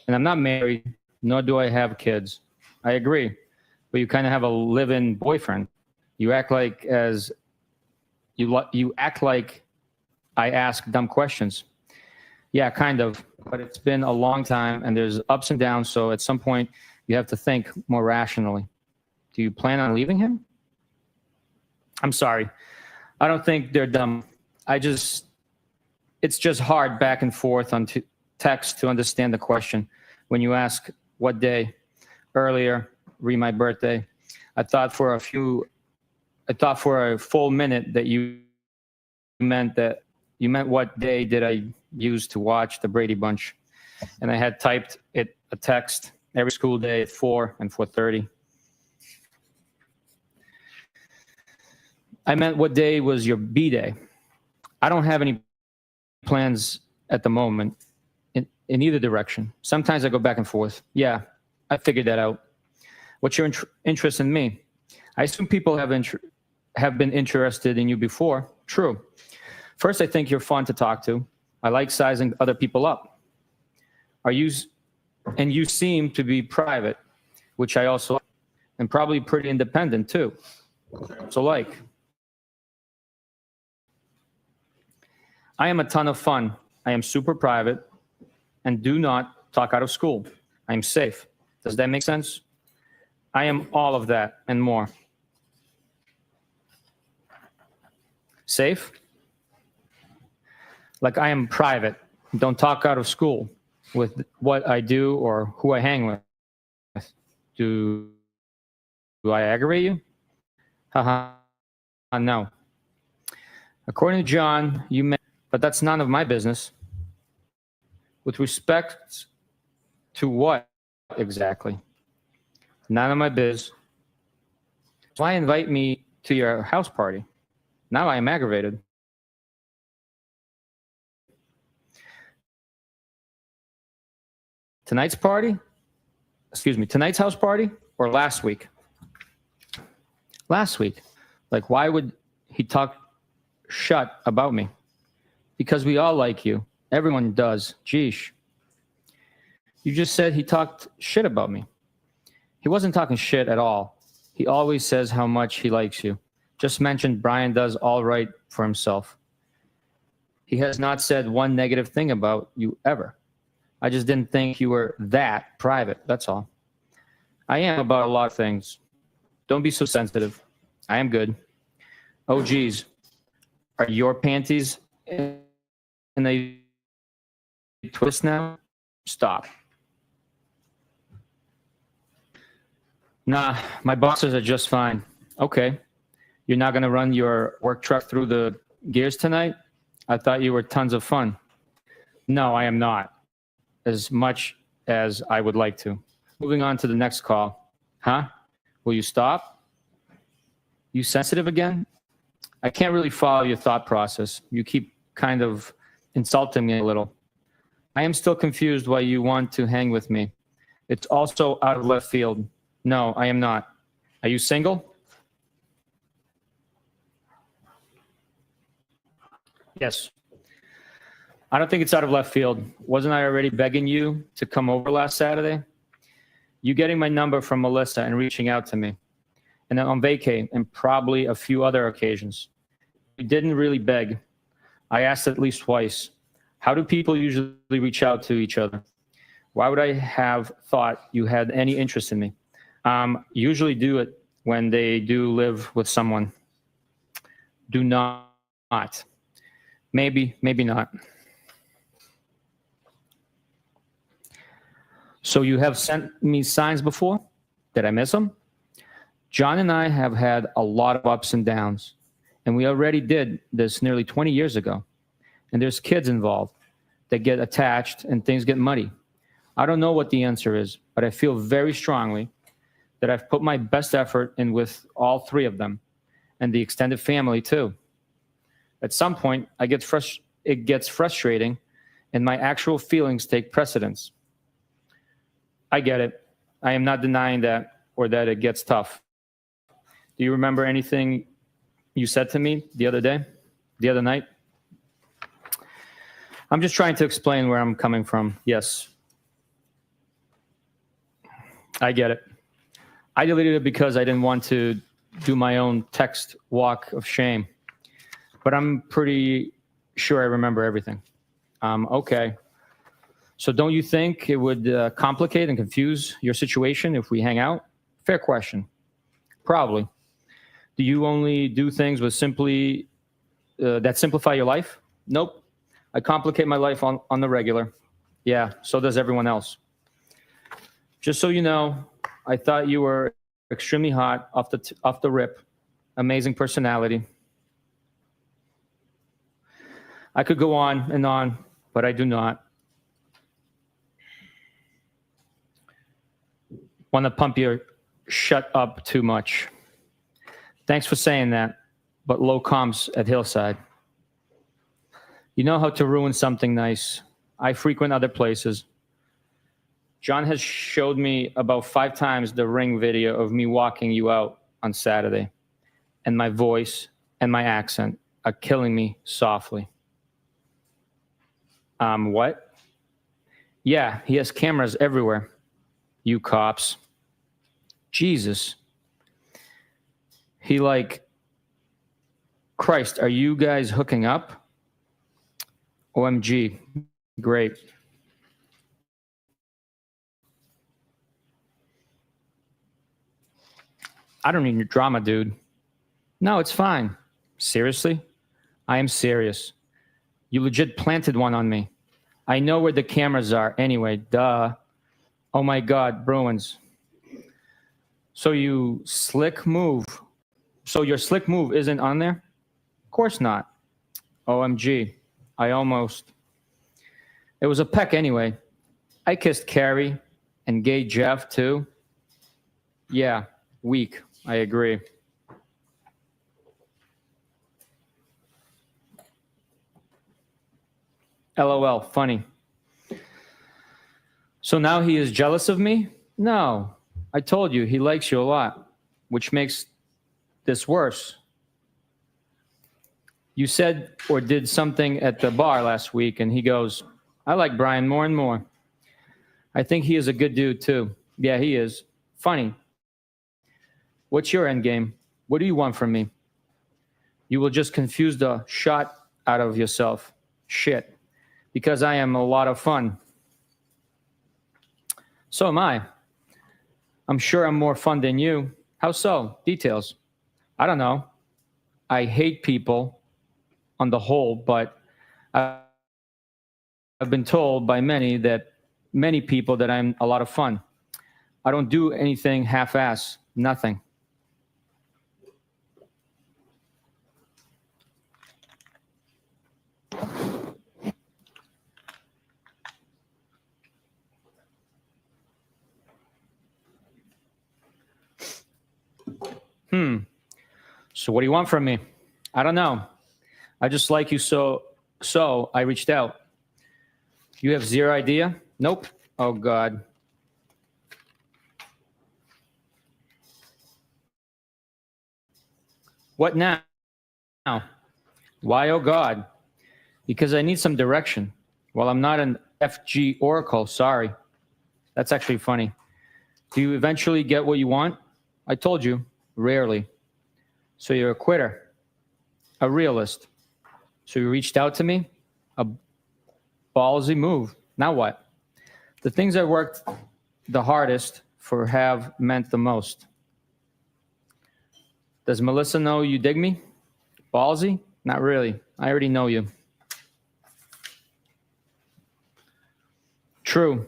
And I'm not married, nor do I have kids. I agree, but you kind of have a live-in boyfriend. You act like you act like I ask dumb questions. Yeah, kind of, but it's been a long time, and there's ups and downs. So at some point, you have to think more rationally. Do you plan on leaving him? I'm sorry, I don't think they're dumb. It's just hard back and forth on text to understand the question. When you ask what day, earlier, read my birthday, I thought for a full minute that you meant what day did I use to watch the Brady Bunch. And I had typed a text every school day at 4 and 4:30. I meant what day was your B-day. I don't have any plans at the moment in either direction. Sometimes I go back and forth. Yeah, I figured that out. What's your interest in me? I assume people have been interested in you before. True. First, I think you're fun to talk to. I like sizing other people up. And you seem to be private, which I also like, and probably pretty independent too. So like. I am a ton of fun. I am super private and do not talk out of school. I am safe. Does that make sense? I am all of that and more. Safe? Like I am private. Don't talk out of school with what I do or who I hang with. Do I aggravate you? Haha. No. According to John, you may. But that's none of my business. With respect to what exactly? None of my biz. Why invite me to your house party? Now I am aggravated. Tonight's house party or last week? Last week. Like, why would he talk shut about me? Because we all like you. Everyone does. Geesh. You just said he talked shit about me. He wasn't talking shit at all. He always says how much he likes you. Just mentioned Brian does all right for himself. He has not said one negative thing about you ever. I just didn't think you were that private, that's all. I am about a lot of things. Don't be so sensitive. I am good. Oh, geez. Are your panties in a twist now? Stop. Nah, my boxers are just fine. Okay. You're not going to run your work truck through the gears tonight? I thought you were tons of fun. No, I am not. As much as I would like to. Moving on to the next call. Huh? Will you stop? You sensitive again? I can't really follow your thought process. You keep kind of insulting me a little. I am still confused why you want to hang with me. It's also out of left field. No, I am not. Are you single? Yes. I don't think it's out of left field. Wasn't I already begging you to come over last Saturday? You getting my number from Melissa and reaching out to me. And then on vacay and probably a few other occasions. You didn't really beg. I asked at least twice. How do people usually reach out to each other? Why would I have thought you had any interest in me? Usually do it when they do live with someone. Do not. Maybe, maybe not. So you have sent me signs before? Did I miss them? John and I have had a lot of ups and downs, and we already did this nearly 20 years ago. And there's kids involved that get attached and things get muddy. I don't know what the answer is, but I feel very strongly that I've put my best effort in with all three of them and the extended family too. At some point, it gets frustrating and my actual feelings take precedence. I get it. I am not denying that or that it gets tough. Do you remember anything you said to me the other night? I'm just trying to explain where I'm coming from. Yes. I get it. I deleted it because I didn't want to do my own text walk of shame. But I'm pretty sure I remember everything. Okay. So don't you think it would complicate and confuse your situation if we hang out? Fair question. Probably. Do you only do things with that simplify your life? Nope. I complicate my life on the regular. Yeah, so does everyone else. Just so you know, I thought you were extremely hot off the rip. Amazing personality. I could go on and on, but I do not. Want to pump your shut up too much. Thanks for saying that, but low comps at Hillside. You know how to ruin something nice. I frequent other places. John has showed me about 5 times the Ring video of me walking you out on Saturday, and my voice and my accent are killing me softly. What? Yeah, he has cameras everywhere. You cops. Jesus. He like, Christ, are you guys hooking up? OMG. Great. I don't need your drama, dude. No, it's fine. Seriously? I am serious. You legit planted one on me. I know where the cameras are anyway, duh. Oh my God, Bruins. So your slick move isn't on there? Of course not. OMG, it was a peck anyway. I kissed Carrie and gay Jeff too. Yeah, weak, I agree. LOL, funny. So now he is jealous of me? No, I told you he likes you a lot, which makes this worse. You said or did something at the bar last week, and he goes, I like Brian more and more. I think he is a good dude, too. Yeah, he is. Funny. What's your end game? What do you want from me? You will just confuse the shot out of yourself. Shit. Because I am a lot of fun. So am I. I'm sure I'm more fun than you. How so? Details. I don't know. I hate people on the whole, but I've been told by many people that I'm a lot of fun. I don't do anything half-ass, nothing. So what do you want from me? I don't know. I just like you so I reached out. You have zero idea? Nope. Oh, God. What now? Why, oh, God? Because I need some direction. Well, I'm not an FG oracle, sorry. That's actually funny. Do you eventually get what you want? I told you, rarely. So you're a quitter, a realist. So you reached out to me? A ballsy move. Now what? The things I worked the hardest for have meant the most. Does Melissa know you dig me? Ballsy? Not really. I already know you. True.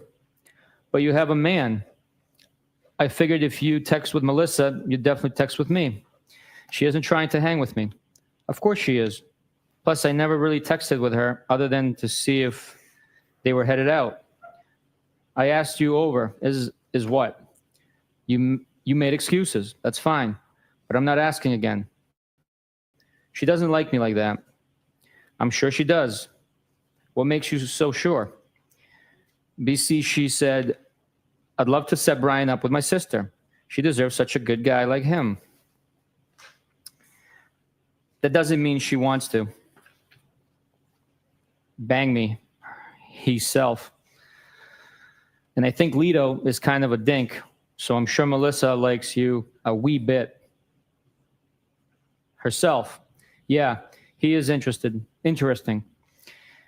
But you have a man. I figured if you text with Melissa, you'd definitely text with me. She isn't trying to hang with me. Of course she is. Plus, I never really texted with her other than to see if they were headed out. I asked you over. Is what? You made excuses. That's fine. But I'm not asking again. She doesn't like me like that. I'm sure she does. What makes you so sure? BC, she said, I'd love to set Brian up with my sister. She deserves such a good guy like him. That doesn't mean she wants to. Bang me, himself. And I think Lito is kind of a dink, so I'm sure Melissa likes you a wee bit. Herself. Yeah, he is interesting.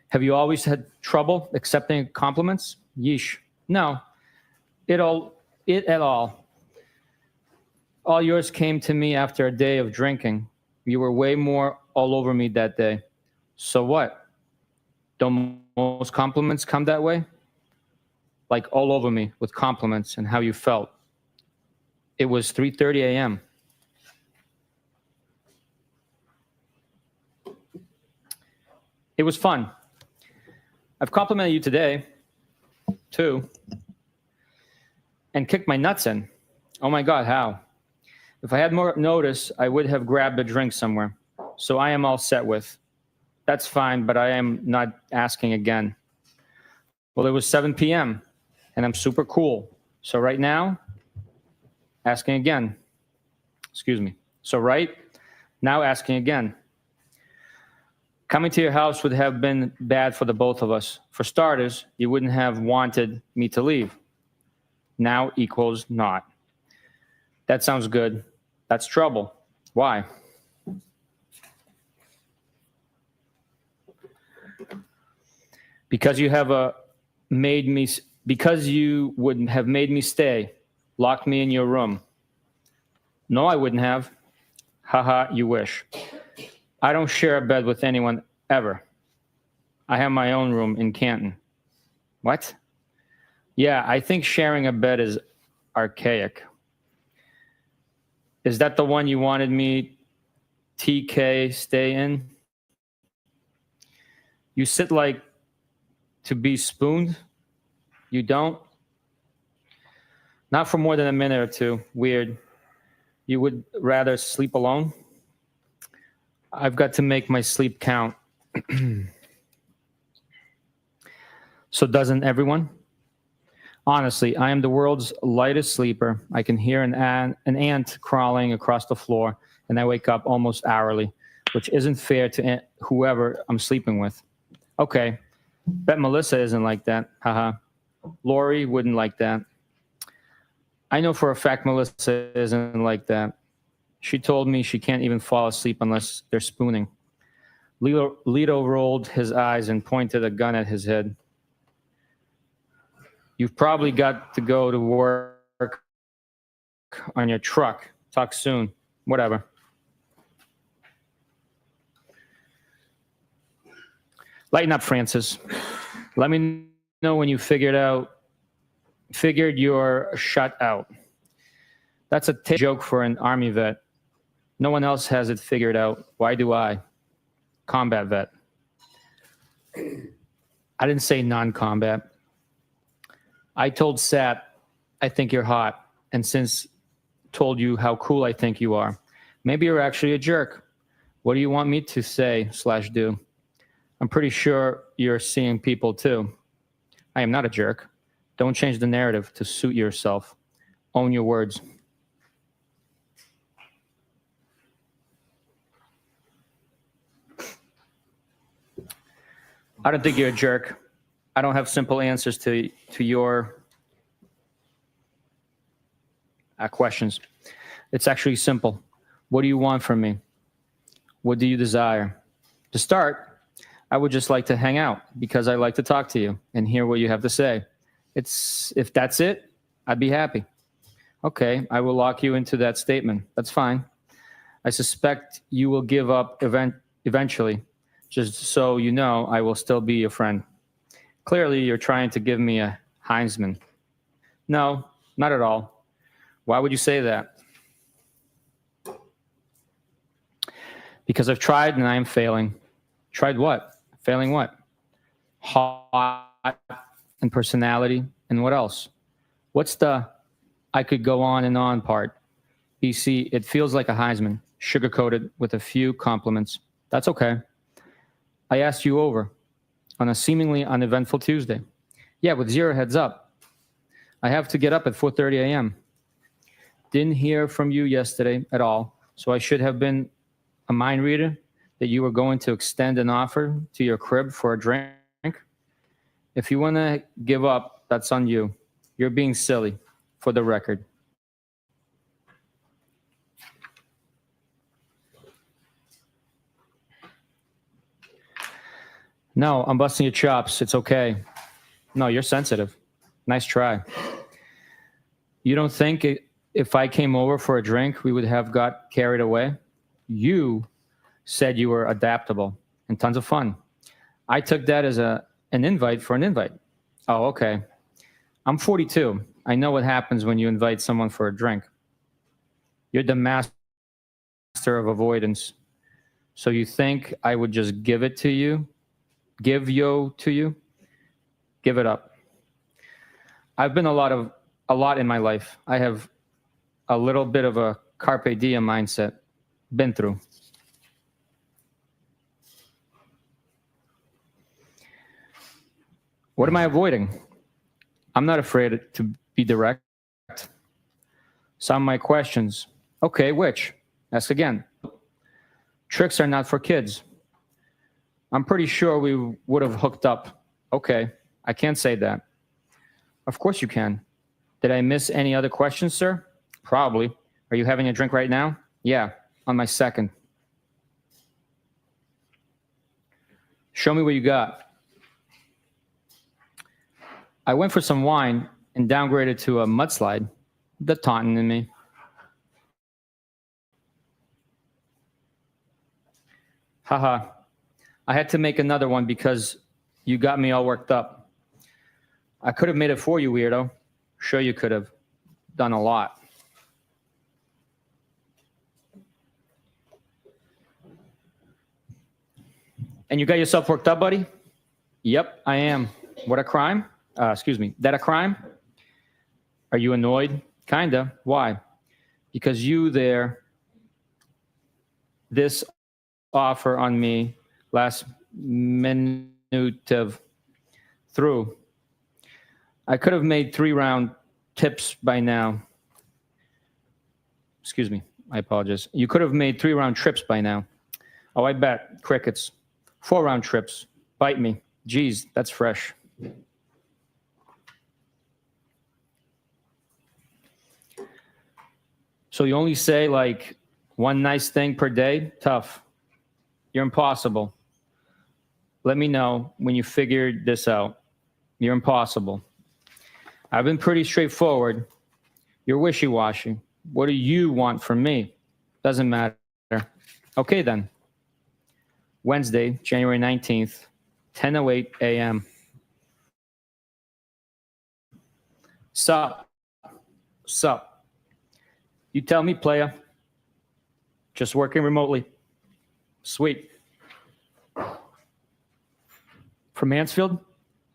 Have you always had trouble accepting compliments? Yeesh. No. It at all. All yours came to me after a day of drinking. You were way more all over me that day. So what? Don't most compliments come that way? Like all over me with compliments and how you felt. It was 3:30 a.m. It was fun. I've complimented you today, too, and kicked my nuts in. Oh my God, how? If I had more notice, I would have grabbed a drink somewhere. So I am all set with. That's fine, but I am not asking again. Well, it was 7 p.m., and I'm super cool. So right now, asking again. Excuse me. So right now, asking again. Coming to your house would have been bad for the both of us. For starters, you wouldn't have wanted me to leave. Now equals not. That sounds good. That's trouble. Why? Because you would have made me stay, locked me in your room. No, I wouldn't have. Haha, you wish. I don't share a bed with anyone ever. I have my own room in Canton. What? Yeah, I think sharing a bed is archaic. Is that the one you wanted me, TK, stay in? You sit like to be spooned? You don't? Not for more than a minute or two. Weird. You would rather sleep alone? I've got to make my sleep count. So doesn't everyone? Honestly, I am the world's lightest sleeper. I can hear an ant crawling across the floor, and I wake up almost hourly. which isn't fair to whoever I'm sleeping with. Okay, bet Melissa isn't like that. Haha. Lori wouldn't like that. I know for a fact Melissa isn't like that. She told me she can't even fall asleep unless they're spooning. Lito rolled his eyes and pointed a gun at his head. You've probably got to go to work on your truck. Talk soon. Whatever. Lighten up, Francis. Let me know when you figured you're shut out. That's a joke for an Army vet. No one else has it figured out. Why do I? Combat vet. I didn't say non-combat. I told Sat, I think you're hot, and since told you how cool I think you are. Maybe you're actually a jerk. What do you want me to say / do? I'm pretty sure you're seeing people too. I am not a jerk. Don't change the narrative to suit yourself. Own your words. I don't think you're a jerk. I don't have simple answers to your questions. It's actually simple. What do you want from me? What do you desire? To start, I would just like to hang out because I like to talk to you and hear what you have to say. If that's it, I'd be happy. Okay, I will lock you into that statement. That's fine. I suspect you will give up eventually. Just so you know, I will still be your friend. Clearly, you're trying to give me a Heisman. No, not at all. Why would you say that? Because I've tried and I am failing. Tried what? Failing what? Hot and personality and what else? What's the I could go on and on part? BC, it feels like a Heisman, sugar-coated with a few compliments. That's okay. I asked you over on a seemingly uneventful Tuesday. Yeah, with 0 heads up. I have to get up at 4:30 a.m. Didn't hear from you yesterday at all, so I should have been a mind reader that you were going to extend an offer to your crib for a drink. If you want to give up, that's on you. You're being silly, for the record. No, I'm busting your chops. It's okay. No, you're sensitive. Nice try. You don't think if I came over for a drink, we would have got carried away? You said you were adaptable and tons of fun. I took that as an invite for an invite. Oh, okay. I'm 42. I know what happens when you invite someone for a drink. You're the master of avoidance. So you think I would just give it to you? Give to you? Give it up. I've been a lot in my life. I have a little bit of a carpe diem mindset. Been through. What am I avoiding? I'm not afraid to be direct. Some of my questions. Okay, which? Ask again. Tricks are not for kids. I'm pretty sure we would have hooked up. Okay, I can't say that. Of course you can. Did I miss any other questions, sir? Probably. Are you having a drink right now? Yeah, on my second. Show me what you got. I went for some wine and downgraded to a mudslide. The taunting in me. Haha. I had to make another one because you got me all worked up. I could have made it for you, weirdo. Sure you could have. Done a lot. And you got yourself worked up, buddy? Yep, I am. What a crime? Excuse me. That a crime? Are you annoyed? Kinda. Why? Because this offer on me last minute of through. I could have made 3-round tips by now. Excuse me. I apologize. You could have made 3-round trips by now. Oh, I bet. Crickets. 4 round trips. Bite me. Geez, that's fresh. So you only say like one nice thing per day? Tough. You're impossible. Let me know when you figured this out. You're impossible. I've been pretty straightforward. You're wishy-washy. What do you want from me? Doesn't matter. Okay then. Wednesday, January 19th, 10:08 a.m. Sup? Sup? You tell me, playa. Just working remotely. Sweet. From Mansfield?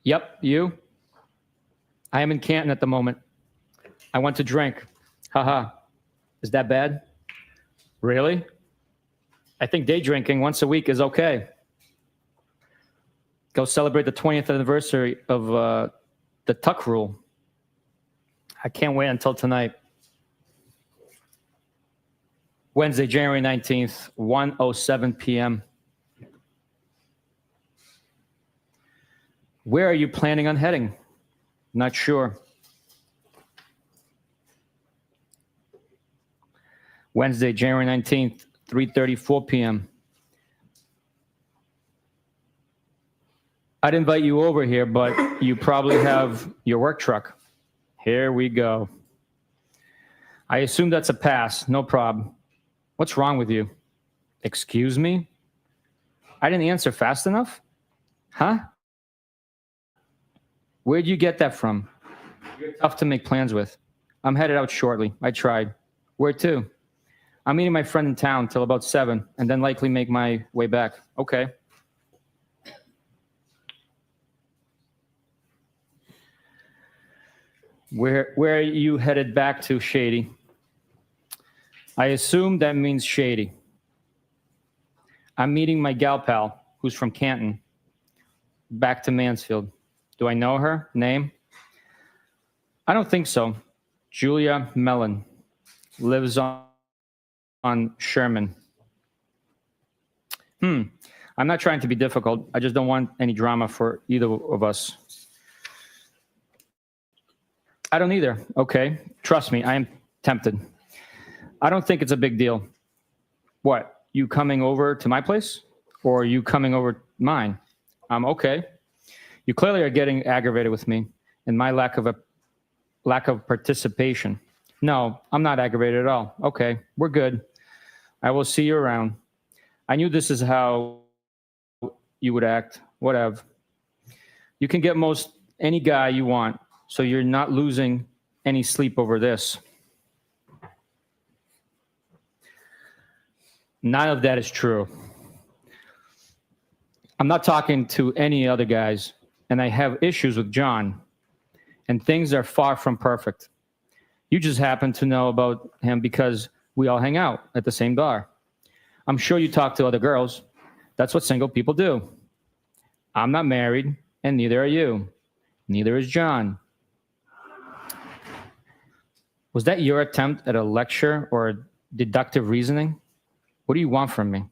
Yep, you? I am in Canton at the moment. I want to drink. Haha. Is that bad? Really? I think day drinking once a week is okay. Go celebrate the 20th anniversary of the Tuck Rule. I can't wait until tonight. Wednesday, January 19th, 1:07 p.m. Where are you planning on heading? Not sure. Wednesday, January 19th, 3:34 p.m. I'd invite you over here, but you probably have your work truck. Here we go. I assume that's a pass. No problem. What's wrong with you? Excuse me? I didn't answer fast enough? Huh? Where'd you get that from? You're tough to make plans with. I'm headed out shortly. I tried. Where to? I'm meeting my friend in town till about 7 and then likely make my way back. Okay. Where are you headed back to, Shady? I assume that means Shady. I'm meeting my gal pal, who's from Canton, back to Mansfield. Do I know her? Name? I don't think so. Julia Mellon. Lives on Sherman. I'm not trying to be difficult. I just don't want any drama for either of us. I don't either. Okay. Trust me, I am tempted. I don't think it's a big deal. What? You coming over to my place? Or you coming over mine? Okay. You clearly are getting aggravated with me and my lack of participation. No, I'm not aggravated at all. Okay, we're good. I will see you around. I knew this is how you would act. Whatever. You can get most any guy you want, so you're not losing any sleep over this. None of that is true. I'm not talking to any other guys, and I have issues with John, and things are far from perfect. You just happen to know about him because we all hang out at the same bar. I'm sure you talk to other girls. That's what single people do. I'm not married, and neither are you. Neither is John. Was that your attempt at a lecture or deductive reasoning? What do you want from me?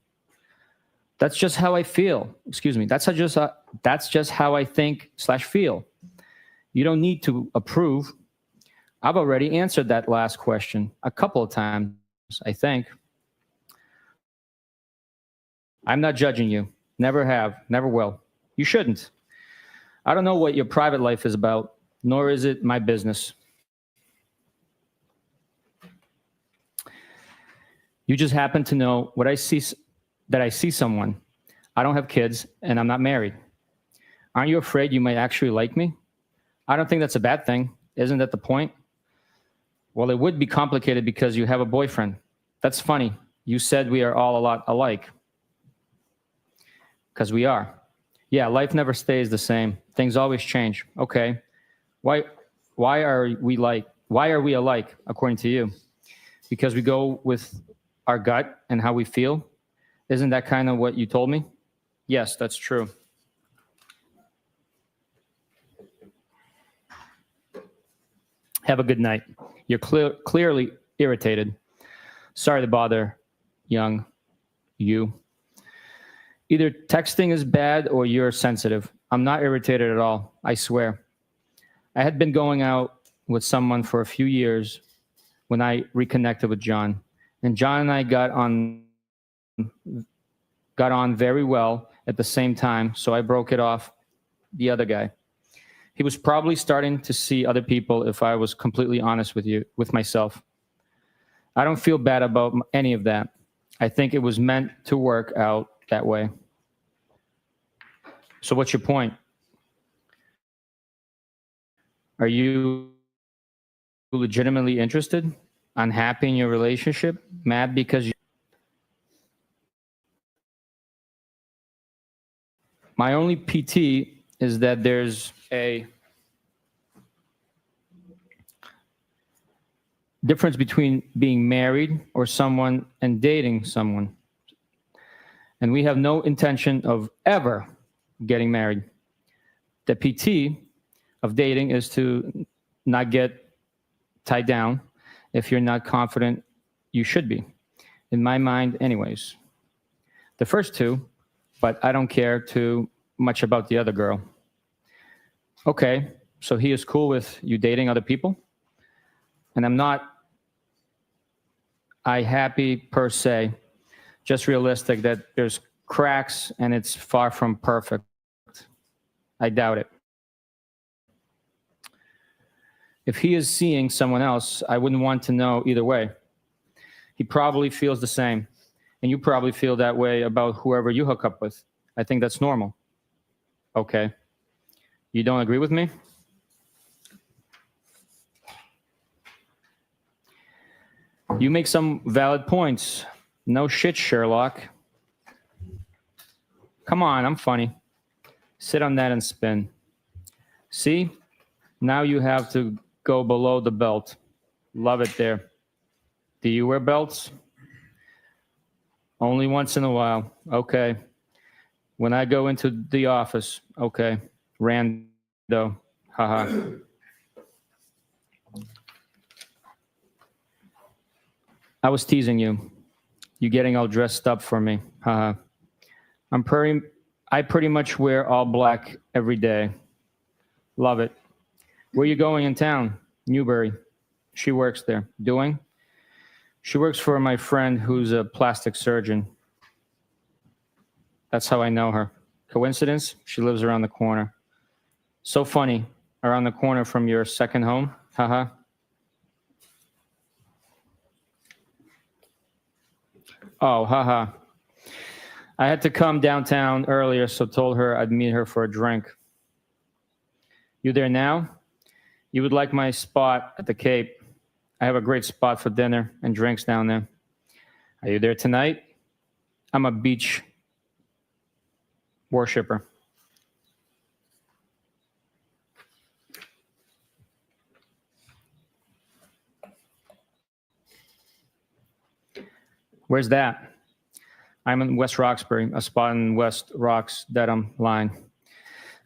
That's just how I feel. Excuse me. That's just how I think/feel. You don't need to approve. I've already answered that last question a couple of times, I think. I'm not judging you. Never have, never will. You shouldn't. I don't know what your private life is about, nor is it my business. You just happen to know what I see, that I see someone. I don't have kids, and I'm not married. Aren't you afraid you might actually like me? I don't think that's a bad thing. Isn't that the point? Well, it would be complicated because you have a boyfriend. That's funny. You said we are all a lot alike. Because we are. Yeah, life never stays the same. Things always change. Okay. Why are we alike, according to you? Because we go with our gut and how we feel? Isn't that kind of what you told me? Yes, that's true. Have a good night. You're clearly irritated. Sorry to bother, you. Either texting is bad or you're sensitive. I'm not irritated at all, I swear. I had been going out with someone for a few years when I reconnected with John. And John and I got on very well at the same time, so I broke it off the other guy. He was probably starting to see other people, if I was completely honest with myself. I don't feel bad about any of that. I think it was meant to work out that way. So what's your point? Are you legitimately interested? Unhappy in your relationship? Mad because you... My only PT is that there's a difference between being married or someone and dating someone. And we have no intention of ever getting married. The PT of dating is to not get tied down if you're not confident you should be. In my mind, anyways. The first two, but I don't care too much about the other girl. Okay, so he is cool with you dating other people? And I'm not happy per se, just realistic that there's cracks and it's far from perfect. I doubt it. If he is seeing someone else, I wouldn't want to know either way. He probably feels the same, and you probably feel that way about whoever you hook up with. I think that's normal. Okay. You don't agree with me? You make some valid points. No shit, Sherlock. Come on, I'm funny. Sit on that and spin. See? Now you have to go below the belt. Love it there. Do you wear belts? Only once in a while. Okay. When I go into the office. Okay. Rando. Haha. I was teasing you. You getting all dressed up for me. Haha. I pretty much wear all black every day. Love it. Where you going in town? Newbury. She works there. Doing? She works for my friend who's a plastic surgeon. That's how I know her. Coincidence? She lives around the corner. So funny. Around the corner from your second home? Haha. Oh, haha. I had to come downtown earlier, so told her I'd meet her for a drink. You there now? You would like my spot at the Cape. I have a great spot for dinner and drinks down there. Are you there tonight? I'm a beach worshiper. Where's that? I'm in West Roxbury, a spot in West Rocks Dedham line.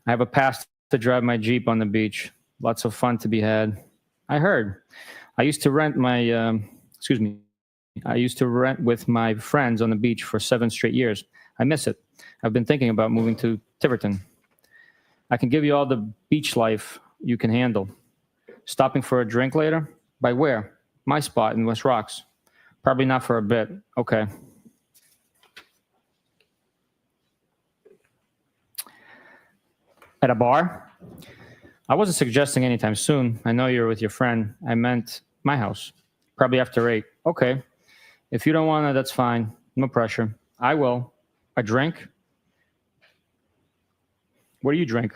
I have a pass to drive my Jeep on the beach. Lots of fun to be had. I heard. I used to rent with my friends on the beach for 7 straight years. I miss it. I've been thinking about moving to Tiverton. I can give you all the beach life you can handle. Stopping for a drink later? By where? My spot in West Rocks. Probably not for a bit. Okay. At a bar? I wasn't suggesting anytime soon. I know you're with your friend. I meant my house. Probably after 8. Okay. If you don't want to, that's fine. No pressure. I will. A drink? What do you drink?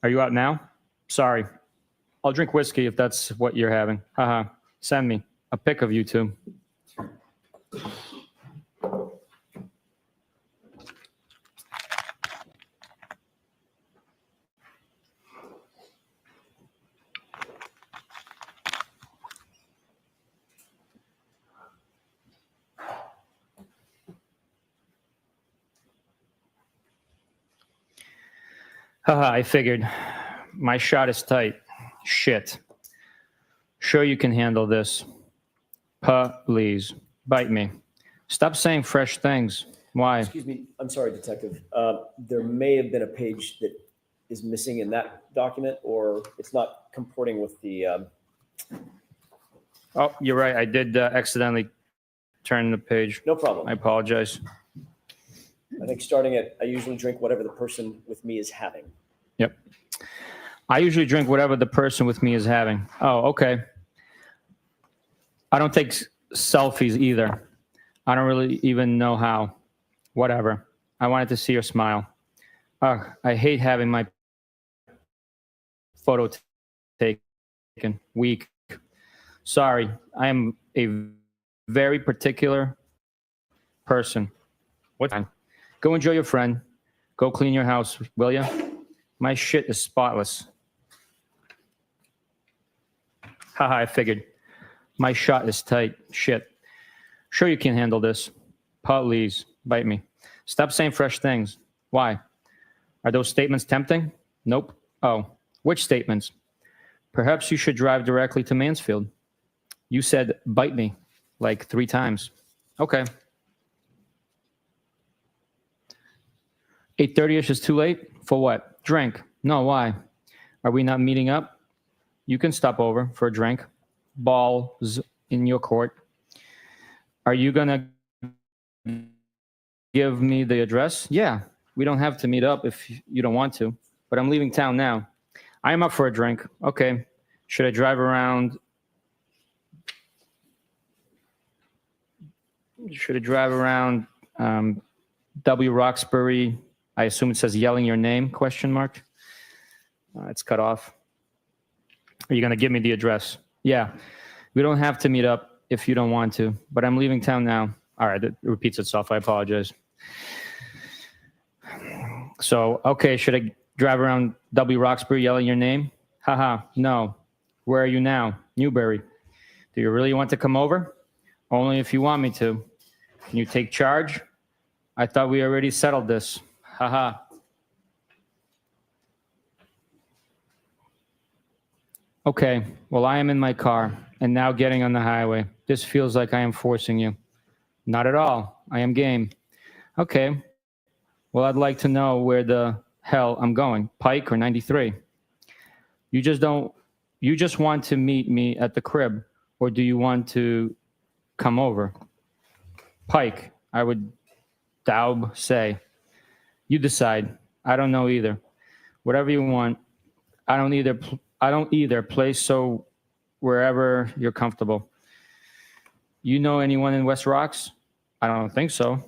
Are you out now? Sorry. I'll drink whiskey if that's what you're having. Haha. Send me a pic of you two. Haha, I figured. My shot is tight. Shit. Sure you can handle this. Please. Bite me. Stop saying fresh things. Why? Excuse me, I'm sorry, Detective. There may have been a page that is missing in that document, or it's not comporting with the, Oh, you're right. I did accidentally turn the page. no problem. I apologize. I think starting at, I usually drink whatever the person with me is having. Yep. I usually drink whatever the person with me is having. Oh, okay. I don't take selfies either. I don't really even know how. Whatever. I wanted to see your smile. Ugh, I hate having my photo taken. Weak. Sorry. I am a very particular person. What time? Go enjoy your friend. Go clean your house, will ya? My shit is spotless. Haha, I figured. My shot is tight. Shit. Sure you can handle this. Please, bite me. Stop saying fresh things. Why? Are those statements tempting? Nope. Oh, which statements? Perhaps you should drive directly to Mansfield. You said bite me like 3 times. Okay. 8:30ish is too late? For what? Drink. No, why? Are we not meeting up? You can stop over for a drink. Balls in your court. Are you gonna give me the address? Yeah. We don't have to meet up if you don't want to, but I'm leaving town now. I am up for a drink. Okay. Should I drive around? W. Roxbury? I assume it says yelling your name, question mark. It's cut off. Are you going to give me the address? Yeah. We don't have to meet up if you don't want to, but I'm leaving town now. All right. It repeats itself. I apologize. So, okay. Should I drive around W. Roxbury yelling your name? Haha. No. Where are you now? Newbury. Do you really want to come over? Only if you want me to. Can you take charge? I thought we already settled this. Haha. Okay, well, I am in my car and now getting on the highway. This feels like I am forcing you. Not at all. I am game. Okay. Well, I'd like to know where the hell I'm going. Pike or 93? You just want to meet me at the crib, or do you want to come over? Pike, I would daub say. You decide. I don't know either. Whatever you want. I don't either. Play so wherever you're comfortable. You know anyone in West Rocks? I don't think so.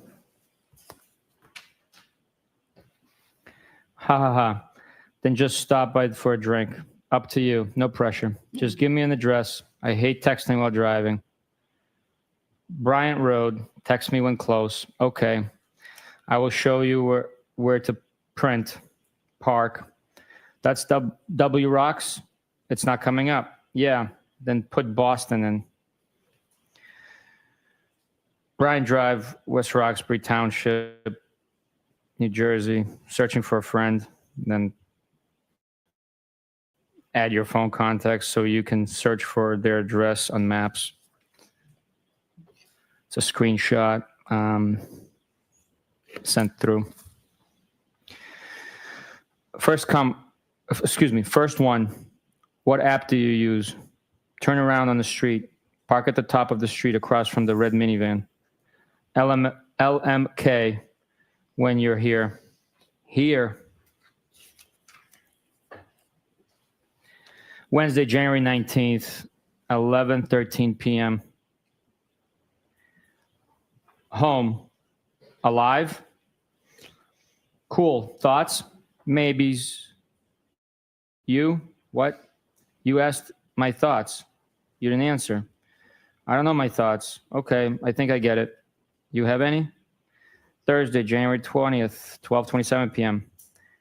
Ha ha ha. Then just stop by for a drink. Up to you. No pressure. Just give me an address. I hate texting while driving. Bryant Road. Text me when close. Okay. I will show you where to print. Park. That's W Rocks? It's not coming up. Yeah. Then put Boston in. Bryant Drive, West Roxbury Township, New Jersey. Searching for a friend. Then add your phone contacts so you can search for their address on maps. It's a screenshot sent through. First one. What app do you use? Turn around on the street. Park at the top of the street across from the red minivan. LMK when you're here. Here. Wednesday, January 19th, 11:13 p.m. Home. Alive? Cool. Thoughts? Maybes. You? What? You asked my thoughts. You didn't answer. I don't know my thoughts. Okay, I think I get it. You have any? Thursday, January 20th, 12:27 p.m.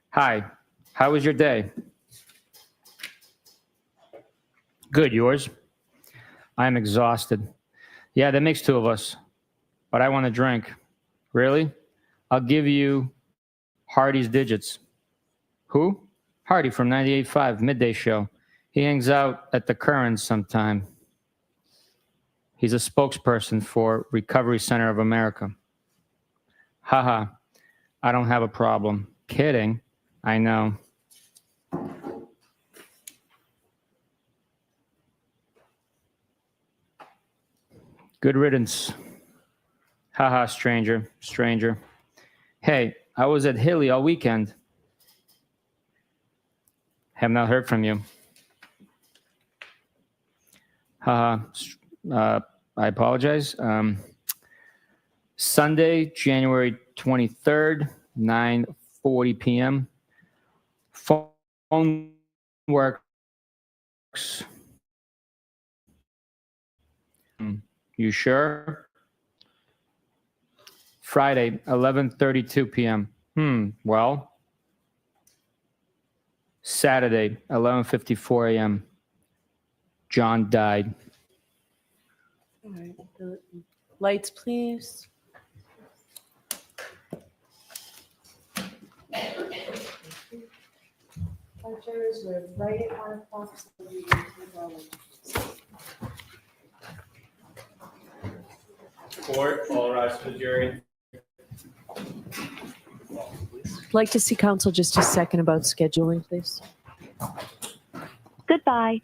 Hi. How was your day? Good. Yours? I am exhausted. Yeah, that makes 2 of us. But I want a drink. Really? I'll give you Hardy's digits. Who? Hardy from 98.5 Midday Show. He hangs out at the Currents sometime. He's a spokesperson for Recovery Center of America. Haha, I don't have a problem. Kidding. I know. Good riddance. Haha, stranger, stranger. Hey, I was at Hilly all weekend. Have not heard from you. Haha, I apologize. Sunday, January 23rd, 9:40 p.m. Phone works. You sure? Friday, 11:32 p.m. Well. Saturday, 11:54 a.m. John died. All right. Lights, please. Our jurors were right at 1 o'clock. So we can go. Court, all rise for the jury. I'd like to see counsel just a second about scheduling, please. Goodbye.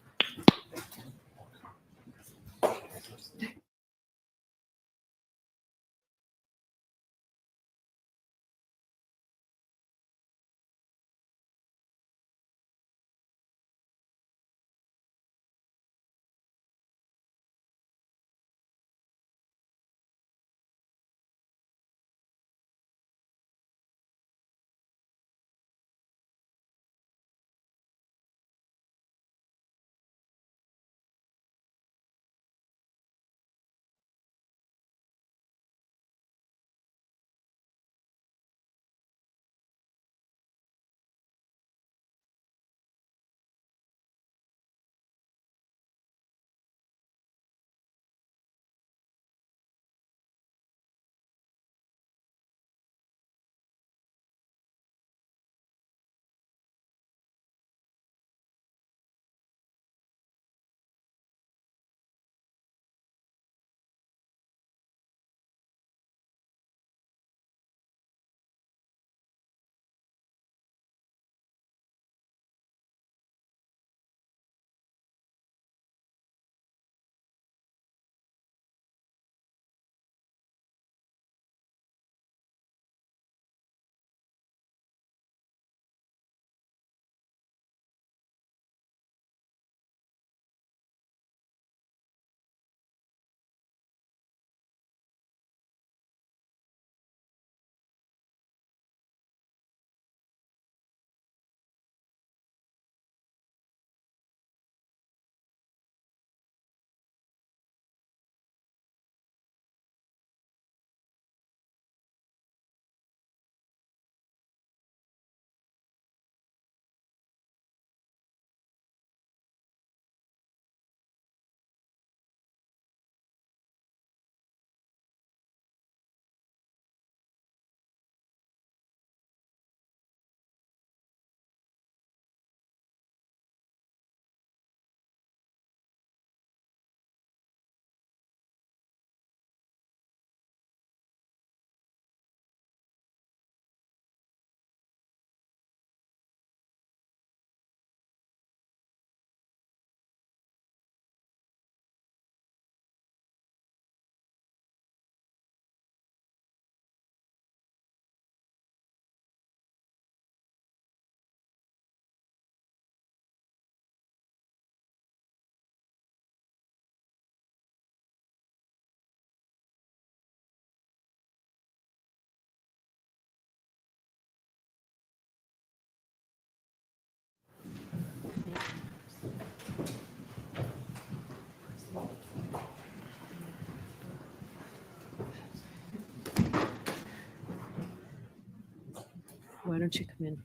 Why don't you come in?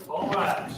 All rise.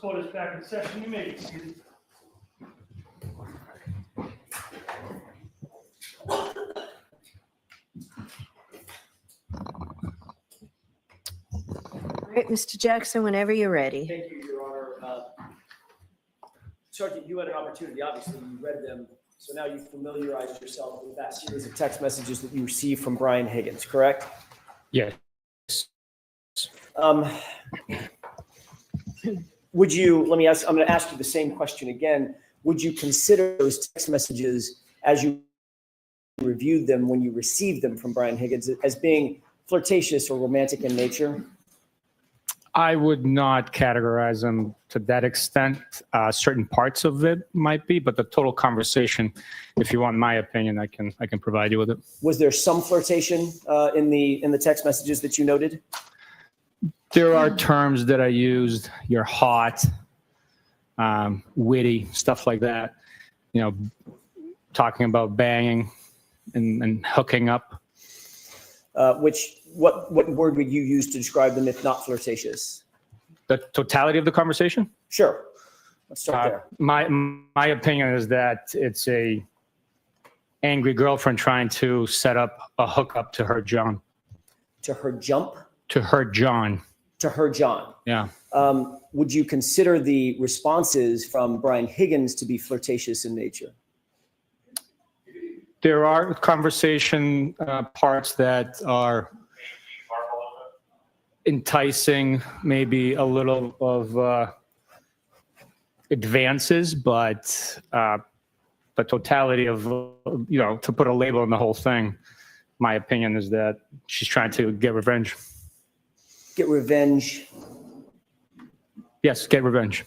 court is back in session. You may be seated. All right, Mr. Jackson, whenever you're ready. Thank you, Your Honor. Sergeant, you had an opportunity, obviously, you read them, so now you've familiarized yourself with that series of text messages that you received from Brian Higgins, correct? Yes. Would you, let me ask, I'm going to ask you the same question again. Would you consider those text messages as you reviewed them when you received them from Brian Higgins as being flirtatious or romantic in nature? I would not categorize them to that extent. Certain parts of it might be, but the total conversation, if you want my opinion, I can provide you with it. Was there some flirtation in the text messages that you noted? There are terms that I used. You're hot, witty, stuff like that. You know, talking about banging and hooking up. What word would you use to describe them if not flirtatious? The totality of the conversation? Sure. Let's start there. My opinion is that it's a angry girlfriend trying to set up a hookup to her John. To her jump? To her John. To her John. Yeah. Would you consider the responses from Brian Higgins to be flirtatious in nature? There are conversation parts that are enticing, maybe a little of advances, but the totality of, to put a label on the whole thing, my opinion is that she's trying to get revenge. Get revenge Yes, get revenge.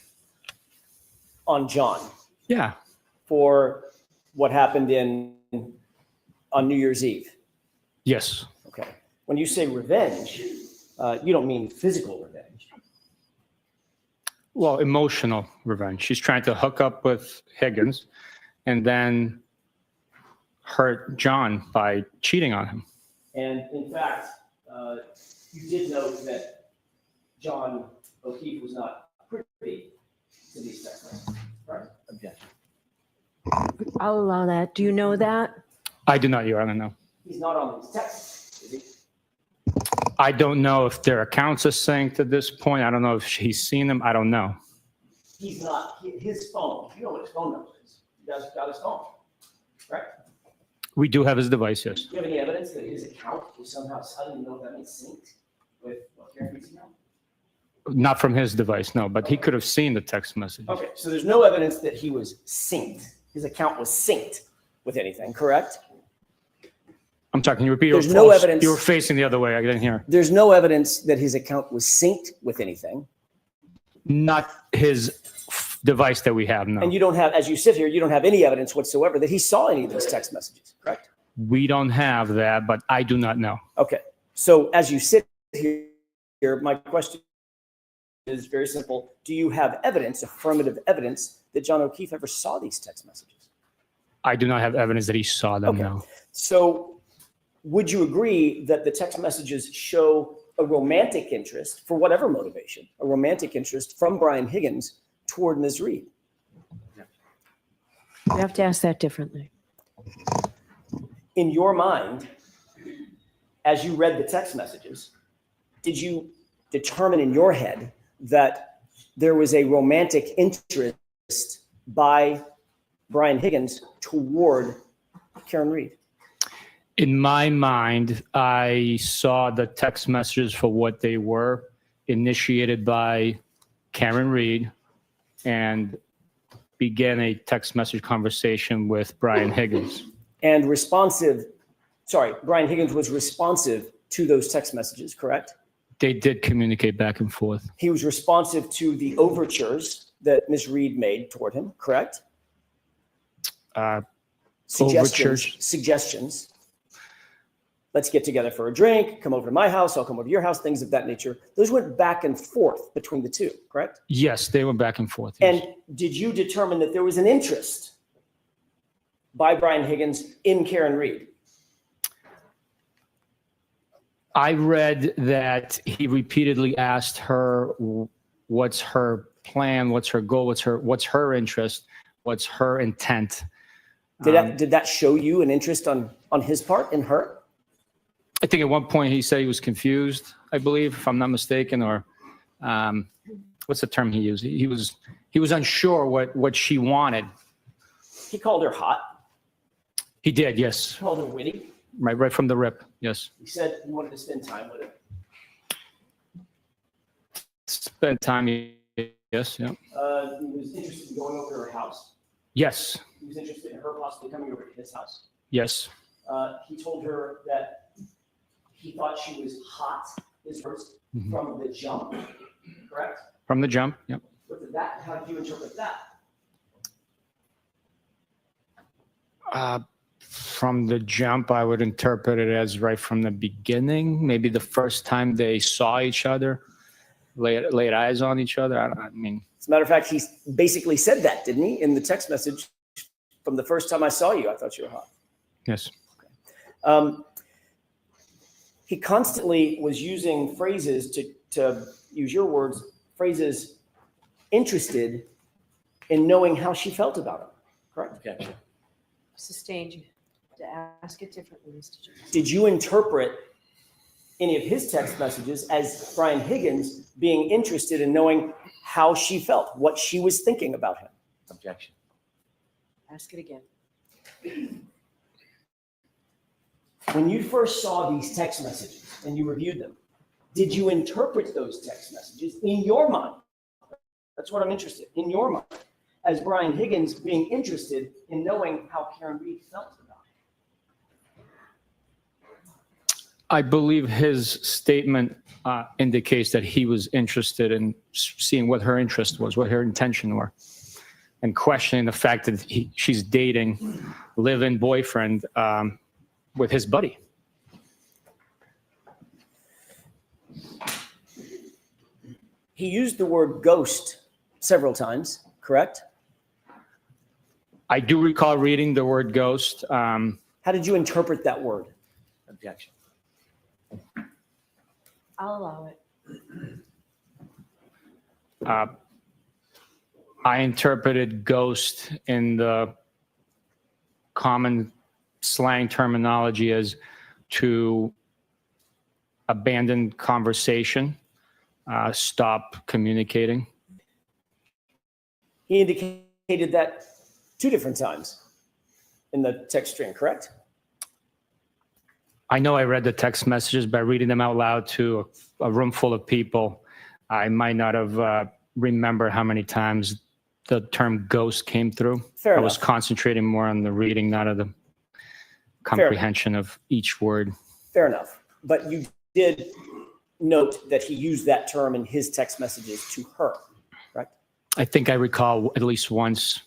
on John Yeah. for what happened on New Year's Eve. Yes. Okay. When you say revenge, you don't mean physical revenge. Well, emotional revenge. She's trying to hook up with Higgins and then hurt John by cheating on him. And in fact, you did note that John O'Keefe was not privy to these text messages, right? Objection. I'll allow that. Do you know that? I do not, Your Honor, no. He's not on these texts, is he? I don't know if their accounts are synced at this point. I don't know if he's seen them. I don't know. He's not, his phone, you know what his phone number is. You guys got his phone, right? We do have his device, yes. Do you have any evidence that his account was somehow, I don't even know if that means synced with Karen Reed's account? Not from his device, no, but he could have seen the text message. Okay, so there's no evidence that he was synced. His account was synced with anything, correct? I'm sorry, can you repeat? There's no evidence- You were facing the other way. I didn't hear. There's no evidence that his account was synced with anything. Not his device that we have, no. And you don't have, as you sit here, you don't have any evidence whatsoever that he saw any of those text messages, correct? We don't have that, but I do not know. Okay, so as you sit here, my question is very simple. Do you have evidence, affirmative evidence, that John O'Keefe ever saw these text messages? I do not have evidence that he saw them, Okay. no. So would you agree that the text messages show a romantic interest, for whatever motivation, a romantic interest from Brian Higgins toward Ms. Reed? You have to ask that differently. In your mind, as you read the text messages, did you determine in your head that there was a romantic interest by Brian Higgins toward Karen Reed? In my mind, I saw the text messages for what they were, initiated by Karen Reed, and began a text message conversation with Brian Higgins. And Brian Higgins was responsive to those text messages, correct? They did communicate back and forth. He was responsive to the overtures that Ms. Reed made toward him, correct? Overtures. Suggestions. Let's get together for a drink, come over to my house, I'll come over to your house, things of that nature. Those went back and forth between the two, correct? Yes, they went back and forth. Yes. And did you determine that there was an interest by Brian Higgins in Karen Reed? I read that he repeatedly asked her what's her plan, what's her goal, what's her interest, what's her intent. Did that show you an interest on his part in her? I think at one point he said he was confused, I believe, if I'm not mistaken, or what's the term he used? He was unsure what she wanted. He called her hot. He did, yes. He called her witty. Right from the rip, yes. He said he wanted to spend time with her. Spend time, yes, yeah. He was interested in going over to her house. Yes, He was interested in her possibly coming over to his house. yes, He told her that he thought she was hot, his words, from the jump, correct? from the jump, yep. How did you interpret that? From the jump, I would interpret it as right from the beginning, maybe the first time they saw each other, laid eyes on each other. I mean, As a matter of fact, he basically said that, didn't he, in the text message? From the first time I saw you, I thought you were hot. yes. He constantly was using phrases, to use your words, phrases interested in knowing how she felt about him, correct? Objection. Sustained. You have to ask it differently, Mr. Jones. Did you interpret any of his text messages as Brian Higgins being interested in knowing how she felt, what she was thinking about him? Objection. Ask it again. When you first saw these text messages and you reviewed them, did you interpret those text messages in your mind? That's what I'm interested in your mind, as Brian Higgins being interested in knowing how Karen Reed felt about him. I believe his statement indicates that he was interested in seeing what her interest was, what her intention were, and questioning the fact that she's dating live-in boyfriend with his buddy. He used the word ghost several times, correct? I do recall reading the word ghost. How did you interpret that word? Objection. I'll allow it. I interpreted ghost in the common slang terminology as to abandon conversation, stop communicating. He indicated that 2 different times in the text string, correct? I know I read the text messages, but reading them out loud to a room full of people, I might not have remembered how many times the term ghost came through. Fair I enough. was concentrating more on the reading, not on the comprehension of each word. Fair enough. But you did note that he used that term in his text messages to her, right? I think I recall at least once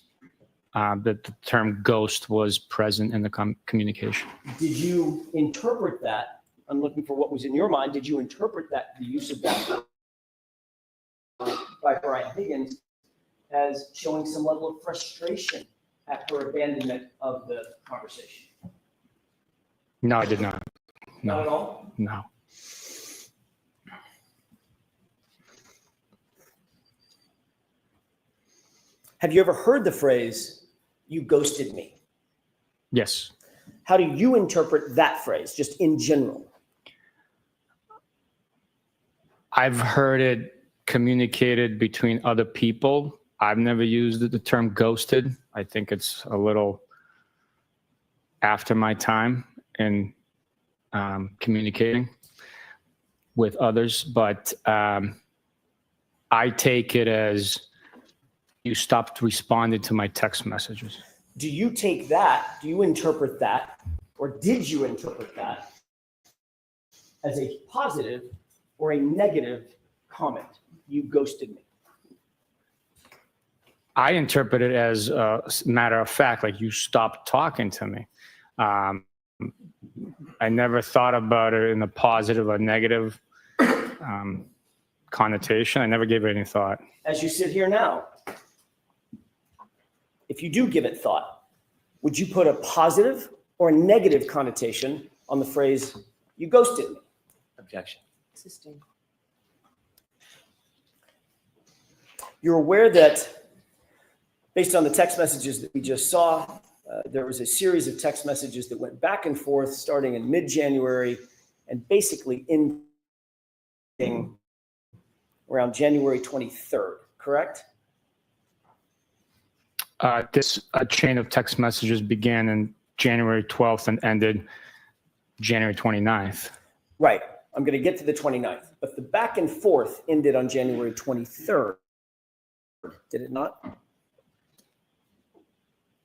that the term ghost was present in the communication. Did you interpret that? I'm looking for what was in your mind. Did you interpret that, the use of that by Brian Higgins, as showing some level of frustration at her abandonment of the conversation? No, I did not. Not at No, all? no. Have you ever heard the phrase, "you ghosted me"? Yes. How do you interpret that phrase, just in general? I've heard it communicated between other people. I've never used the term ghosted. I think it's a little after my time in communicating with others, but I take it as you stopped responding to my text messages. Do you take that, do you interpret that, or did you interpret that as a positive or a negative comment? You ghosted me. I interpret it as a matter of fact, like you stopped talking to me. I never thought about it in a positive or negative connotation. I never gave it any thought. As you sit here now, if you do give it thought, would you put a positive or a negative connotation on the phrase, "you ghosted me"? Objection. Sustained. You're aware that based on the text messages that we just saw, there was a series of text messages that went back and forth starting in mid-January and basically ending around January 23rd, correct? This chain of text messages began in January 12th and ended January 29th. Right. I'm going to get to the 29th, but the back and forth ended on January 23rd. Did it not?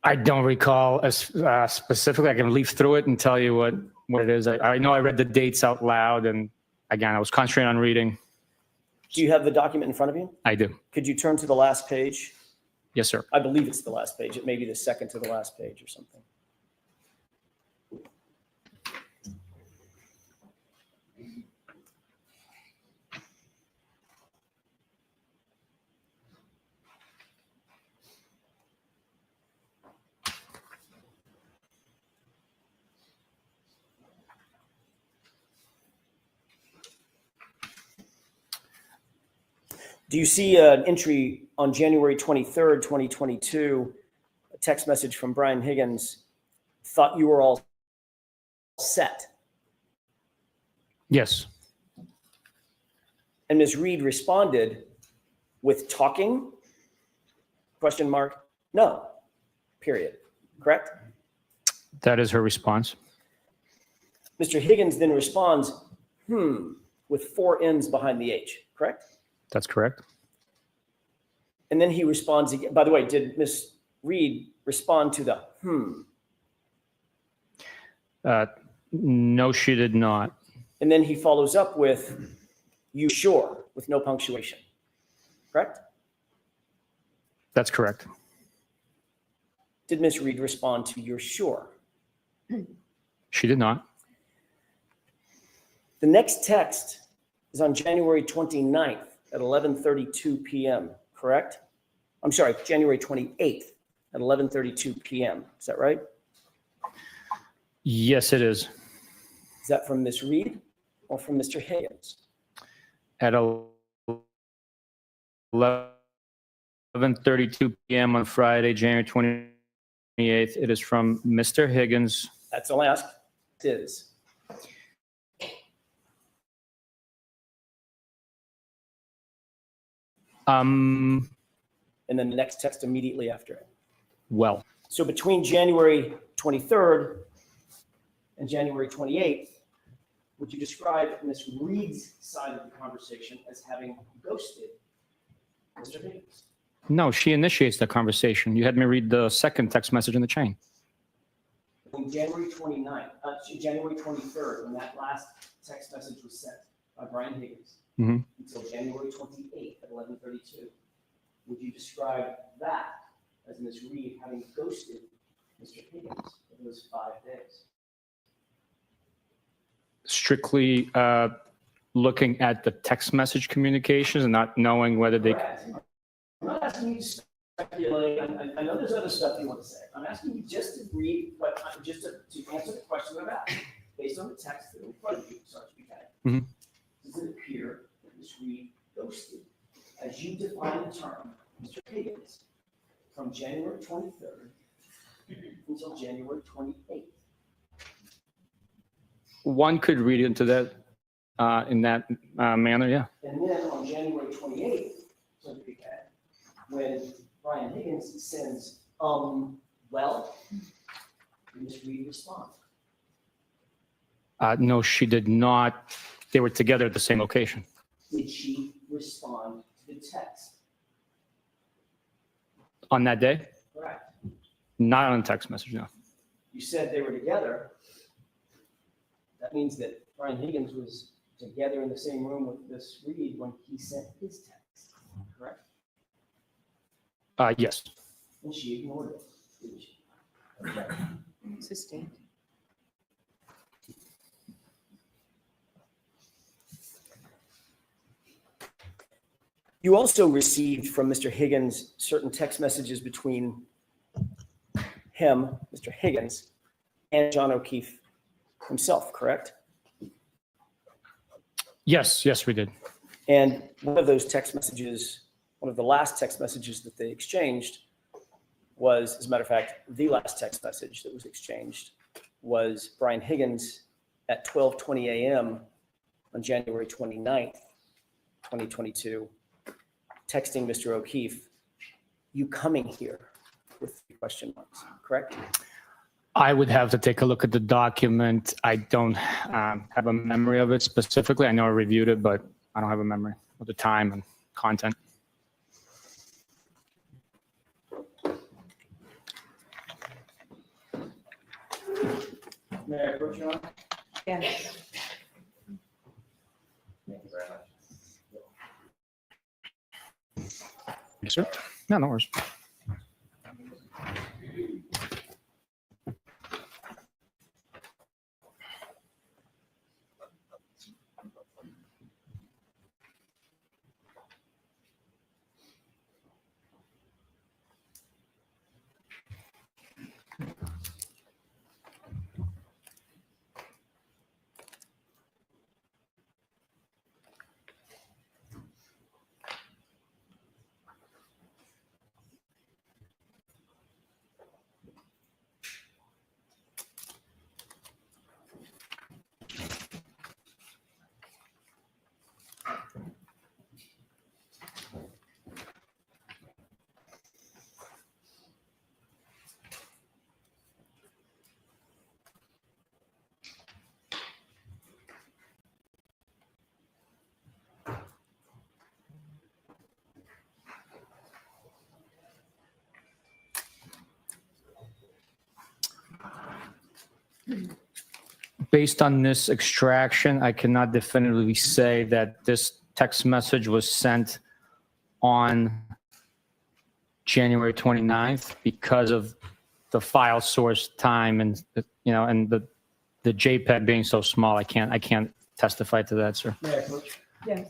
I don't recall as specifically. I can leaf through it and tell you what it is. I know I read the dates out loud, and again, I was concentrating on reading. Do you have the document in front of you? I do. Could you turn to the last page? Yes, sir. I believe it's the last page. It may be the second to the last page or something. Do you see an entry on January 23rd, 2022, a text message from Brian Higgins, thought you were all set? Yes. And Ms. Reed responded with talking? Question mark. No. Period. Correct? That is her response. Mr. Higgins then responds, with 4 N's behind the H. Correct? That's correct. And then he responds again. By the way, did Ms. Reed respond to the No, she did not. And then he follows up with, you sure, with no punctuation. Correct? That's correct. Did Ms. Reed respond to you're sure? She did not. The next text is on January 29th at 11:32 p.m., correct? I'm sorry, January 28th at 11:32 p.m. Is that right? Yes, it is. Is that from Ms. Reed or from Mr. Higgins? At 11:32 p.m. on Friday, January 28th, it is from Mr. Higgins. That's all I ask. It is. And then the next text immediately after it. Well, So between January 23rd and January 28th, would you describe Ms. Reed's side of the conversation as having ghosted Mr. Higgins? no, she initiates the conversation. You had me read the second text message in the chain. Between January 29th, January 23rd, when that last text message was sent by Brian Higgins, until January 28th at 11:32, would you describe that as Ms. Reed having ghosted Mr. Higgins for those 5 days? Strictly looking at the text message communications and not knowing whether they. Correct. I'm not asking you to speculate. I know there's other stuff you want to say. I'm asking you just to read, just to answer the question I'm asking. Based on the text that in front of you, Sergeant Buchanan, does it appear that Ms. Reed ghosted, as you define the term, Mr. Higgins, from January 23rd until January 28th? One could read into that in that manner, yeah. And then on January 28th, Sergeant Buchanan, when Brian Higgins sends, well, Ms. Reed responds. No, she did not. They were together at the same location. Did she respond to the text? On that day? Correct. Not on a text message, no. You said they were together. That means that Brian Higgins was together in the same room with Ms. Reed when he sent his text, correct? Yes. And she ignored it, didn't she? Okay. Sustained. You also received from Mr. Higgins certain text messages between him, Mr. Higgins, and John O'Keefe himself, correct? Yes, we did. And one of those text messages one of the last text messages that they exchanged was, as a matter of fact, the last text message that was exchanged was Brian Higgins at 12:20 a.m. on January 29th, 2022, texting Mr. O'Keefe, "You coming here?" with 3 question marks, correct? I would have to take a look at the document. I don't have a memory of it specifically. I know I reviewed it, but I don't have a memory of the time and content. May I approach you on? Yes. Thank you very much. Yes, sir. No, no worries. Based on this extraction, I cannot definitively say that this text message was sent on January 29th because of the file source time and, and the JPEG being so small. I can't testify to that, sir. May I approach? Yes.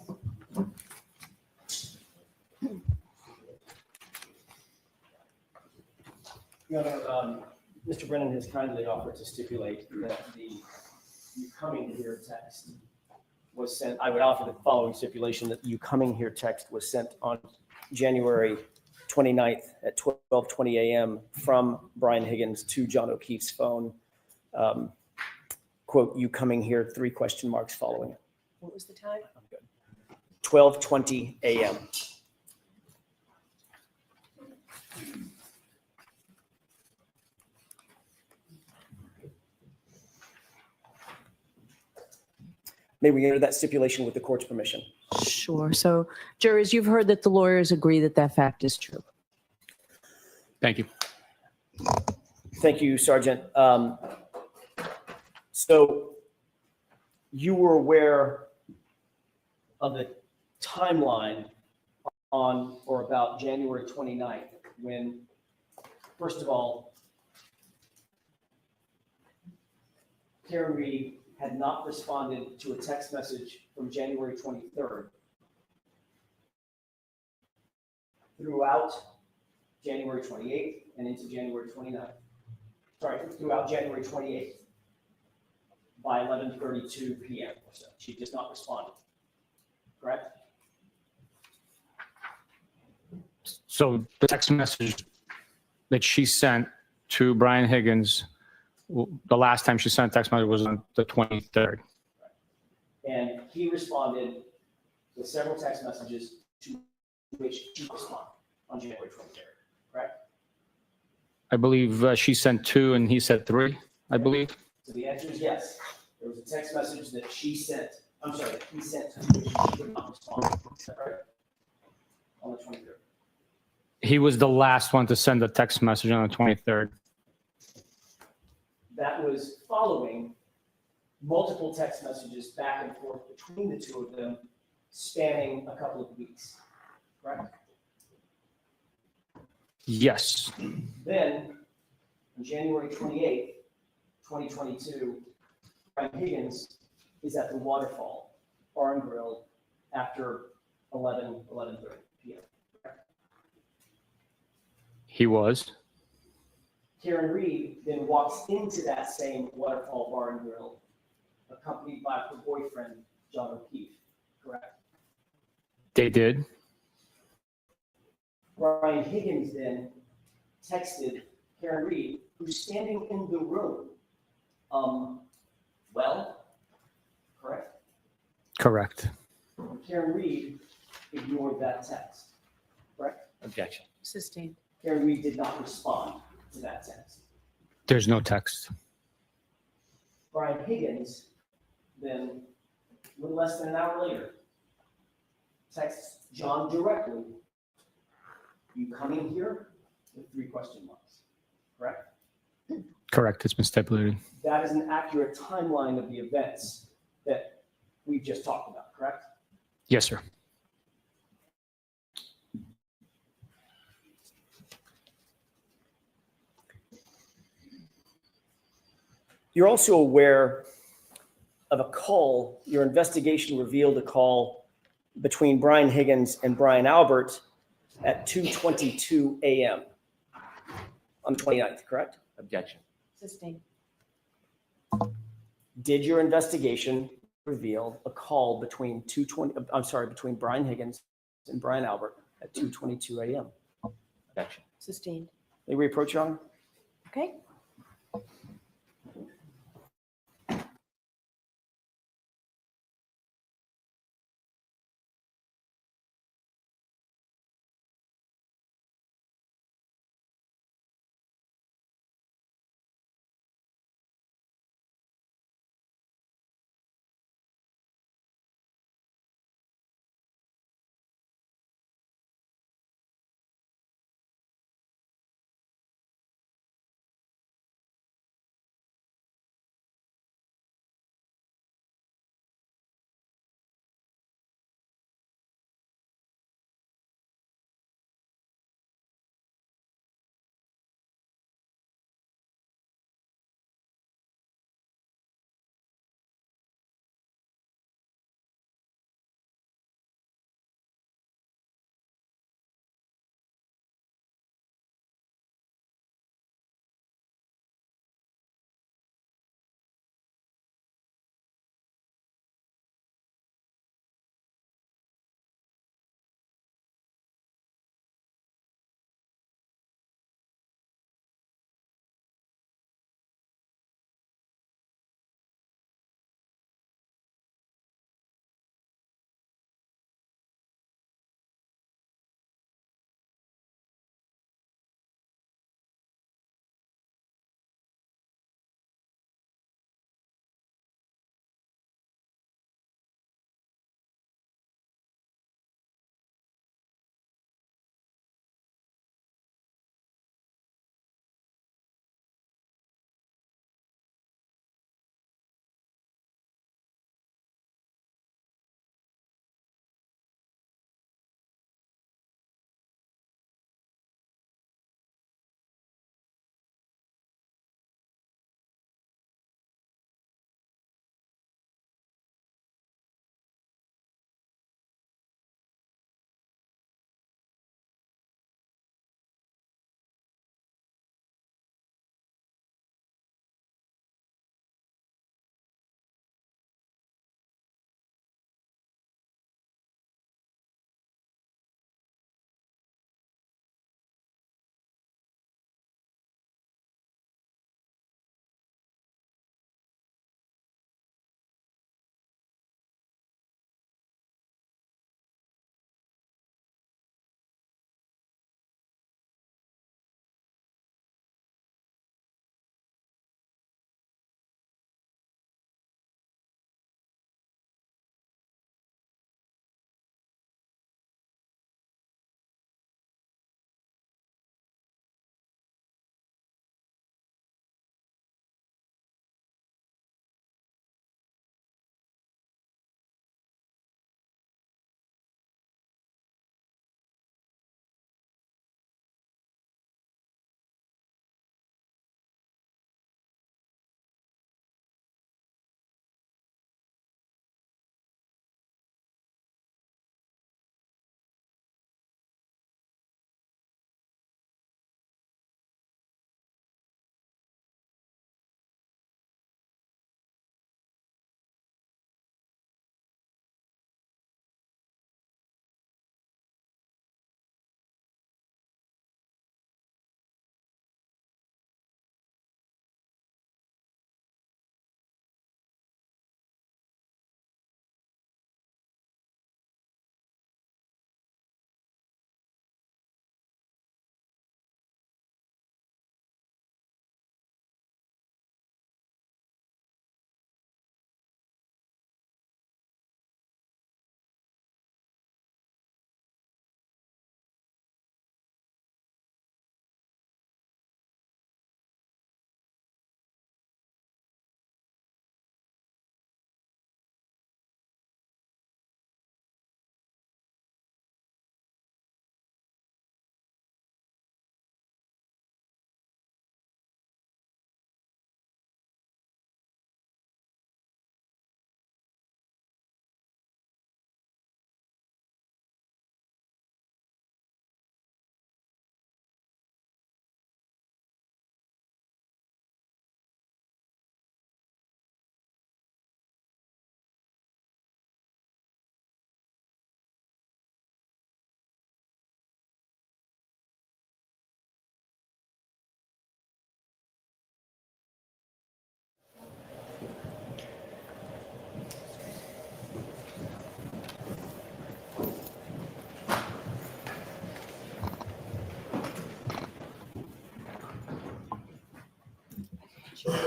Your Honor, Mr. Brennan has kindly offered to stipulate that the "you coming here" text was sent. I would offer the following stipulation: that "you coming here" text was sent on January 29th at 12:20 a.m. from Brian Higgins to John O'Keefe's phone. Quote, "You coming here," 3 question marks following it. What was the time? 12:20 a.m. May we enter that stipulation with the court's permission? Sure. So, jurors, you've heard that the lawyers agree that that fact is true. Thank you. Thank you, Sergeant. So you were aware of the timeline on or about January 29th when, first of all, Karen Reed had not responded to a text message from January 23rd throughout January 28th and into January 29th. Sorry, throughout January 28th by 11:32 p.m. or so. She just not responded, correct? So the text message that she sent to Brian Higgins, the last time she sent a text message was on the 23rd. And he responded with several text messages to which she responded on January 23rd, correct? I believe she sent 2 and he said 3, I believe. So the answer is yes. There was a text message that she sent, I'm sorry, that he sent to which she did not respond. Is that right? On the 23rd. He was the last one to send a text message on the 23rd. That was following multiple text messages back and forth between the two of them, spanning a couple of weeks, correct? Yes. Then, on January 28th, 2022, Brian Higgins is at the Waterfall Bar and Grill after 11:30 p.m. He was. Karen Reed then walks into that same Waterfall Bar and Grill, accompanied by her boyfriend, John O'Keefe, correct? They did. Brian Higgins then texted Karen Reed, who's standing in the room. Well, correct? Correct. Karen Reed ignored that text, correct? Objection. Sustained. Karen Reed did not respond to that text. There's no text. Brian Higgins then, a little less than an hour later, texts John directly, "You coming here?" with 3 question marks, correct? Correct. It's been stipulated. That is an accurate timeline of the events that we've just talked about, correct? Yes, sir. You're also aware of a call, your investigation revealed a call between Brian Higgins and Brian Albert at 2:22 a.m. on the 29th, correct? Objection. Sustained. Did your investigation reveal a call between between Brian Higgins and Brian Albert at 2:22 a.m.? Objection. Sustained. May we approach, Your Honor? Okay. Sure.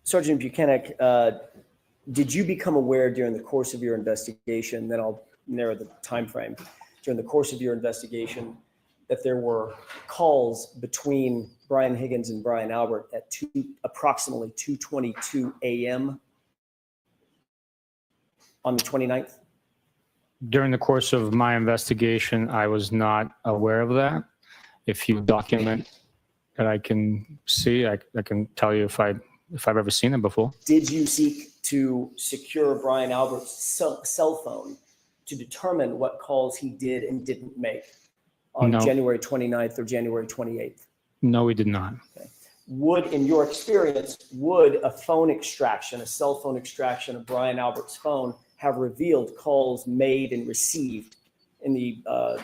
Sergeant Buchanan, did you become aware during the course of your investigation, then I'll narrow the time frame, during the course of your investigation, that there were calls between Brian Higgins and Brian Albert at approximately 2:22 a.m. on the 29th? During the course of my investigation, I was not aware of that. If you document that I can see, I can tell you if I've ever seen it before. Did you seek to secure Brian Albert's cell phone to determine what calls he did and didn't make on No. January 29th or January 28th? No, we did not. Would, in your experience, would a phone extraction, a cell phone extraction of Brian Albert's phone have revealed calls made and received in the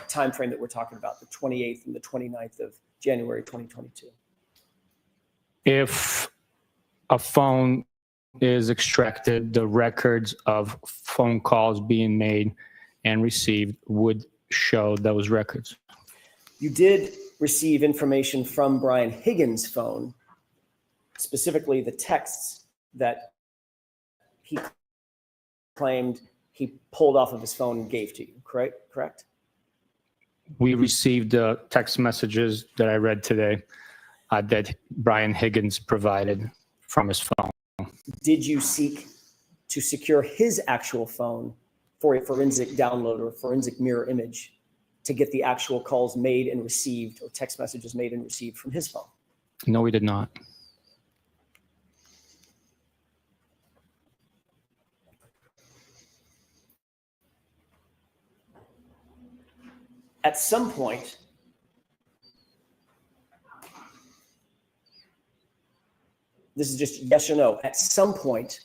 time frame that we're talking about, the 28th and the 29th of January 2022? If a phone is extracted, the records of phone calls being made and received would show those records. You did receive information from Brian Higgins' phone, specifically the texts that he claimed he pulled off of his phone and gave to you, correct? We received the text messages that I read today that Brian Higgins provided from his phone. Did you seek to secure his actual phone for a forensic download or a forensic mirror image to get the actual calls made and received or text messages made and received from his phone? No, we did not. At some point, this is just yes or no, at some point,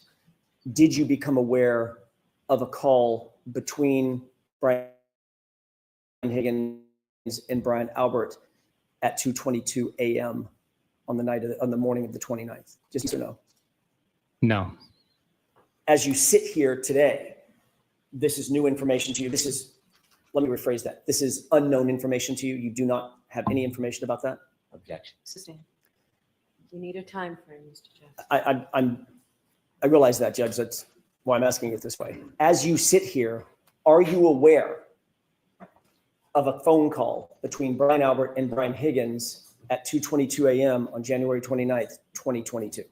did you become aware of a call between Brian Higgins and Brian Albert at 2:22 a.m. on the morning of the 29th? Just yes or no? No. As you sit here today, this is new information to you. Let me rephrase that. This is unknown information to you. You do not have any information about that? Objection. Sustained. We need a time frame, Mr. Jeff. I realize that, Judge. That's why I'm asking it this way. As you sit here, are you aware of a phone call between Brian Albert and Brian Higgins at 2:22 a.m. on January 29th, 2022?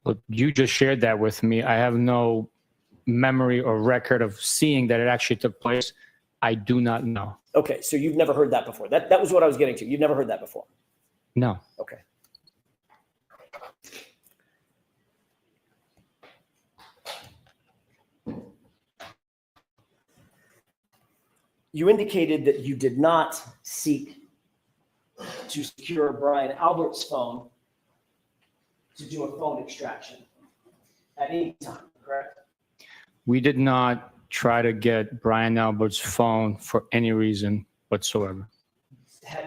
Well, you just shared that with me. I have no memory or record of seeing that it actually took place. I do not know. Okay, so you've never heard that before. That was what I was getting to. You've never heard that before. No. Okay. You indicated that you did not seek to secure Brian Albert's phone to do a phone extraction at any time, correct? We did not try to get Brian Albert's phone for any reason whatsoever.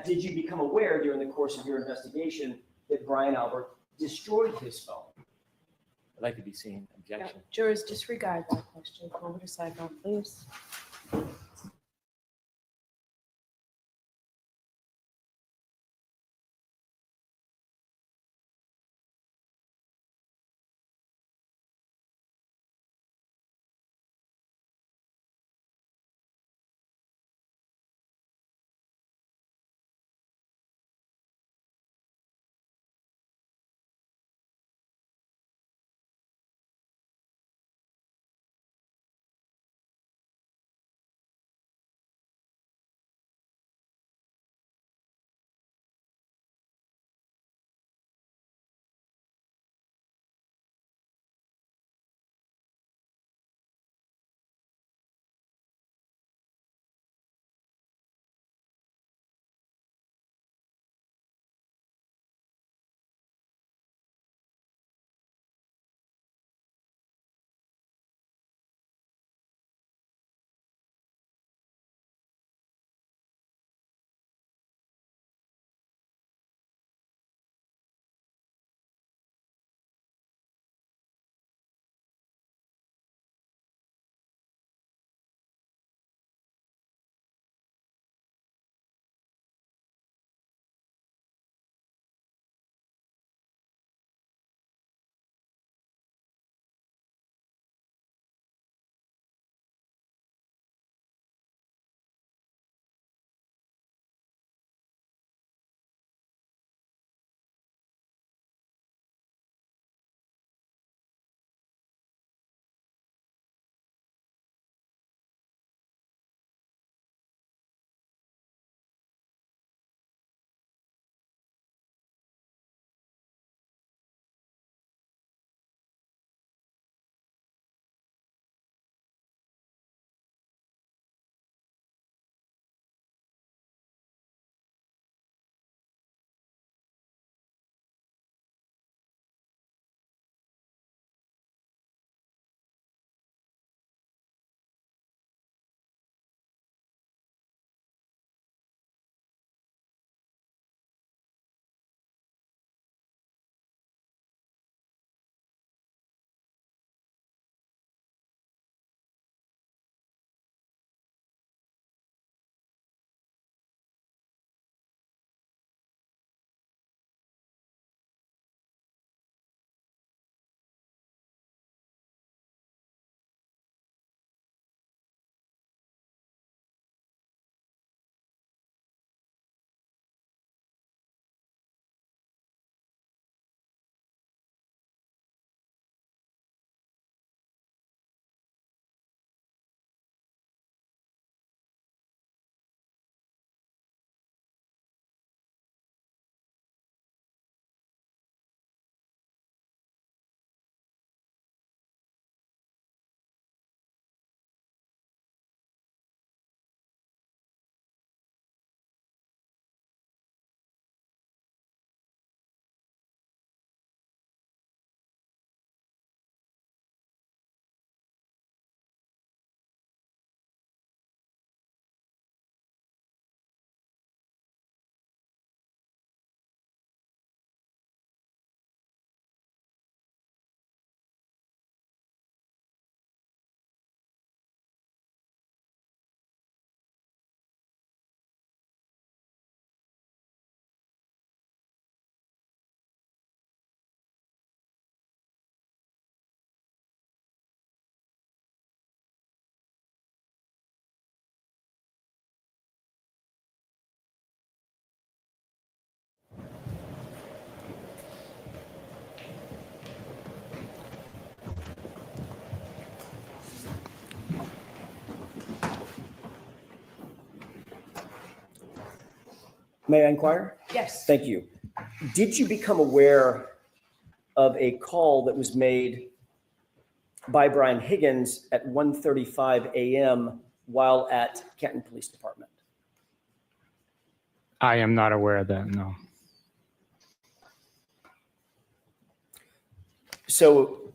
Did you become aware during the course of your investigation that Brian Albert destroyed his phone? I'd like to be seen. Objection. Jurors, disregard that question. Go over to sidebar, please. May I inquire? Yes. Thank you. Did you become aware of a call that was made by Brian Higgins at 1:35 a.m. while at Canton Police Department? I am not aware of that, no. So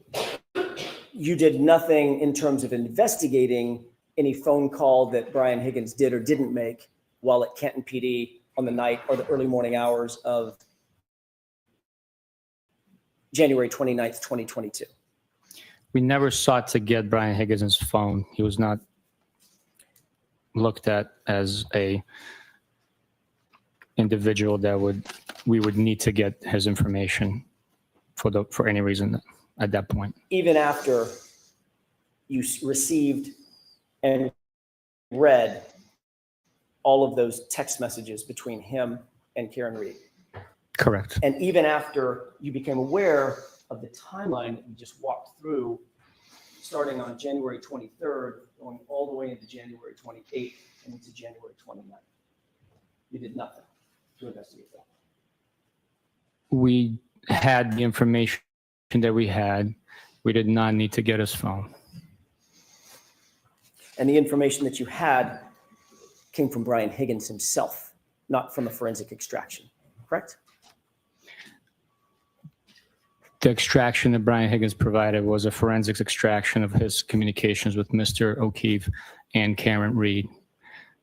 you did nothing in terms of investigating any phone call that Brian Higgins did or didn't make while at Canton PD on the night or the early morning hours of January 29th, 2022? We never sought to get Brian Higgins' phone. He was not looked at as a individual that we would need to get his information for any reason at that point. Even after you received and read all of those text messages between him and Karen Reed. Correct. And even after you became aware of the timeline that you just walked through, starting on January 23rd, going all the way into January 28th and into January 29th. You did nothing to investigate that. We had the information that we had. We did not need to get his phone. And the information that you had came from Brian Higgins himself, not from a forensic extraction, correct? The extraction that Brian Higgins provided was a forensics extraction of his communications with Mr. O'Keefe and Karen Reed.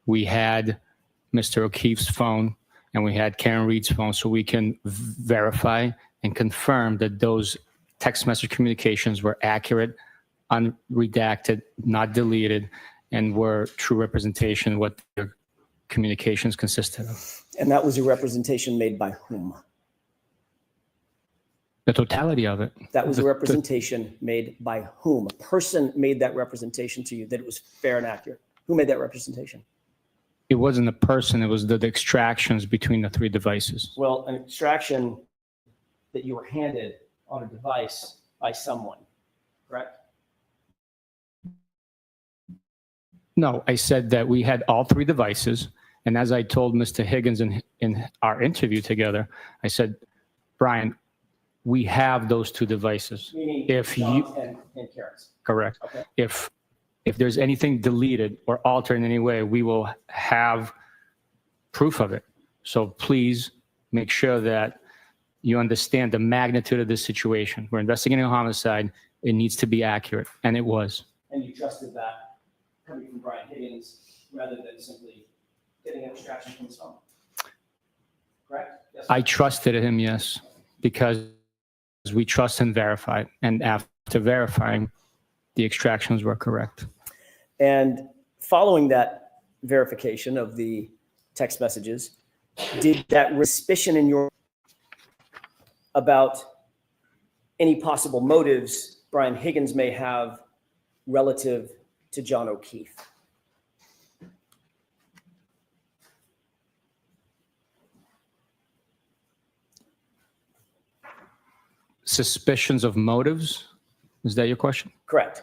We had Mr. O'Keefe's phone and we had Karen Reed's phone, so we can verify and confirm that those text message communications were accurate, unredacted, not deleted, and were true representation of what their communications consisted of. And that was a representation made by whom? The totality of it. That was a representation made by whom? A person made that representation to you that it was fair and accurate. Who made that representation? It wasn't a person, it was the extractions between the three devices. Well, an extraction that you were handed on a device by someone, correct? No, I said that we had all three devices. And as I told Mr. Higgins in our interview together, I said, Brian, we have those two devices. Meaning If you, John's and Karen's. correct. Okay. If there's anything deleted or altered in any way, we will have proof of it. So please make sure that you understand the magnitude of this situation. We're investigating a homicide. It needs to be accurate, and it was. And you trusted that coming from Brian Higgins rather than simply getting an extraction from his phone, correct? Yes. I trusted him, yes, because we trust and verify. And after verifying, the extractions were correct. And following that verification of the text messages, did that suspicion in your about any possible motives Brian Higgins may have relative to John O'Keefe? Suspicions of motives? Is that your question? Correct.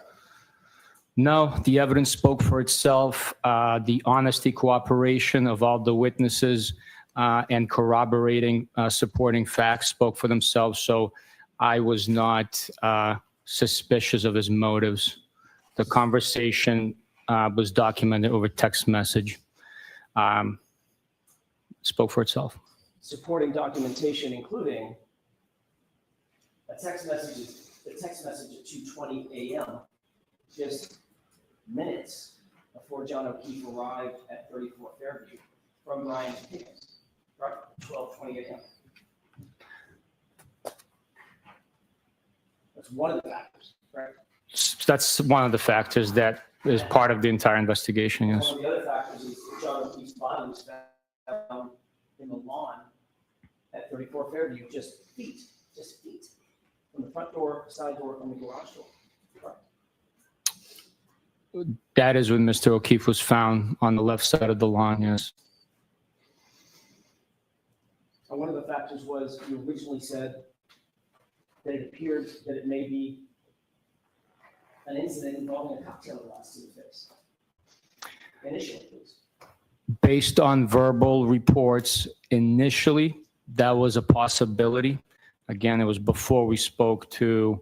No, the evidence spoke for itself. The honesty, cooperation of all the witnesses and corroborating, supporting facts spoke for themselves. So I was not suspicious of his motives. The conversation was documented over text message. Spoke for itself. Supporting documentation, including the text message at 2:20 a.m., just minutes before John O'Keefe arrived at 34 Fairview from Brian Higgins, right? 12:20 a.m. That's one of the factors, right? That's one of the factors that is part of the entire investigation, yes. One of the other factors is that John O'Keefe's body was found in the lawn at 34 Fairview, just feet from the front door, side door, and the garage door. Right. That is when Mr. O'Keefe was found on the left side of the lawn, yes. And one of the factors was you originally said that it appeared that it may be an incident involving a cocktail glass to the face. Initially, please. Based on verbal reports, initially, that was a possibility. Again, it was before we spoke to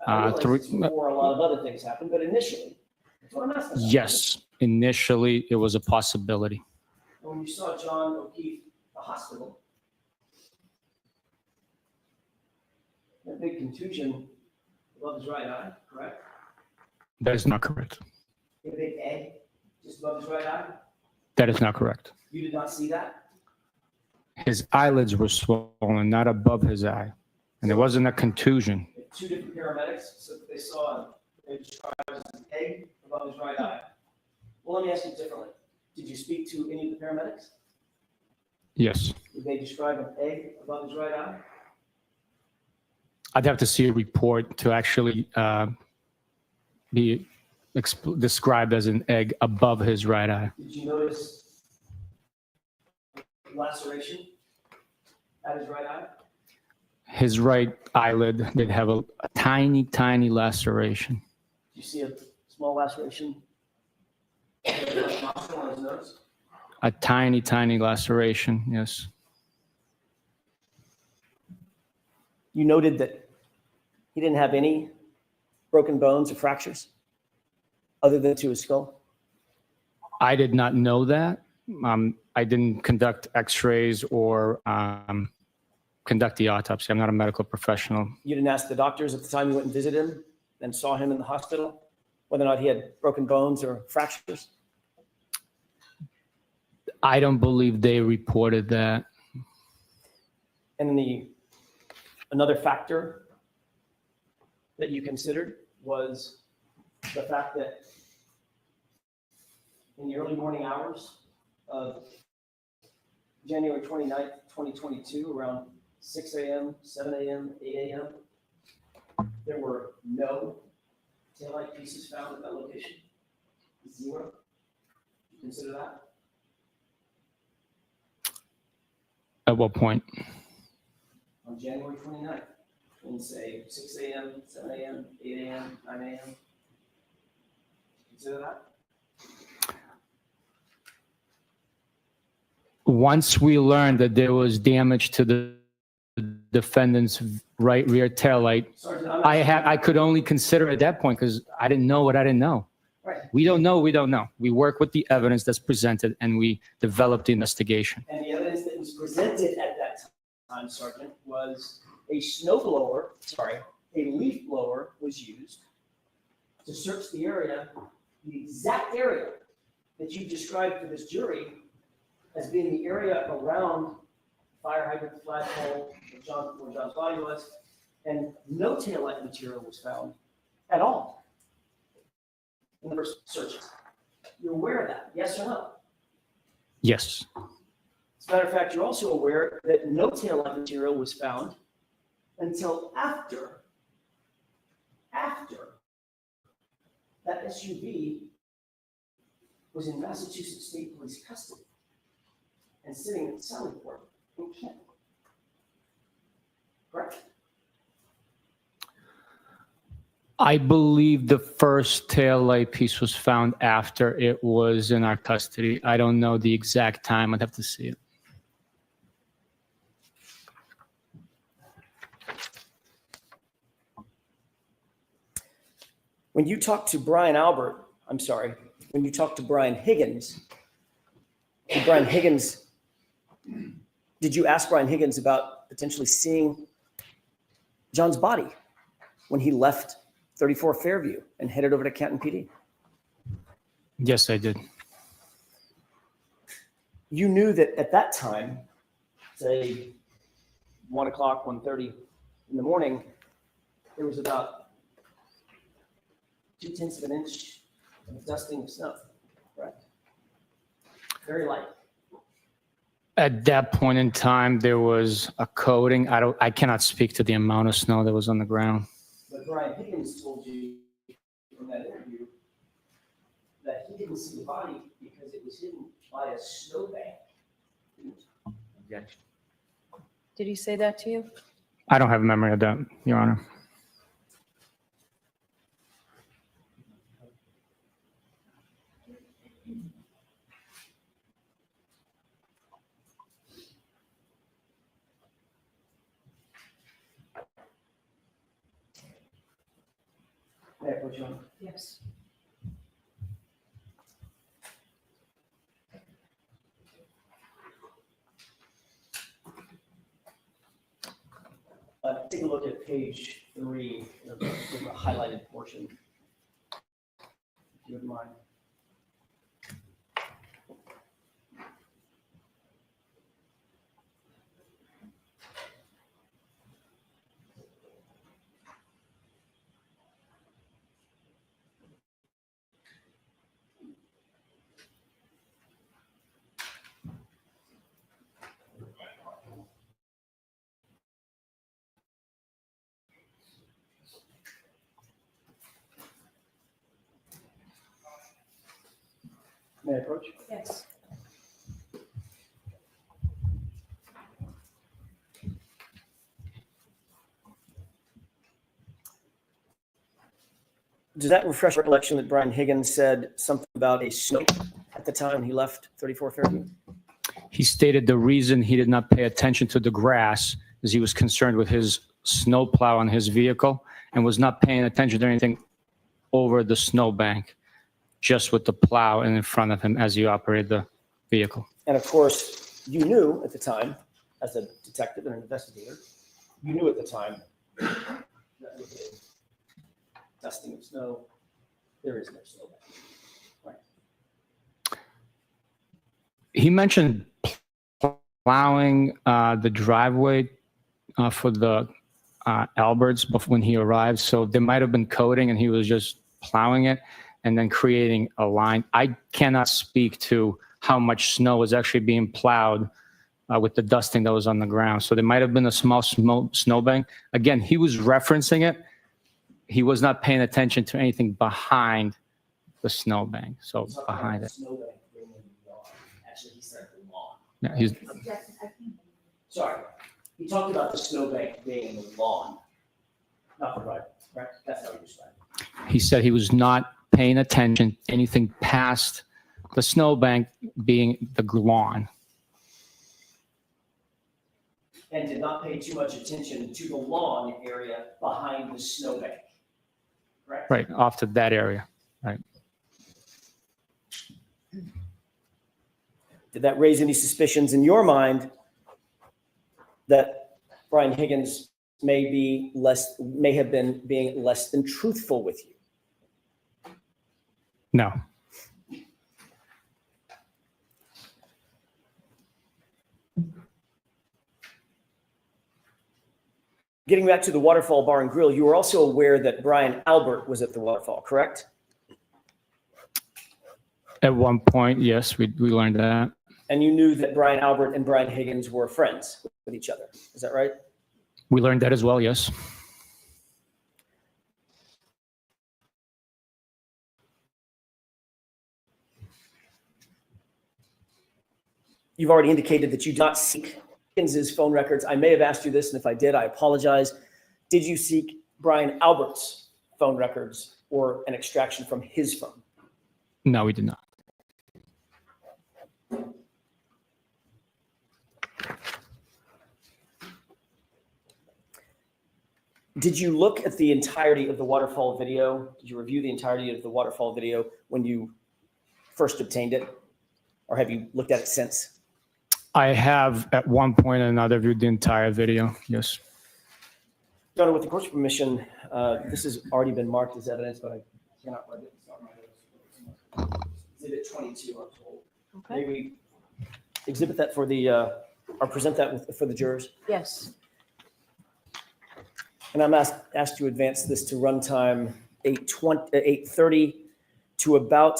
I realize three. it's before a lot of other things happened, but initially, that's what I'm asking about. Yes, initially, it was a possibility. And when you saw John O'Keefe at the hospital, a big contusion above his right eye, correct? That is not correct. A big egg just above his right eye? That is not correct. You did not see that? His eyelids were swollen, not above his eye. And it wasn't a contusion. Two different paramedics, so they saw, they described as an egg above his right eye. Well, let me ask you differently. Did you speak to any of the paramedics? Yes. Did they describe an egg above his right eye? I'd have to see a report to actually be described as an egg above his right eye. Did you notice laceration at his right eye? His right eyelid did have a tiny, tiny laceration. Did you see a small laceration on his nostril, on his nose? A tiny, tiny laceration, yes. You noted that he didn't have any broken bones or fractures other than to his skull? I did not know that. I didn't conduct x-rays or conduct the autopsy. I'm not a medical professional. You didn't ask the doctors at the time you went and visited him and saw him in the hospital whether or not he had broken bones or fractures? I don't believe they reported that. And another factor that you considered was the fact that in the early morning hours of January 29th, 2022, around 6 a.m., 7 a.m., 8 a.m., there were no taillight pieces found at that location. Zero. You consider that? At what point? On January 29th, between say 6 a.m., 7 a.m., 8 a.m., 9 a.m. Consider that? Once we learned that there was damage to the defendant's right rear taillight, Sergeant, I'm not- I could only consider at that point because I didn't know what I didn't know. Right. We don't know, we don't know. We work with the evidence that's presented and we develop the investigation. And the evidence that was presented at that time, Sergeant, was a leaf blower was used to search the area, the exact area that you described to this jury as being the area around fire hydrant, flagpole, where John's body was, and no taillight material was found at all in the first searches. You're aware of that, yes or no? Yes, As a matter of fact, you're also aware that no taillight material was found until after that SUV was in Massachusetts State Police custody and sitting at Sallyport in Kent. Correct? I believe the first taillight piece was found after it was in our custody. I don't know the exact time. I'd have to see it. When you talked to Brian Higgins, did you ask Brian Higgins about potentially seeing John's body when he left 34 Fairview and headed over to Canton PD? Yes, I did. You knew that at that time, say 1 o'clock, 1:30 in the morning, there was about 0.2 of an inch of dusting of snow, correct? Very light. At that point in time, there was a coating. I cannot speak to the amount of snow that was on the ground. But Brian Higgins told you in that interview that he didn't see the body because it was hidden by a snowbank. Objection. Did he say that to you? I don't have a memory of that, Your Honor. May I approach you? Yes. Take a look at page 3 of the highlighted portion, if you wouldn't mind. May I approach? Yes. Does that refresh recollection that Brian Higgins said something about a snow at the time he left 34 Fairview? He stated the reason he did not pay attention to the grass is he was concerned with his snowplow on his vehicle and was not paying attention to anything over the snowbank, just with the plow in front of him as he operated the vehicle. And of course, you knew at the time, as a detective and an investigator, you knew at the time that with the dusting of snow, there is no snowbank. Right. He mentioned plowing the driveway for the Alberts when he arrived. So there might have been coating and he was just plowing it and then creating a line. I cannot speak to how much snow was actually being plowed with the dusting that was on the ground. So there might have been a small snowbank. Again, he was referencing it. He was not paying attention to anything behind the snowbank. So behind it. Snowbank being in the lawn. Actually, he said the lawn. Yeah, he's, Sorry. He talked about the snowbank being in the lawn, not the driveway, correct? That's how he described it. he said he was not paying attention to anything past the snowbank being the lawn. And did not pay too much attention to the lawn area behind the snowbank, correct? Right, off to that area. Right. Did that raise any suspicions in your mind that Brian Higgins may have been being less than truthful with you? No. Getting back to the Waterfall Bar and Grill, you were also aware that Brian Albert was at the Waterfall, correct? At one point, yes, we learned that. And you knew that Brian Albert and Brian Higgins were friends with each other. Is that right? We learned that as well, yes. You've already indicated that you did not seek Higgins's phone records. I may have asked you this, and if I did, I apologize. Did you seek Brian Albert's phone records or an extraction from his phone? No, we did not. Did you look at the entirety of the waterfall video? Did you review the entirety of the waterfall video when you first obtained it? Or have you looked at it since? I have at one point or another viewed the entire video, yes. Your Honor, with the court's permission, this has already been marked as evidence, but I cannot write it. It's not my notes. Exhibit 22, I'm told. Okay. May we exhibit that for the, or present that for the jurors? Yes. And I'm asked to advance this to runtime 8:30 to about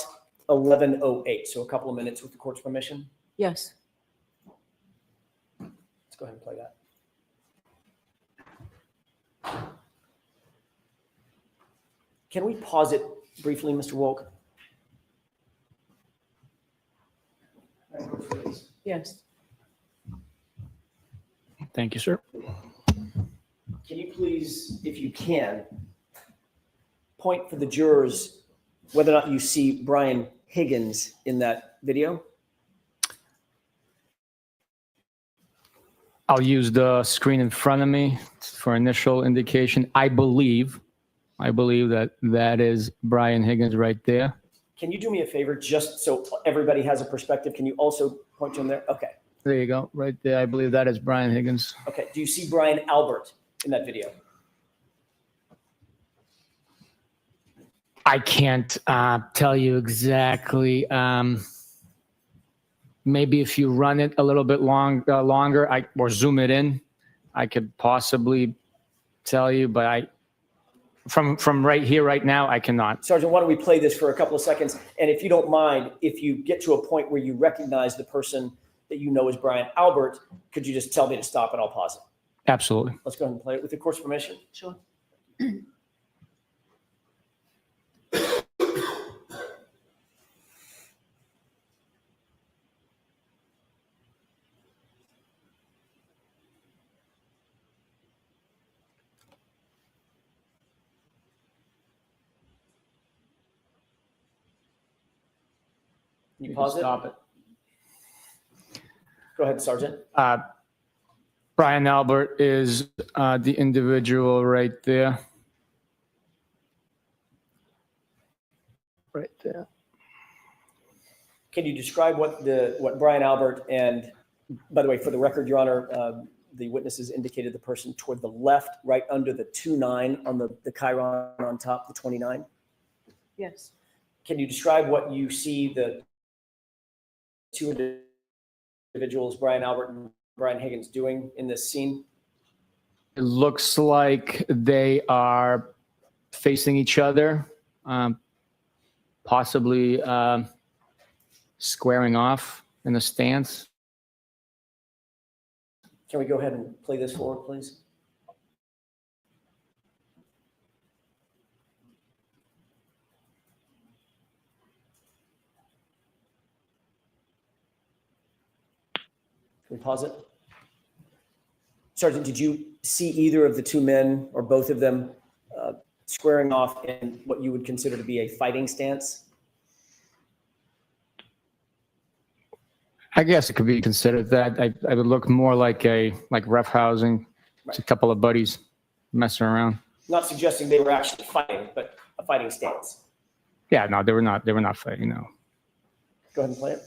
11:08, so a couple of minutes with the court's permission. Yes. Let's go ahead and play that. Can we pause it briefly, Mr. Wolk? Yes. Thank you, sir. Can you please, if you can, point for the jurors whether or not you see Brian Higgins in that video? I'll use the screen in front of me for initial indication. I believe I believe that is Brian Higgins right there. Can you do me a favor, just so everybody has a perspective? Can you also point to him there? Okay. There you go, right there. I believe that is Brian Higgins. Okay. Do you see Brian Albert in that video? I can't tell you exactly. Maybe if you run it a little bit longer, or zoom it in, I could possibly tell you. But from right here, right now, I cannot. Sergeant, why don't we play this for a couple of seconds? And if you don't mind, if you get to a point where you recognize the person that you know as Brian Albert, could you just tell me to stop and I'll pause it? Absolutely. Let's go ahead and play it with the court's permission. Sure. Can you pause it? Stop it. Go ahead, Sergeant. Brian Albert is the individual right there. Right there. Can you describe what Brian Albert, and by the way, for the record, Your Honor, the witnesses indicated the person toward the left, right under the 2-9 on the chyron on top, the 29. Yes. Can you describe what you see the two individuals, Brian Albert and Brian Higgins, doing in this scene? It looks like they are facing each other, possibly squaring off in a stance. Can we go ahead and play this forward, please? Can we pause it? Sergeant, did you see either of the two men or both of them squaring off in what you would consider to be a fighting stance? I guess it could be considered that. I would look more like rough housing. It's a couple of buddies messing around. Not suggesting they were actually fighting, but a fighting stance. Yeah, no, they were not fighting, no. Go ahead and play it.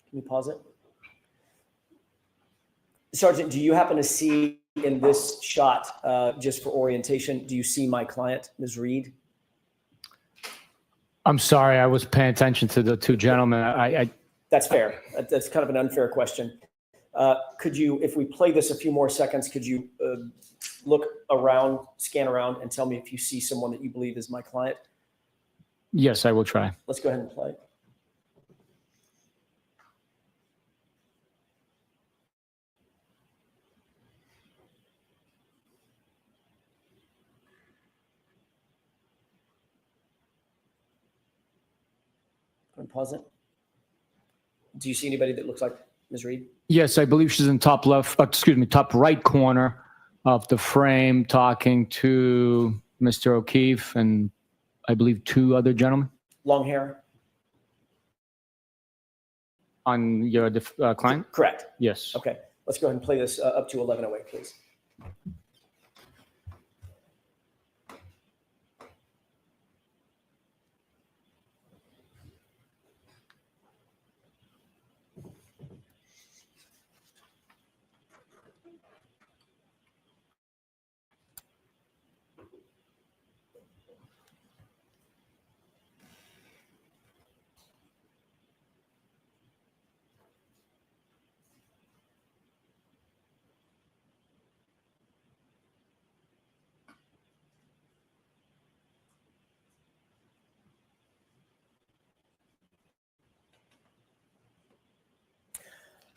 Can we pause it? Sergeant, do you happen to see in this shot, just for orientation, do you see my client, Ms. Reed? I'm sorry, I was paying attention to the two gentlemen. That's fair. That's kind of an unfair question. Could you, if we play this a few more seconds, could you look around, scan around, and tell me if you see someone that you believe is my client? Yes, I will try. Let's go ahead and play. And pause it. Do you see anybody that looks like Ms. Reed? Yes, I believe she's in top right corner of the frame talking to Mr. O'Keefe and I believe two other gentlemen. Long hair? On your client? Correct. Yes. Okay, let's go ahead and play this up to 11:08, please.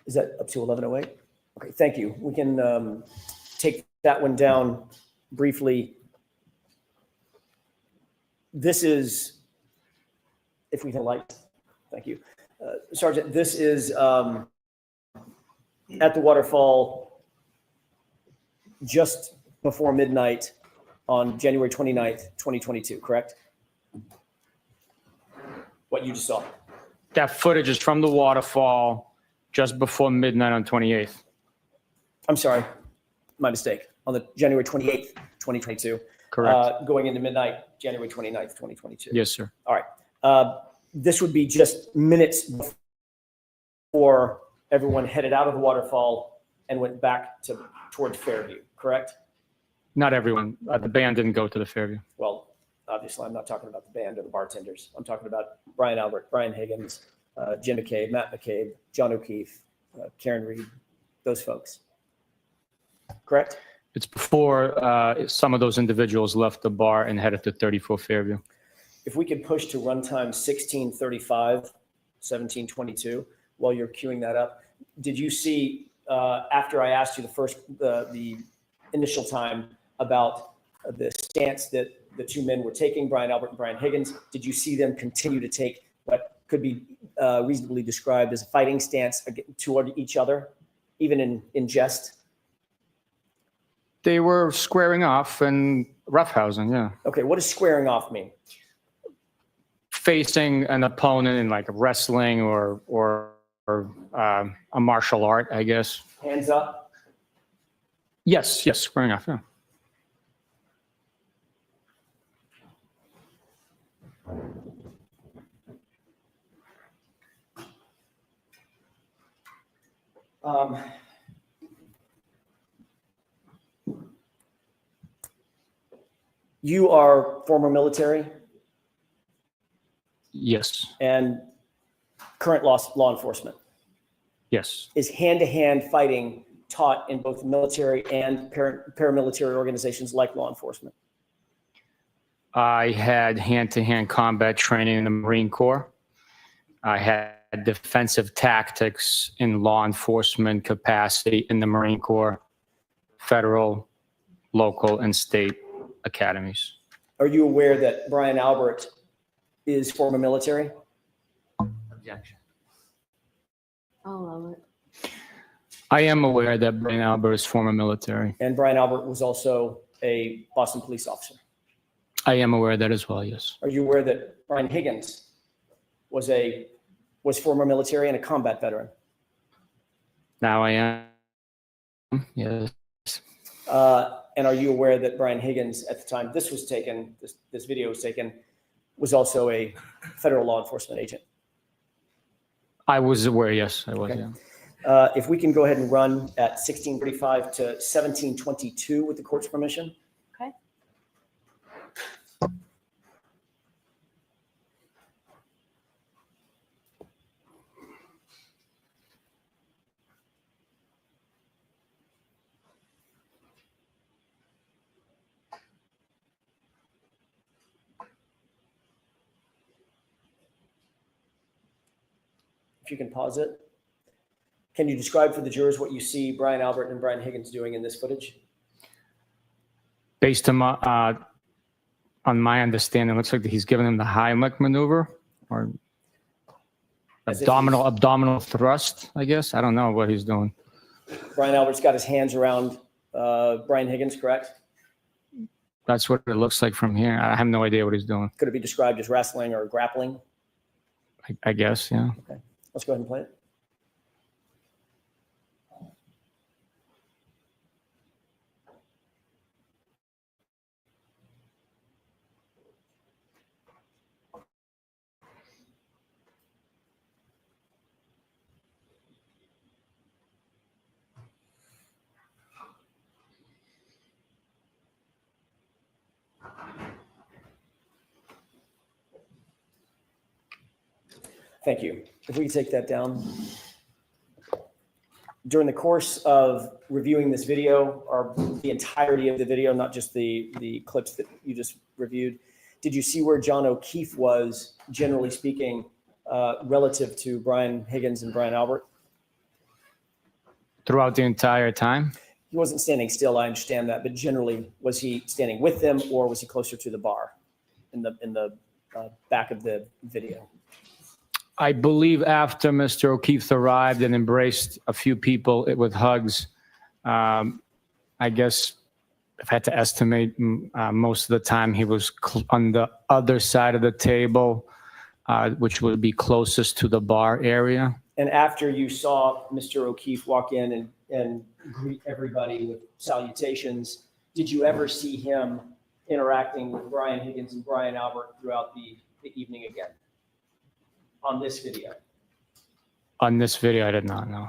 Is that up to 11:08? Okay, thank you. We can take that one down briefly. This is, if we can thank you. Sergeant, this is at the waterfall just before midnight on January 29th, 2022, correct? What you just saw. That footage is from the waterfall just before midnight on 28th. I'm sorry, my mistake. On the January 28th, 2022. Correct. Going into midnight, January 29th, 2022. Yes, sir. All right. This would be just minutes before everyone headed out of the waterfall and went back towards Fairview, correct? Not everyone. The band didn't go to the Fairview. Well, obviously, I'm not talking about the band or the bartenders. I'm talking about Brian Albert, Brian Higgins, Jim McCabe, Matt McCabe, John O'Keefe, Karen Reed, those folks. Correct? It's before some of those individuals left the bar and headed to 34 Fairview. If we could push to runtime 16:35, 17:22, while you're queuing that up, did you see, after I asked you the initial time about the stance that the two men were taking, Brian Albert and Brian Higgins, did you see them continue to take what could be reasonably described as a fighting stance toward each other, even in jest? They were squaring off and roughhousing, yeah. Okay, what does squaring off mean? Facing an opponent in like wrestling or a martial art, I guess. Hands up? Yes, squaring off, yeah. You are former military Yes, and current law enforcement. yes. Is hand-to-hand fighting taught in both military and paramilitary organizations like law enforcement? I had hand-to-hand combat training in the Marine Corps. I had defensive tactics in law enforcement capacity in the Marine Corps, federal, local, and state academies. Are you aware that Brian Albert is former military? Objection. I'll allow it. I am aware that Brian Albert is former military. And Brian Albert was also a Boston police officer. I am aware of that as well, yes. Are you aware that Brian Higgins was former military and a combat veteran? Now I am, yes. And are you aware that Brian Higgins, at the time this was taken, this video was taken, was also a federal law enforcement agent? I was aware, yes, I was, Okay. yeah. If we can go ahead and run at 16:35 to 17:22 with the court's permission. Okay. If you can pause it. Can you describe for the jurors what you see Brian Albert and Brian Higgins doing in this footage? Based on my understanding, it looks like he's giving him the Heimlich maneuver or As if abdominal thrust, I guess. I don't know what he's doing. Brian Albert's got his hands around Brian Higgins, correct? That's what it looks like from here. I have no idea what he's doing. Could it be described as wrestling or grappling? I guess, yeah. Okay, let's go ahead and play it. Thank you. If we could take that down. During the course of reviewing this video, or the entirety of the video, not just the clips that you just reviewed, did you see where John O'Keefe was, generally speaking, relative to Brian Higgins and Brian Albert? Throughout the entire time? He wasn't standing still, I understand that, but generally, was he standing with them or was he closer to the bar in the back of the video? I believe after Mr. O'Keefe arrived and embraced a few people with hugs, I guess if I had to estimate, most of the time he was on the other side of the table, which would be closest to the bar area. And after you saw Mr. O'Keefe walk in and greet everybody with salutations, did you ever see him interacting with Brian Higgins and Brian Albert throughout the evening again? On this video? On this video, I did not know.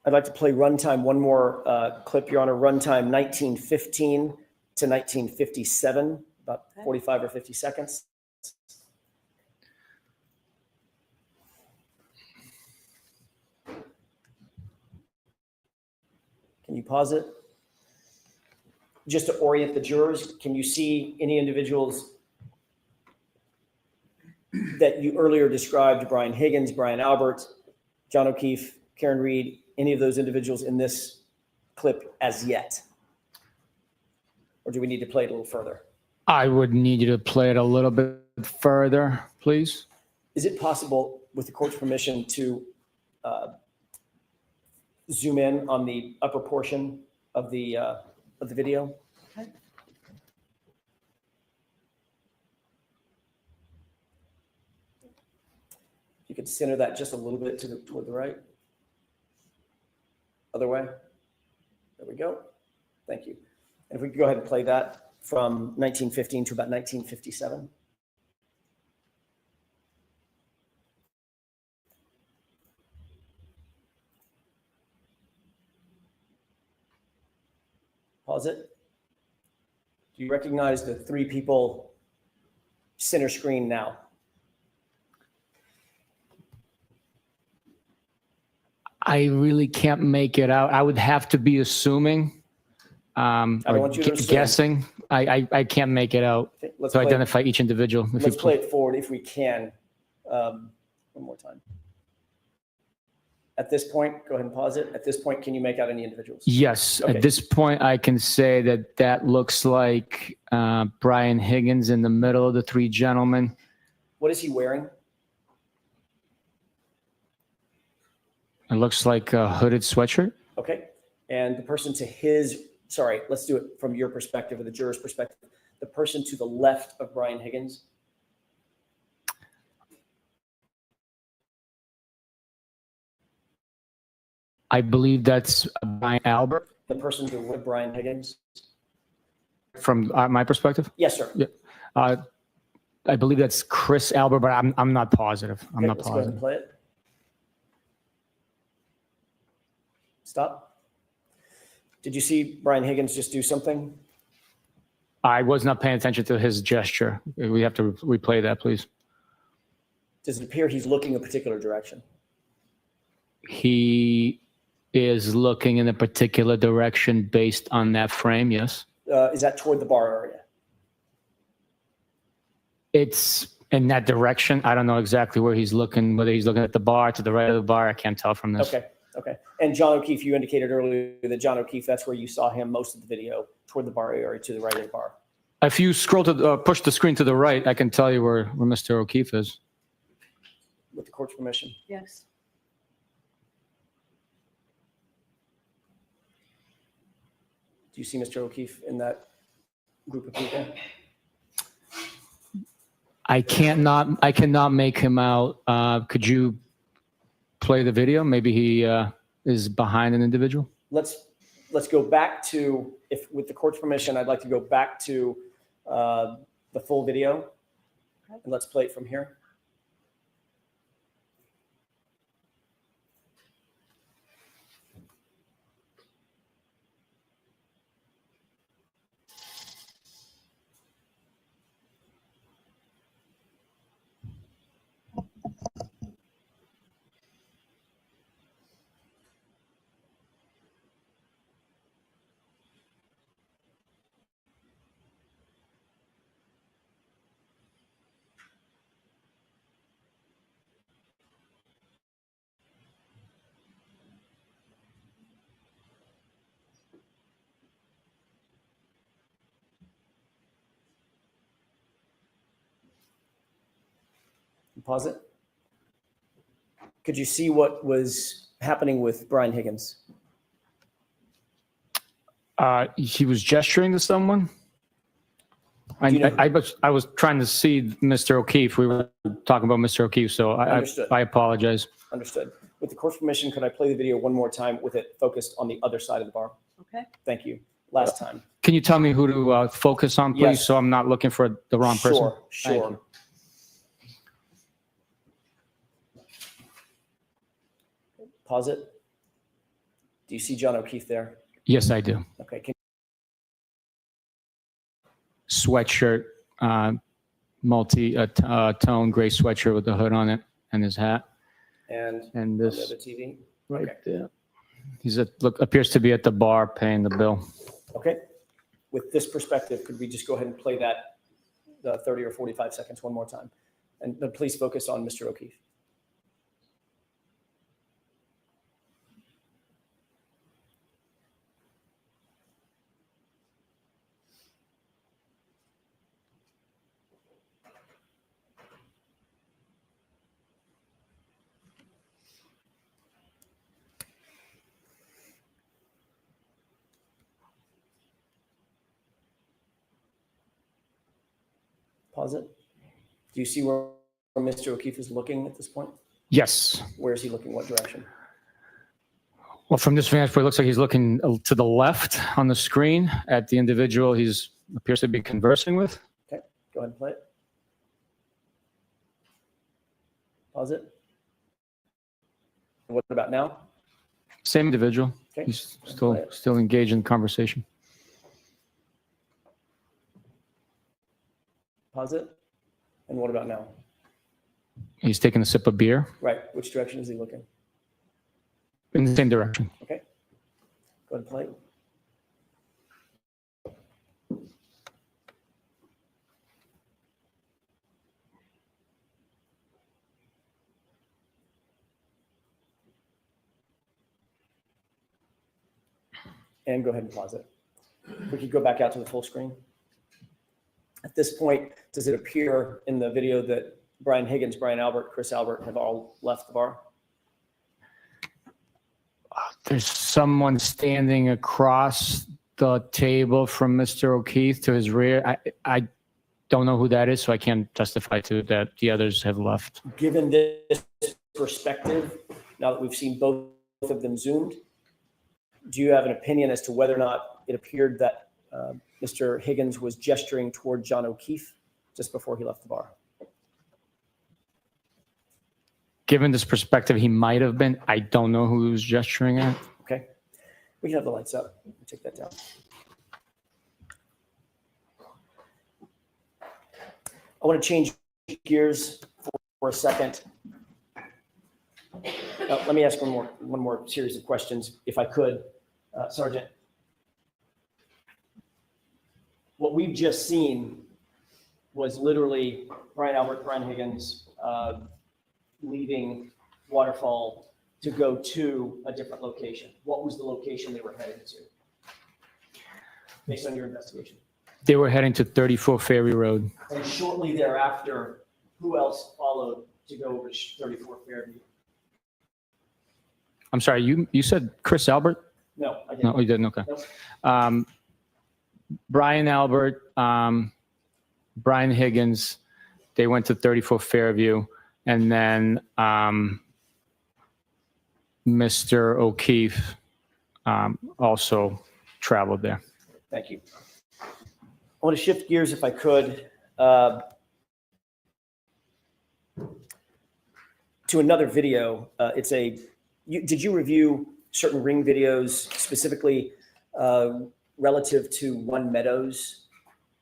I'd like to play runtime, one more clip, Your Honor, runtime 1915 to 1957, about 45 or 50 seconds. Can you pause it? Just to orient the jurors, can you see any individuals that you earlier described, Brian Higgins, Brian Albert, John O'Keefe, Karen Reed, any of those individuals in this clip as yet? Or do we need to play it a little further? I would need you to play it a little bit further, please. Is it possible, with the court's permission, to zoom in on the upper portion of the video? Okay. You could center that just a little bit toward the right. Other way. There we go. Thank you. And if we could go ahead and play that from 1915 to about 1957. Pause it. Do you recognize the three people center screen now? I really can't make it out. I would have to be assuming, I don't want you to assume. guessing. I can't make it out Okay, let's to play identify each individual. If Let's you play it forward if we can. One more time. At this point, go ahead and pause it. At this point, can you make out any individuals? Yes. Okay. At this point, I can say that that looks like Brian Higgins in the middle of the three gentlemen. What is he wearing? It looks like a hooded sweatshirt. Okay. And the person to his, sorry, let's do it from your perspective or the juror's perspective. The person to the left of Brian Higgins. I believe that's Brian Albert. The person to the Brian Higgins. From my perspective. Yes, sir. Yeah. I believe that's Chris Albert, but I'm not positive. I'm Okay, not let's go ahead and positive. play it. Stop. Did you see Brian Higgins just do something? I was not paying attention to his gesture. We have to replay that, please. Does it appear he's looking a particular direction? He is looking in a particular direction based on that frame, yes. Is that toward the bar area? It's in that direction. I don't know exactly where he's looking, whether he's looking at the bar, to the right of the bar. I can't tell from this. Okay, okay. And John O'Keefe, you indicated earlier that John O'Keefe, that's where you saw him most of the video, toward the bar area, to the right of the bar. If you scroll to push the screen to the right, I can tell you where Mr. O'Keefe is. With the court's permission. Yes. Do you see Mr. O'Keefe in that group of people? I cannot make him out. Could you play the video? Maybe he is behind an individual. Let's go back to, if with the court's permission, I'd like to go back to the full video, and let's play it from here. Pause it. Could you see what was happening with Brian Higgins? He was gesturing to someone. Do you know- I was trying to see Mr. O'Keefe. We were talking about Mr. O'Keefe, so Understood. I apologize. Understood. With the court's permission, could I play the video one more time with it focused on the other side of the bar? Okay. Thank you. Last time. Can you tell me who to focus on, please, Yes. so I'm not looking for the wrong person? Sure, Thank sure. you. Pause it. Do you see John O'Keefe there? Yes, I do. Okay. Sweatshirt, multi-tone gray sweatshirt with the hood on it and his hat. And And on the this other TV? right Okay. there. Appears to be at the bar paying the bill. Okay. With this perspective, could we just go ahead and play that, the 30 or 45 seconds one more time? And then please focus on Mr. O'Keefe. Pause it. Do you see where Mr. O'Keefe is looking at this point? Yes. Where is he looking? What direction? Well, from this vantage point, it looks like he's looking to the left on the screen at the individual he's appears to be conversing with. Okay, go ahead and play it. Pause it. And what about now? Same individual. Okay. He's still engaged in conversation. Pause it. And what about now? He's taking a sip of beer Right. Which direction is he looking? in the same direction. Okay. Go ahead and play. And go ahead and pause it. We could go back out to the full screen. At this point, does it appear in the video that Brian Higgins, Brian Albert, Chris Albert have all left the bar? There's someone standing across the table from Mr. O'Keefe to his rear. I don't know who that is, so I can't testify to that. The others have left. Given this perspective, now that we've seen both of them zoomed, do you have an opinion as to whether or not it appeared that Mr. Higgins was gesturing toward John O'Keefe just before he left the bar? Given this perspective, he might have been. I don't know who he was gesturing at. Okay. We can have the lights up. Take that down. I want to change gears for a second. Let me ask one more series of questions, if I could, Sergeant. What we've just seen was literally Brian Albert, Brian Higgins, leaving Waterfall to go to a different location. What was the location they were headed to, based on your investigation? They were heading to 34 Ferry Road. And shortly thereafter, who else followed to go over to 34 Fairview? I'm sorry, you said Chris Albert? No, I didn't. No, you didn't. Okay. Nope. Brian Albert, Brian Higgins, they went to 34 Fairview, and then Mr. O'Keefe also traveled there. Thank you. I want to shift gears, if I could, to another video. Did you review certain ring videos, specifically relative to One Meadows,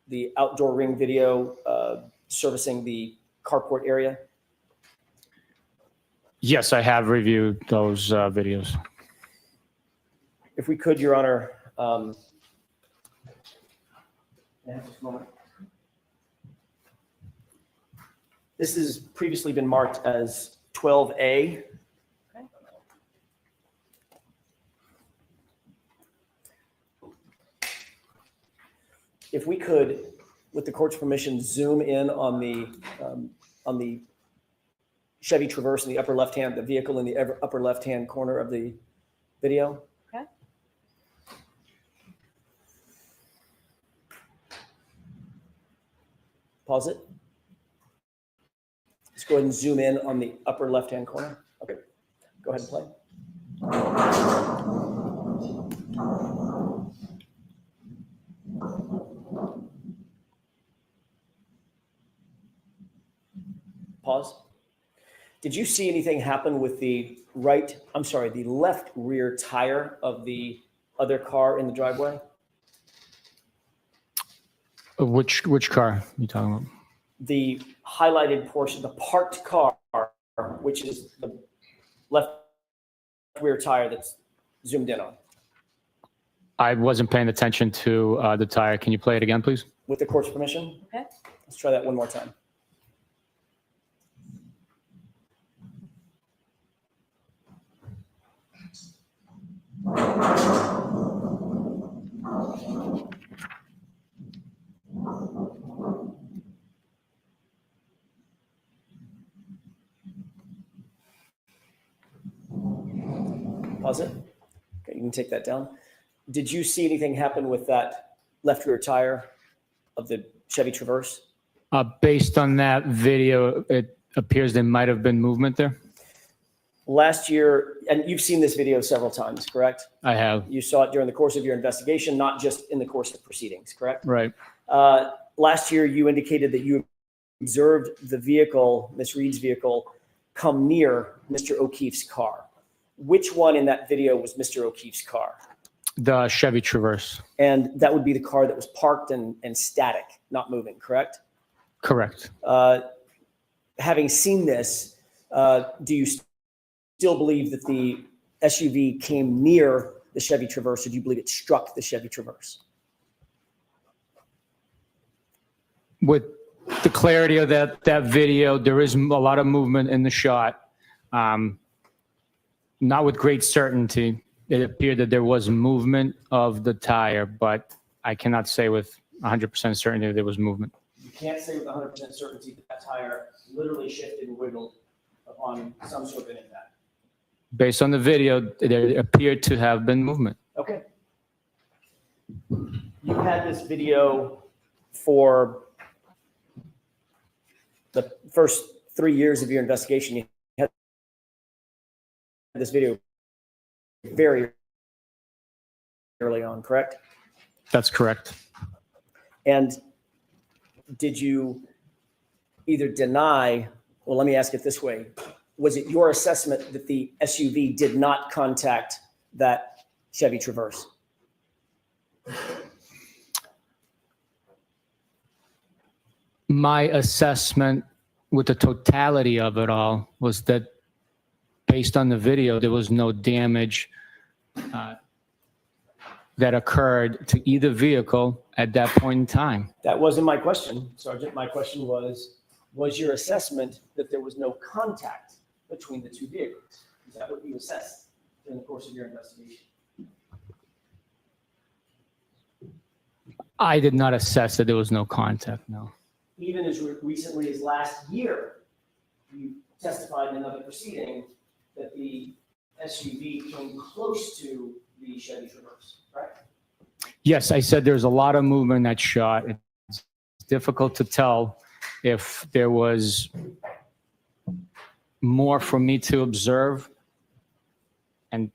the outdoor ring video servicing the carport area? Yes, I have reviewed those videos. If we could, Your Honor, just a moment. This has previously been marked as 12A. If we could, with the court's permission, zoom in on the Chevy Traverse in the upper left-hand, the vehicle in the upper left-hand corner of the video? Okay. Pause it. Let's go ahead and zoom in on the upper left-hand corner. Okay, go ahead and play. Pause. Did you see anything happen with the left rear tire of the other car in the driveway? Which car are you talking about? The highlighted portion, the parked car, which is the left rear tire that's zoomed in on. I wasn't paying attention to the tire. Can you play it again, please? With the court's permission? Okay. Let's try that one more time. Pause it. Okay, you can take that down. Did you see anything happen with that left rear tire of the Chevy Traverse? Based on that video, it appears there might have been movement there. Last year, and you've seen this video several times, correct? I have. You saw it during the course of your investigation, not just in the course of proceedings, correct? Right. Last year, you indicated that you observed the vehicle, Miss Reed's vehicle, come near Mr. O'Keefe's car. Which one in that video was Mr. O'Keefe's car? The Chevy Traverse. And that would be the car that was parked and static, not moving, correct? Correct. Having seen this, do you still believe that the SUV came near the Chevy Traverse, or do you believe it struck the Chevy Traverse? With the clarity of that video, there is a lot of movement in the shot. Not with great certainty. It appeared that there was movement of the tire, but I cannot say with 100% certainty that there was movement. You can't say with 100% certainty that that tire literally shifted and wiggled upon some sort of an impact. Based on the video, there appeared to have been movement. Okay. You had this video for the first 3 years of your investigation. You had this video very early on, correct? That's correct. And did you either deny, well, let me ask it this way. Was it your assessment that the SUV did not contact that Chevy Traverse? My assessment with the totality of it all was that based on the video, there was no damage that occurred to either vehicle at that point in time. That wasn't my question, Sergeant. My question was your assessment that there was no contact between the two vehicles? Is that what you assessed during the course of your investigation? I did not assess that there was no contact, no. Even as recently as last year, you testified in another proceeding that the SUV came close to the Chevy Traverse, right? Yes, I said there's a lot of movement in that shot. It's difficult to tell if there was more for me to observe and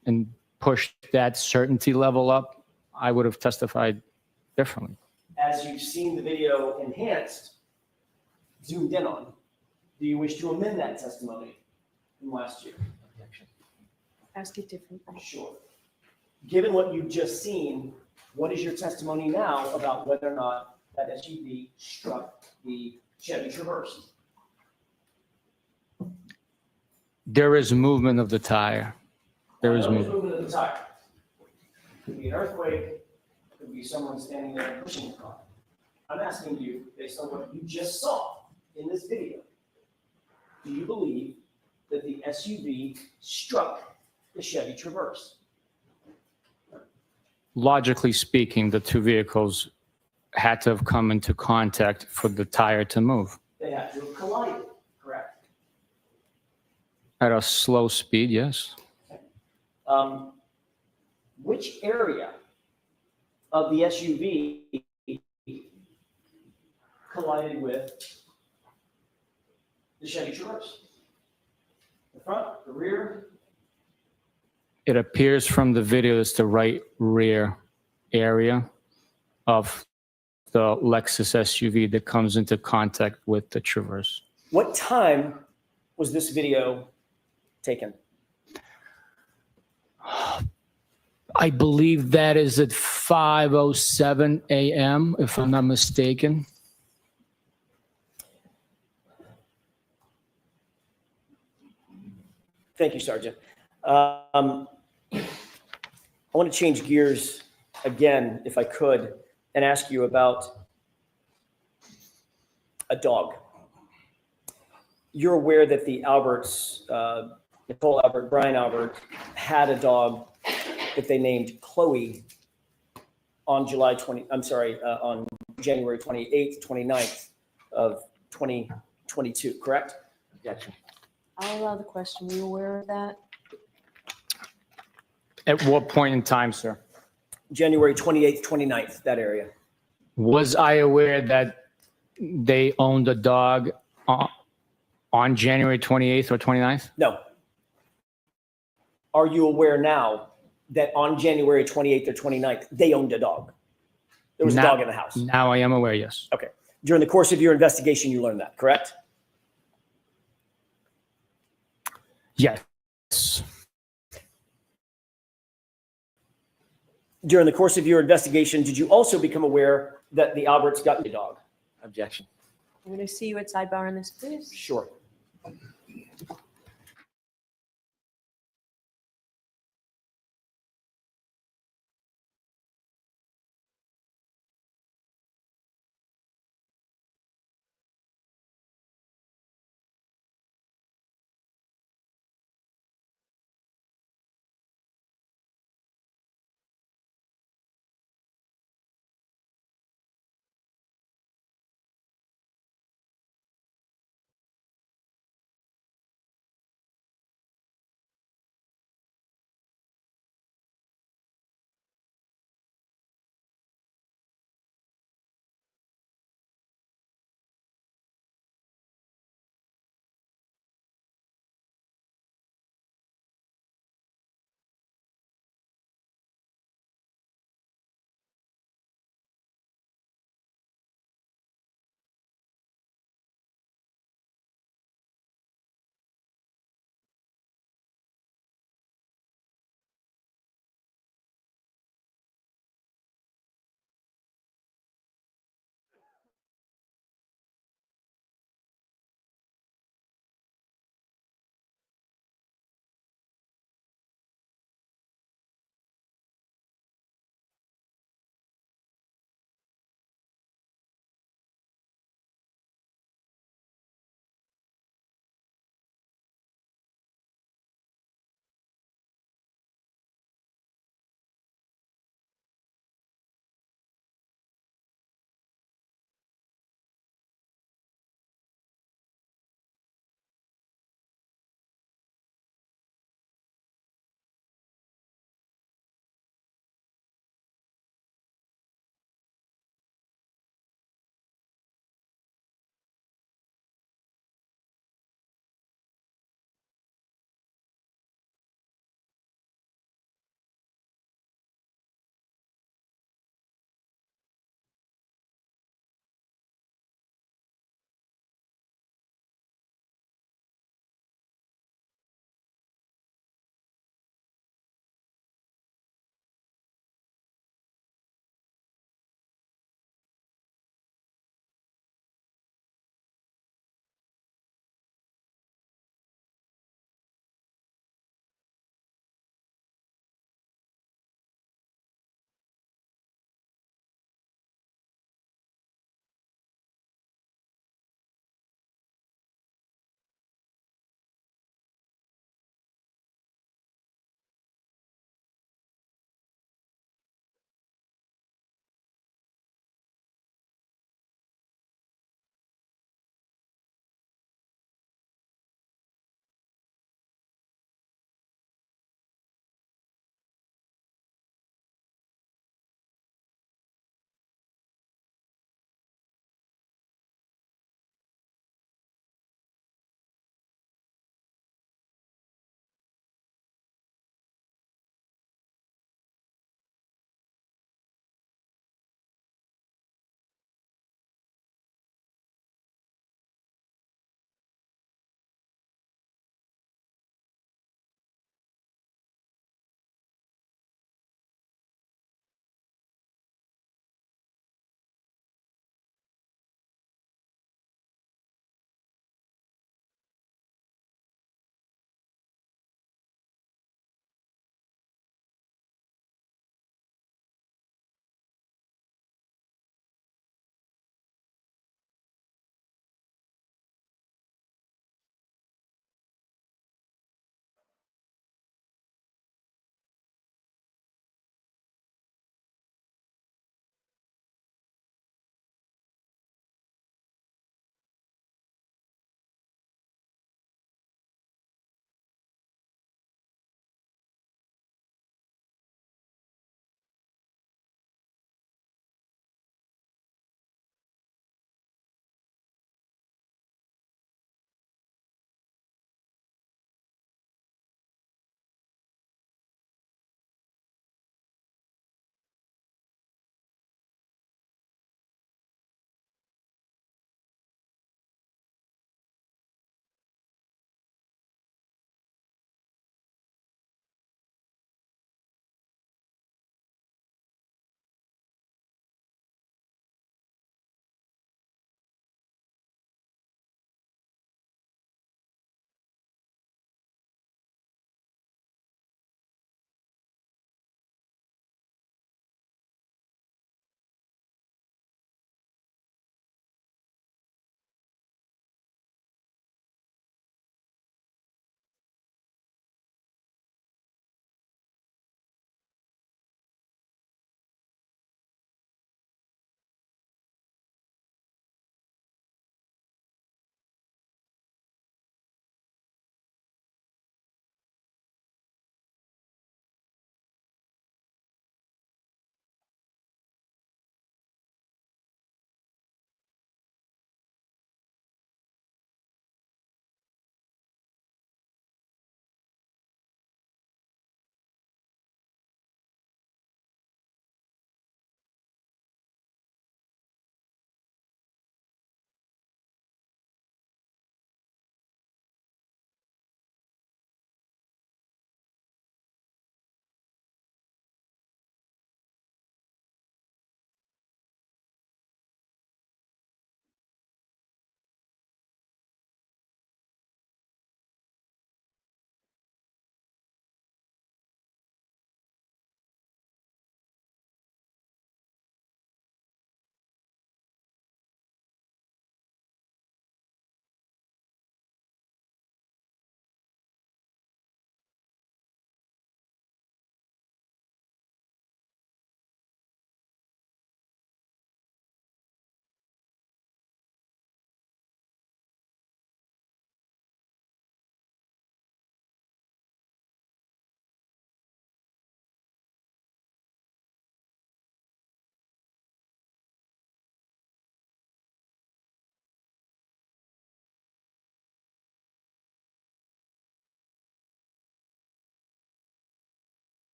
push that certainty level up. I would have testified differently. As you've seen the video enhanced, zoomed in on, do you wish to amend that testimony from last year? Ask it differently. Sure. Given what you've just seen, what is your testimony now about whether or not that SUV struck the Chevy Traverse? There is movement of the tire. There is There's movement. movement of the tire. Could be an earthquake, could be someone standing there and pushing the car. I'm asking you, based on what you just saw in this video, do you believe that the SUV struck the Chevy Traverse? Logically speaking, the two vehicles had to have come into contact for the tire to move. They have to have collided, correct? At a slow speed, yes. Which area of the SUV collided with the Chevy Traverse? The front, the rear? It appears from the video it's the right rear area of the Lexus SUV that comes into contact with the Traverse. What time was this video taken? I believe that is at 5:07 a.m., if I'm not mistaken. Thank you, Sergeant. I want to change gears again, if I could, and ask you about a dog. You're aware that the Alberts, Nicole Albert, Brian Albert, had a dog that they named Chloe on on January 28th, 29th of 2022, correct? Objection. I'll allow the question. Were you aware of that? At what point in time, sir? January 28th, 29th, that area. Was I aware that they owned a dog on January 28th or 29th? No. Are you aware now that on January 28th or 29th, they owned a dog? There was a dog in the house. Now I am aware, yes. Okay. During the course of your investigation, you learned that, correct? Yes. During the course of your investigation, did you also become aware that the Alberts got a dog? Objection. I'm going to see you at sidebar on this, please. Sure.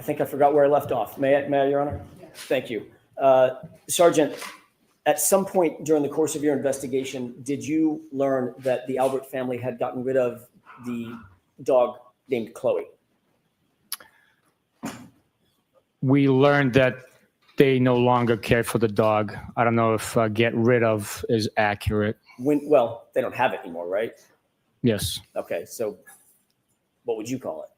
think I forgot where I left off. May I, Your Honor? Thank you. Sergeant, at some point during the course of your investigation, did you learn that the Albert family had gotten rid of the dog named Chloe? We learned that they no longer care for the dog. I don't know if get rid of is accurate. Well, they don't have it anymore, right? Yes. Okay, so what would you call it?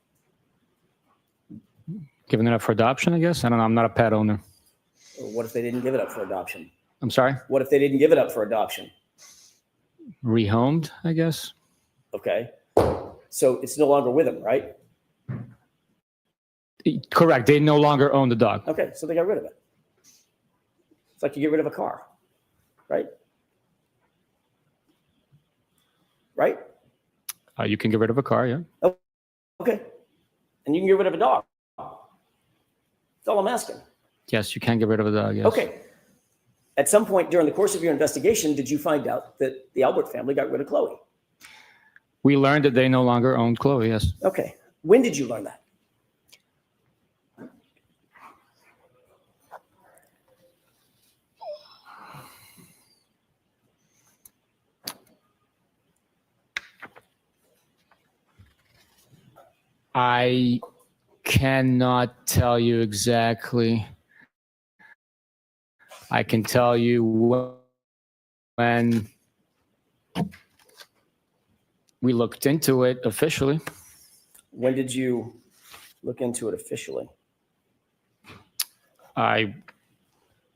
Giving it up for adoption, I guess. I don't know. I'm not a pet owner. Or what if they didn't give it up for adoption? I'm sorry? What if they didn't give it up for adoption? Rehomed, I guess. Okay, so it's no longer with them, right? Correct. They no longer own the dog. Okay, so they got rid of it. It's like you get rid of a car, right? Right? You can get rid of a car, yeah. Okay. And you can get rid of a dog. That's all I'm asking. Yes, you can get rid of a dog, yes. Okay. At some point during the course of your investigation, did you find out that the Albert family got rid of Chloe? We learned that they no longer owned Chloe, yes. Okay. When did you learn that? I cannot tell you exactly. I can tell you when we looked into it officially. When did you look into it officially? I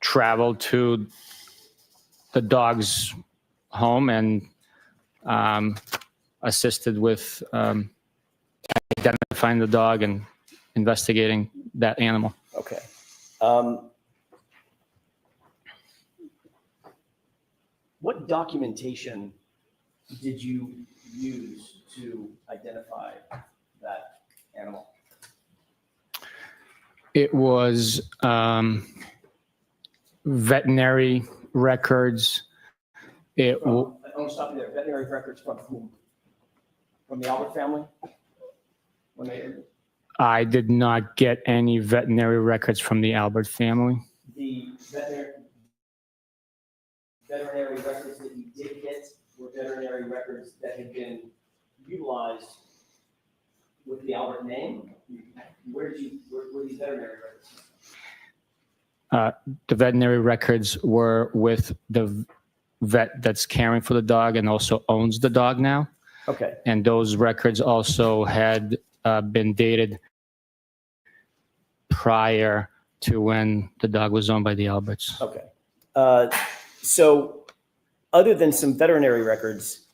traveled to the dog's home and assisted with identifying the dog and investigating that animal. Okay. What documentation did you use to identify that animal? It was veterinary records. I want to stop you there. Veterinary records from whom? From the Albert family? When they, I did not get any veterinary records from the Albert family. the veterinary records that you did get were veterinary records that had been utilized with the Albert name? Where were these veterinary records? The veterinary records were with the vet that's caring for the dog and also owns the dog now. Okay. And those records also had been dated prior to when the dog was owned by the Alberts. Okay. So other than some veterinary records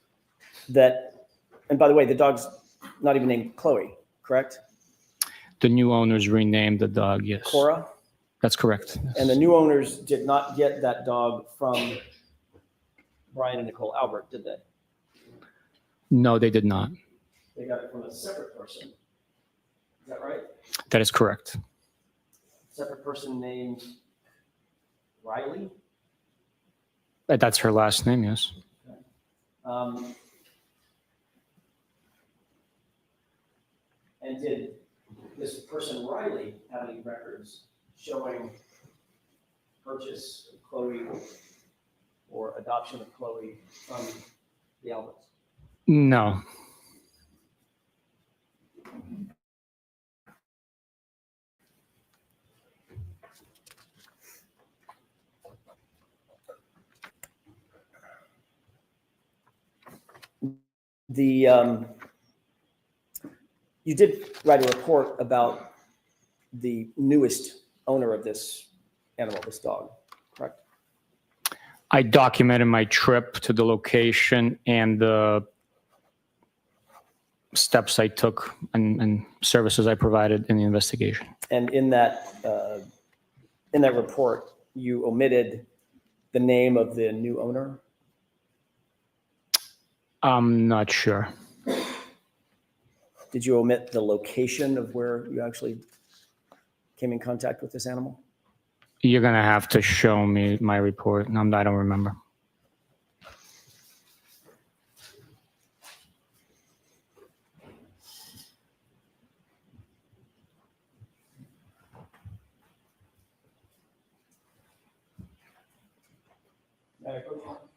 that, and by the way, the dog's not even named Chloe, correct? The new owners renamed the dog, yes. Cora? That's correct. And the new owners did not get that dog from Brian and Nicole Albert, did they? No, they did not. They got it from a separate person. Is that right? That is correct. Separate person named Riley? That's her last name, yes. And did this person Riley have any records showing purchase of Chloe or adoption of Chloe from the Alberts? No. You did write a report about the newest owner of this animal, this dog, correct? I documented my trip to the location and the steps I took and services I provided in the investigation. And in that report, you omitted the name of the new owner? I'm not sure. Did you omit the location of where you actually came in contact with this animal? You're going to have to show me my report. I don't remember.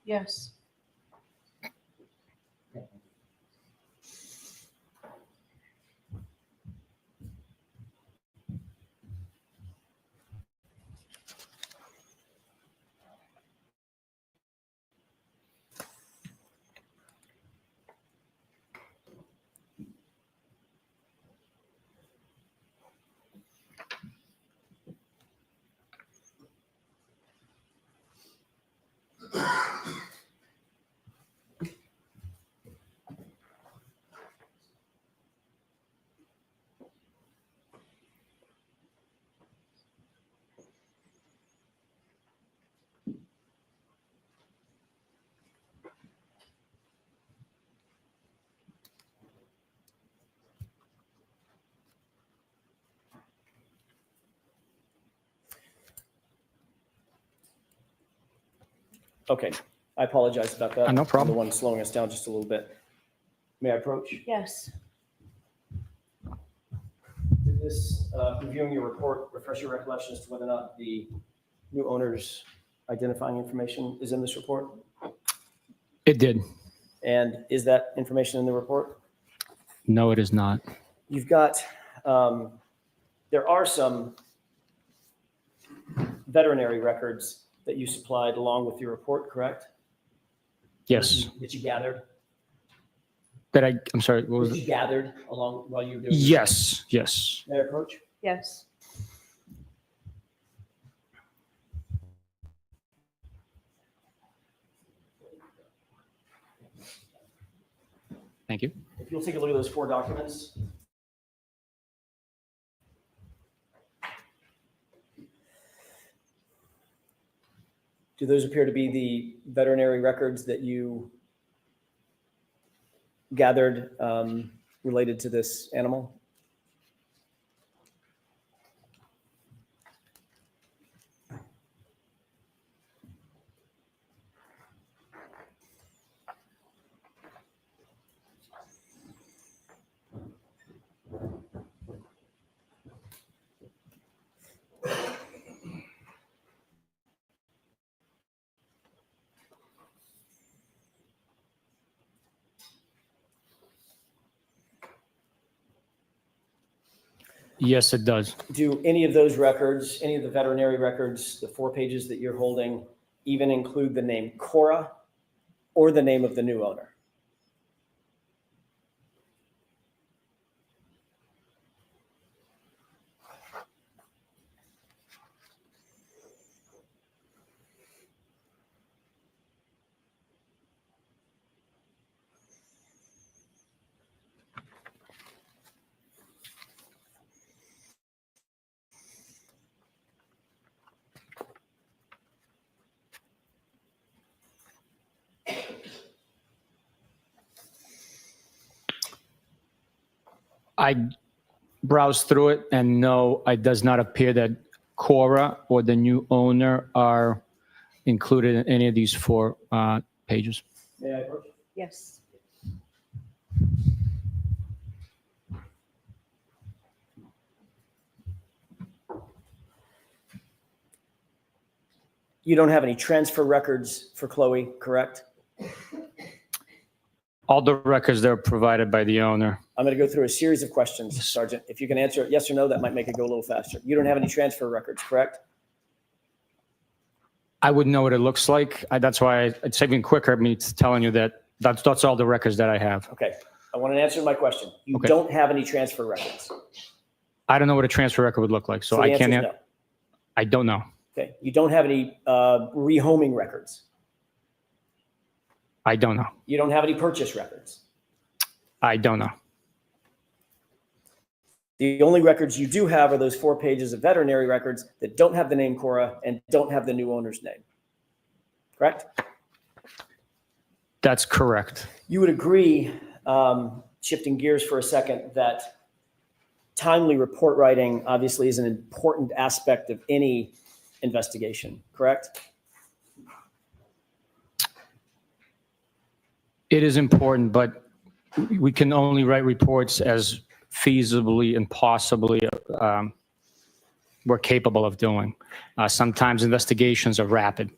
Yes. Okay, I apologize about that. No problem. I'm the one slowing us down just a little bit. May I approach? Yes. Did this, reviewing your report, refresh your recollection as to whether or not the new owner's identifying information is in this report? It did. And is that information in the report? No, it is not. You've got, there are some veterinary records that you supplied along with your report, correct? Yes. That you gathered? I'm sorry, what was That it? you gathered along while you were doing? Yes, yes. May I approach? Yes. Thank you. If you'll take a look at those 4 documents. Do those appear to be the veterinary records that you gathered related to this animal? Yes, it does. Do any of those records, any of the veterinary records, the 4 pages that you're holding, even include the name Cora or the name of the new owner? I browsed through it, and no, it does not appear that Cora or the new owner are included in any of these 4 pages. May I approach? Yes. You don't have any transfer records for Chloe, correct? All the records that are provided by the owner. I'm going to go through a series of questions, Sergeant. If you can answer it yes or no, that might make it go a little faster. You don't have any transfer records, correct? I wouldn't know what it looks like. That's why it's even quicker me telling you that that's all the records that I have. Okay. I want an answer to my question. You Okay. don't have any transfer records. I don't know what a transfer record would look like, so the I answer can't. is no. I don't know. Okay. You don't have any rehoming records. I don't know. You don't have any purchase records. I don't know. The only records you do have are those 4 pages of veterinary records that don't have the name Cora and don't have the new owner's name. Correct? That's correct. You would agree, shifting gears for a second, that timely report writing obviously is an important aspect of any investigation, correct? It is important, but we can only write reports as feasibly and possibly we're capable of doing. Sometimes investigations are rapid.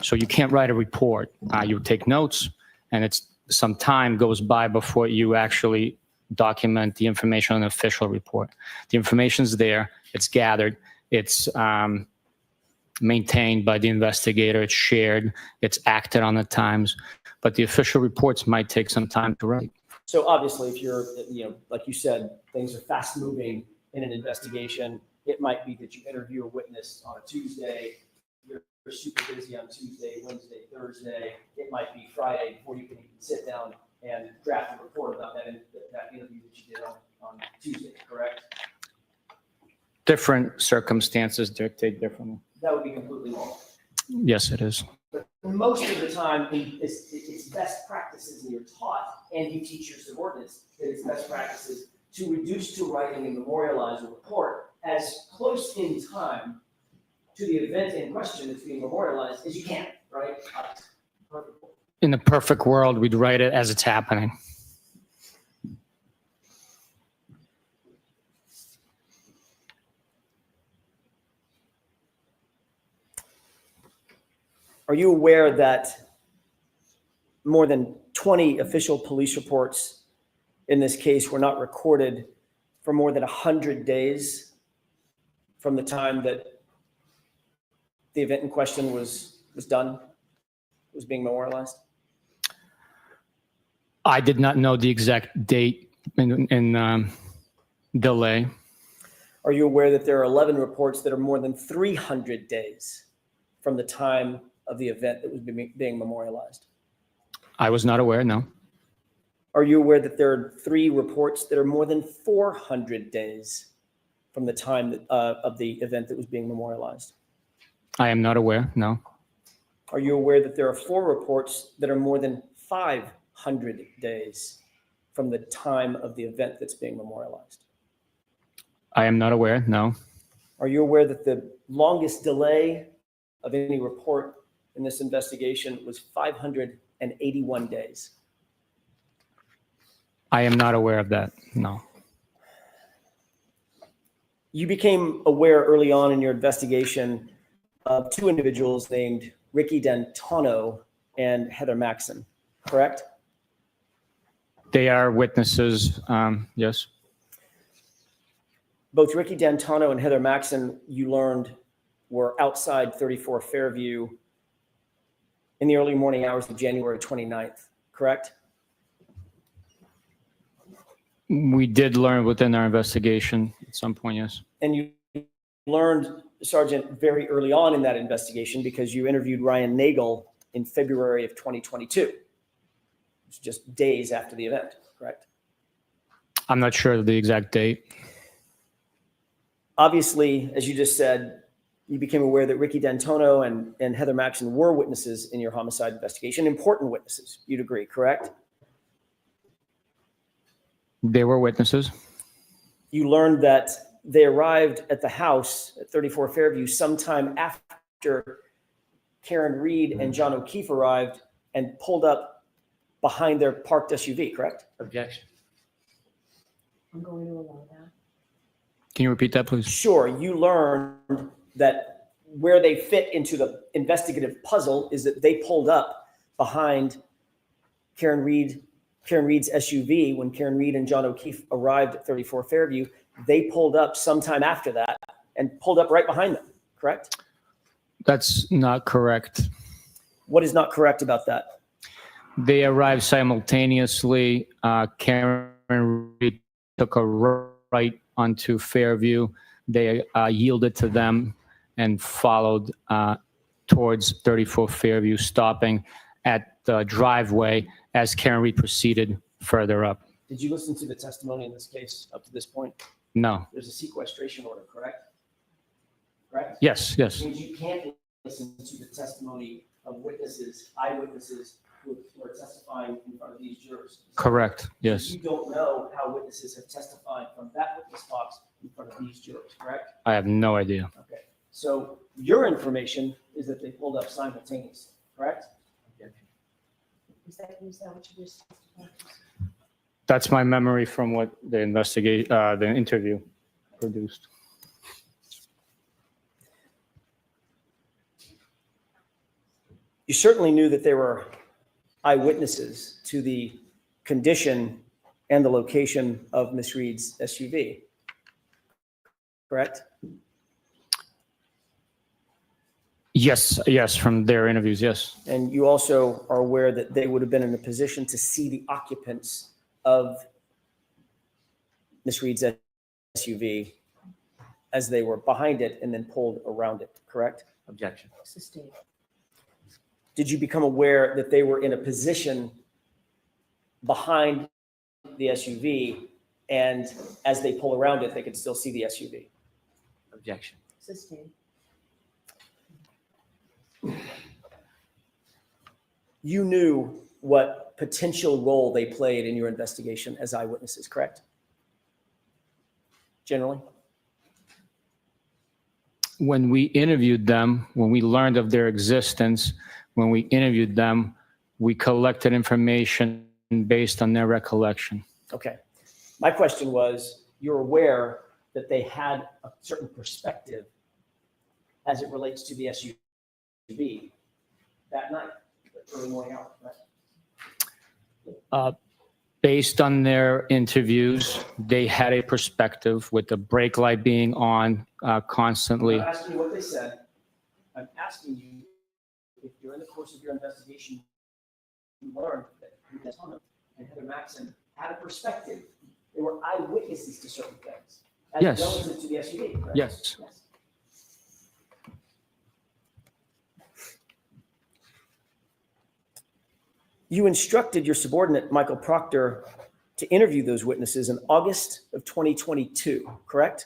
So you can't write a report. You take notes, and some time goes by before you actually document the information on an official report. The information's there, it's gathered, it's maintained by the investigator, it's shared, it's acted on at times, but the official reports might take some time to write. So obviously, if you're, like you said, things are fast moving in an investigation, it might be that you interview a witness on a Tuesday, you're super busy on Tuesday, Wednesday, Thursday, it might be Friday before you can even sit down and draft a report about that interview that you did on Tuesday, correct? Different circumstances dictate differently. That would be completely normal. Yes, it is. But most of the time, it's best practices, and you're taught, and you teach your subordinates, that it's best practices to reduce to writing and memorialize a report as close in time to the event in question that's being memorialized as you can, right? Perfect. In the perfect world, we'd write it as it's happening. Are you aware that more than 20 official police reports in this case were not recorded for more than 100 days from the time that the event in question was done, was being memorialized? I did not know the exact date in delay. Are you aware that there are 11 reports that are more than 300 days from the time of the event that was being memorialized? I was not aware, no. Are you aware that there are 3 reports that are more than 400 days from the time of the event that was being memorialized? I am not aware, no. Are you aware that there are 4 reports that are more than 500 days from the time of the event that's being memorialized? I am not aware, no. Are you aware that the longest delay of any report in this investigation was 581 days? I am not aware of that, no. You became aware early on in your investigation of 2 individuals named Ricky D'Antano and Heather Maxson, correct? They are witnesses, yes. Both Ricky D'Antano and Heather Maxson, you learned, were outside 34 Fairview in the early morning hours of January 29th, correct? We did learn within our investigation at some point, yes. And you learned, Sergeant, very early on in that investigation because you interviewed Ryan Nagel in February of 2022. It's just days after the event, correct? I'm not sure of the exact date. Obviously, as you just said, you became aware that Ricky D'Antano and Heather Maxson were witnesses in your homicide investigation, important witnesses, you'd agree, correct? They were witnesses. You learned that they arrived at the house at 34 Fairview sometime after Karen Reed and John O'Keefe arrived and pulled up behind their parked SUV, correct? Objection. I'm going to allow that. Can you repeat that, please? Sure, you learned that where they fit into the investigative puzzle is that they pulled up behind Karen Reed's SUV when Karen Reed and John O'Keefe arrived at 34 Fairview. They pulled up sometime after that and pulled up right behind them, correct? That's not correct. What is not correct about that? They arrived simultaneously. Karen Reed took a right onto Fairview. They yielded to them and followed towards 34 Fairview, stopping at the driveway as Karen Reed proceeded further up. Did you listen to the testimony in this case up to this point? No. There's a sequestration order, correct? Correct? Yes, yes. Which means you can't listen to the testimony of witnesses, eyewitnesses who are testifying in front of these jurors. Correct, yes. You don't know how witnesses have testified from that witness box in front of these jurors, correct? I have no idea. Okay. So your information is that they pulled up simultaneously, correct? Is that what you just testified? That's my memory from what the interview produced. You certainly knew that there were eyewitnesses to the condition and the location of Miss Reed's SUV, correct? Yes, from their interviews, yes. And you also are aware that they would have been in a position to see the occupants of Miss Reed's SUV as they were behind it and then pulled around it, correct? Objection. Sustained. Did you become aware that they were in a position behind the SUV and as they pull around it, they could still see the SUV? Objection. Sustained. You knew what potential role they played in your investigation as eyewitnesses, correct? Generally? When we interviewed them, when we learned of their existence, when we interviewed them, we collected information based on their recollection. Okay. My question was, you're aware that they had a certain perspective as it relates to the SUV that night, early morning hours, right? Based on their interviews, they had a perspective with the brake light being on constantly. I'm not asking you what they said. I'm asking you if during the course of your investigation, you learned that Buchanan and Heather Maxson had a perspective. They were eyewitnesses to certain things. Yes. Relative to the SUV, correct? Yes. You instructed your subordinate, Michael Proctor, to interview those witnesses in August of 2022, correct?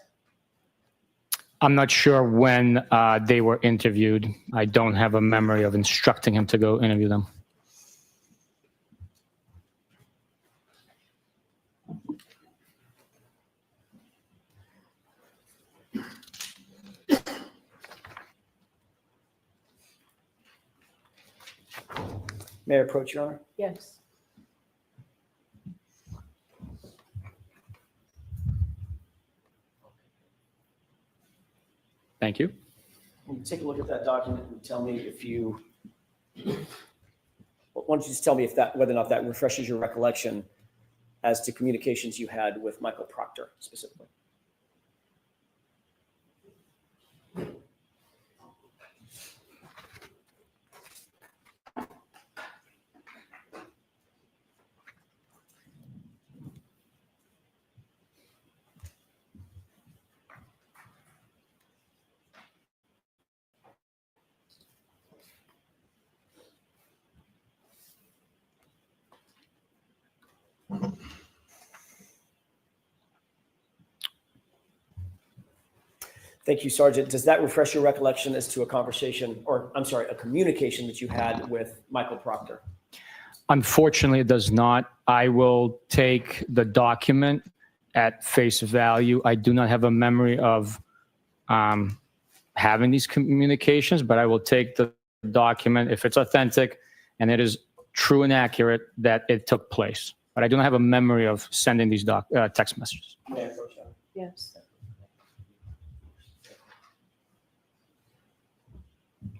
I'm not sure when they were interviewed. I don't have a memory of instructing him to go interview them. May I approach, Your Honor? Yes. Thank you. Will you take a look at that document and tell me if you, why don't you just tell me if that, whether or not that refreshes your recollection as to communications you had with Michael Proctor specifically? Thank you, Sergeant. Does that refresh your recollection as to a conversation, or I'm sorry, a communication that you had with Michael Proctor? Unfortunately, it does not. I will take the document at face value. I do not have a memory of having these communications, but I will take the document if it's authentic and it is true and accurate that it took place. But I do not have a memory of sending these text messages. May I approach that? Yes.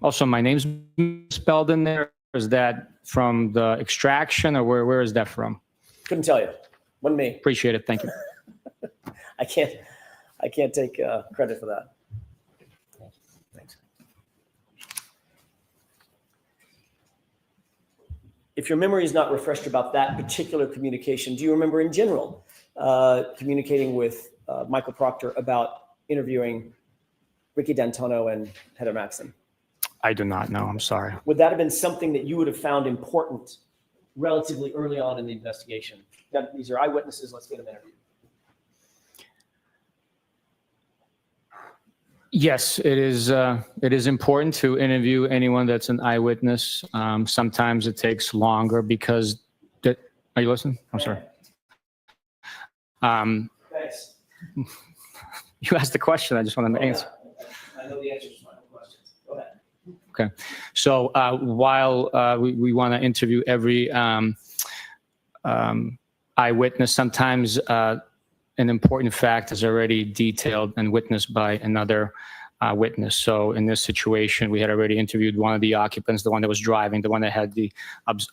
Also, my name's spelled in there. Is that from the extraction or where is that from? Couldn't tell you. Wasn't me. Appreciate it. Thank you. I can't take credit for that. Thanks. If your memory is not refreshed about that particular communication, do you remember in general communicating with Michael Proctor about interviewing Ricky D'Antonio and Heather Maxson? I do not know. I'm sorry. Would that have been something that you would have found important relatively early on in the investigation? These are eyewitnesses. Let's get them interviewed. Yes, it is important to interview anyone that's an eyewitness. Sometimes it takes longer because are you listening? I'm sorry. Thanks. You asked the question. I just wanted to answer. I know the answers to my questions. Go ahead. Okay. So while we want to interview every eyewitness, sometimes an important fact is already detailed and witnessed by another witness. So in this situation, we had already interviewed one of the occupants, the one that was driving, the one that had the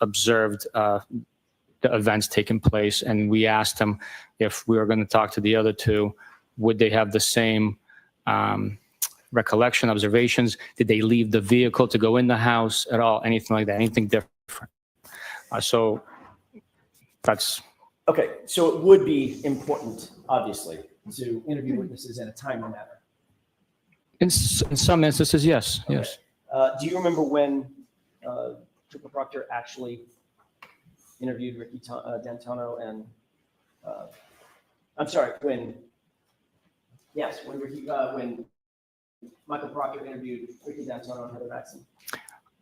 observed the events taking place, and we asked him if we were going to talk to the other two, would they have the same recollection, observations? Did they leave the vehicle to go in the house at all? Anything like that? Anything different? So that's Okay, so it would be important, obviously, to interview witnesses in a timely manner. in some instances, yes, Okay. yes. Do you remember when Trooper Proctor actually interviewed Ricky D'Antonio and, I'm sorry, when Michael Proctor interviewed Ricky D'Antonio and Heather Maxson?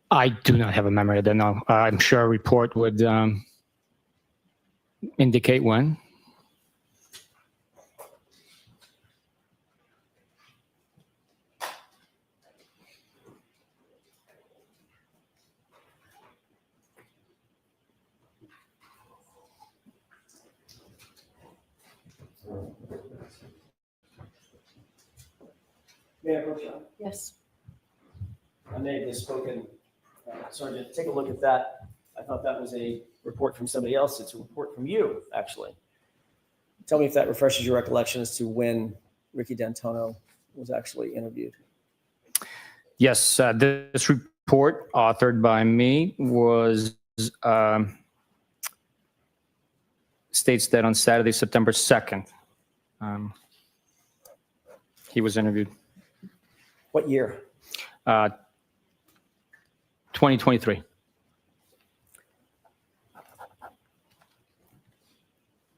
I do not have a memory of that. No, I'm sure a report would indicate when. May I approach you? Yes. I may have misspoken. Sergeant, take a look at that. I thought that was a report from somebody else. It's a report from you, actually. Tell me if that refreshes your recollection as to when Ricky D'Antonio was actually interviewed. Yes, this report, authored by me, was states that on Saturday, September 2nd, he was interviewed. What year? 2023.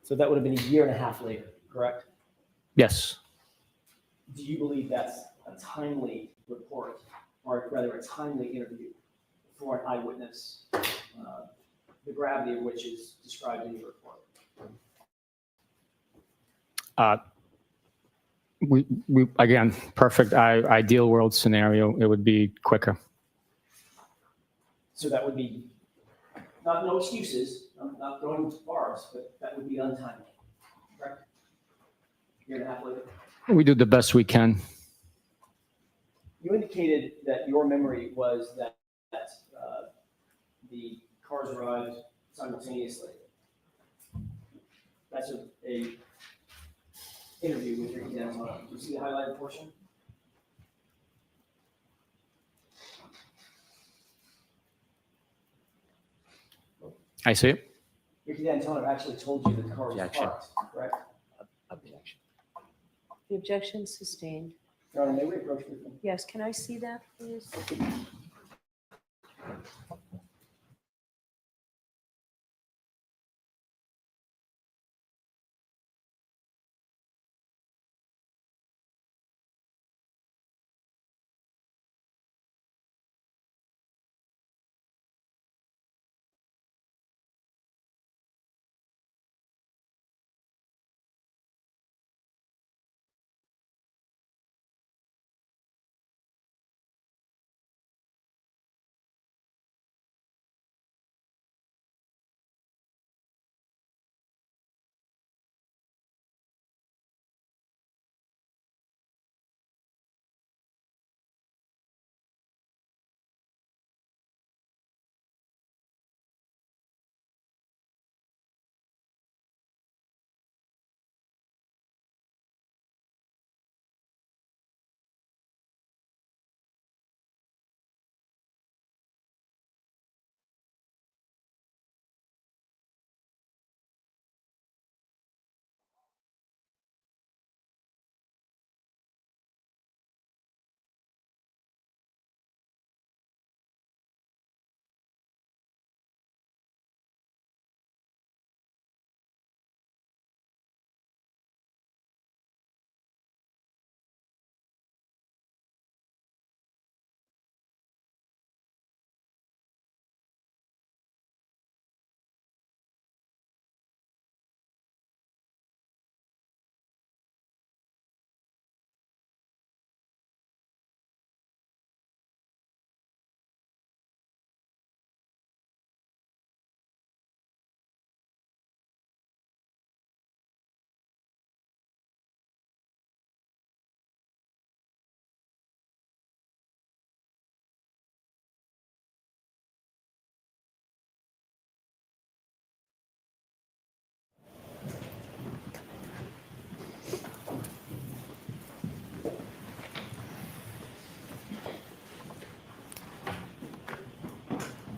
So that would have been a year and a half later, correct? Yes. Do you believe that's a timely report, or rather a timely interview for an eyewitness, the gravity of which is described in your report? We again, perfect ideal world scenario, it would be quicker. So that would be, no excuses, not throwing barbs, but that would be untimely, correct? Year and a half later. We do the best we can. You indicated that your memory was that the cars arrived simultaneously. That's a interview with Ricky D'Antonio. Do you see the highlighted portion? I see it. Ricky D'Antonio actually told you the car was Objection. parked, correct? Objection. The objection sustained. Your Honor, may we approach the Yes, can I see that, please?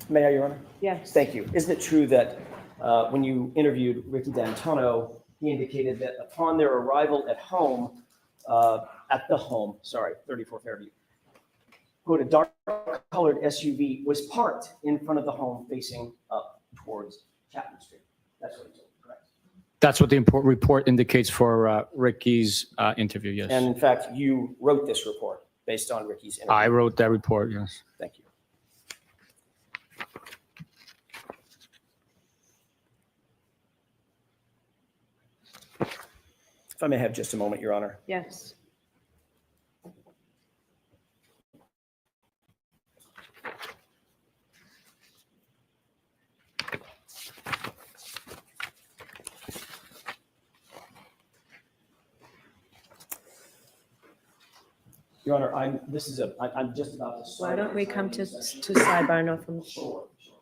May I, Your Honor? Yes. Thank you. Isn't it true that when you interviewed Ricky D'Antonio, he indicated that upon their arrival at home, 34 Fairview, quote, a dark-colored SUV was parked in front of the home facing up towards Chapman Street. That's what he told me, correct? That's what the report indicates for Ricky's interview, yes. And in fact, you wrote this report based on Ricky's interview. I wrote that report, yes. Thank you. If I may have just a moment, Your Honor. Yes. Your Honor, I'm just about to start. Why don't we come to sidebar now from the floor? Sure.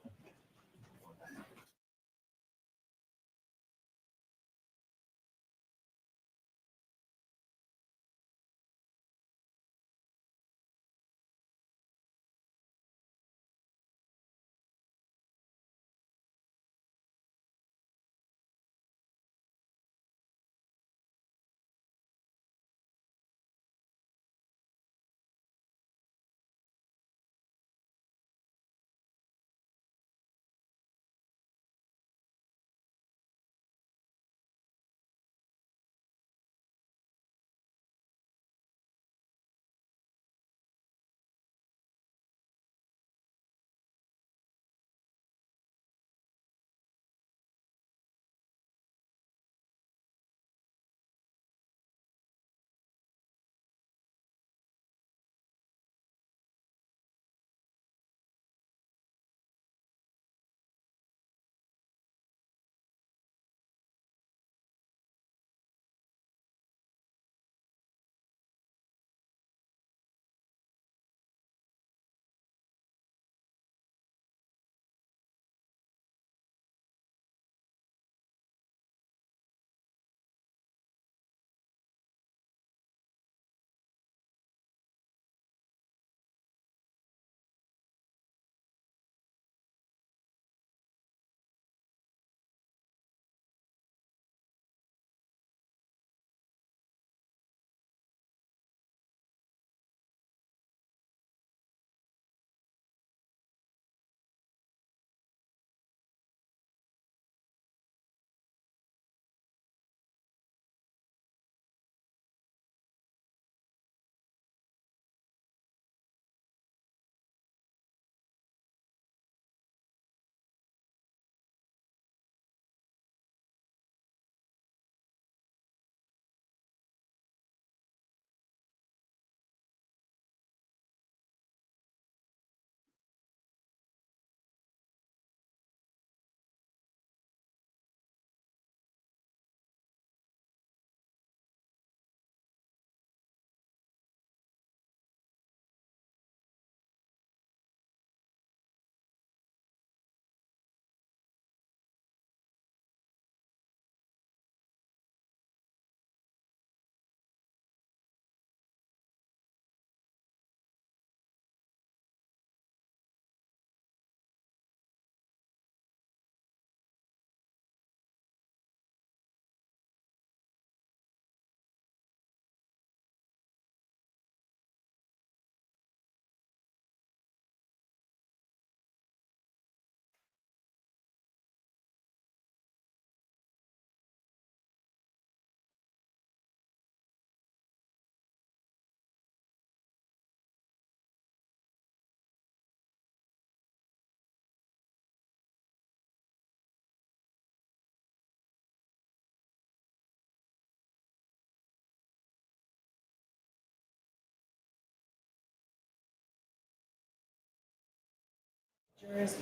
Jurors,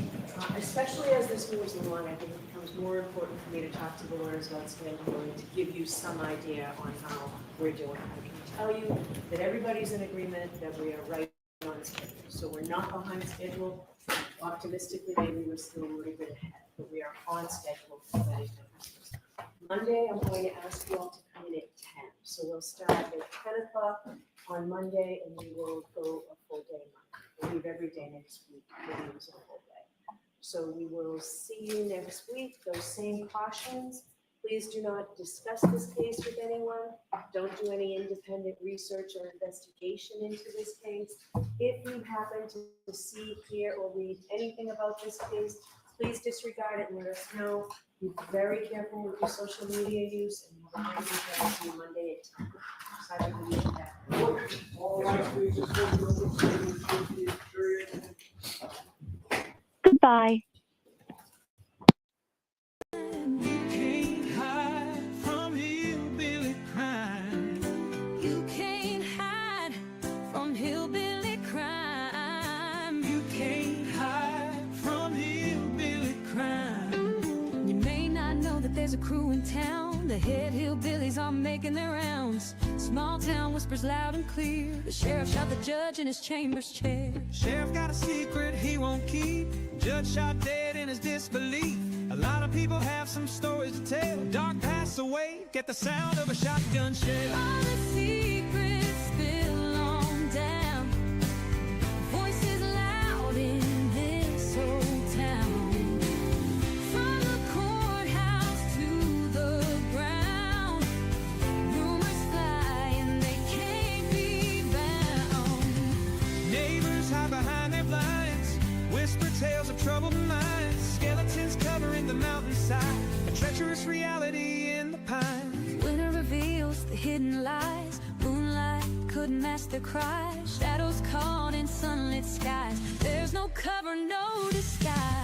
especially as this moves along, I think it becomes more important for me to talk to the lawyers about scheduling to give you some idea on how we're doing. I can tell you that everybody's in agreement that we are right on schedule. So we're not behind schedule. Optimistically, maybe we're still a little bit ahead, but we are on schedule for that. Monday, I'm going to ask you all to come in at 10. So we'll start at 10 o'clock on Monday and we will go a full day Monday. We'll leave every day next week. We'll use a full day. So we will see you next week. Those same cautions. Please do not discuss this case with anyone. Don't do any independent research or investigation into this case. If you happen to see, hear, or read anything about this case, please disregard it and let us know. Be very careful with your social media use, and have a great weekend. I'll see you Monday at 10. Sorry to be back. All rise, please. Just hold your open statement for the jury exit. Goodbye. Can't hide from hillbilly crime. You can't hide from hillbilly crime. You can't hide from hillbilly crime. You may not know that there's a crew in town. The head hillbillies are making their rounds. Small town whispers loud and clear. The sheriff shot the judge in his chambers chair. Sheriff got a secret he won't keep. Judge shot dead in his disbelief. A lot of people have some stories to tell. Dark pass away, get the sound of a shotgun shell. All the secrets spill on down. Voices loud in this old town. From the courthouse to the ground. Rumors fly and they can't be bound. Neighbors hide behind their blinds. Whisper tales of troubled minds. Skeletons covering the mountainside. A treacherous reality in the pines. Winter reveals the hidden lies. Moonlight couldn't mask the cries. Shadows caught in sunlit skies. There's no cover, no disguise.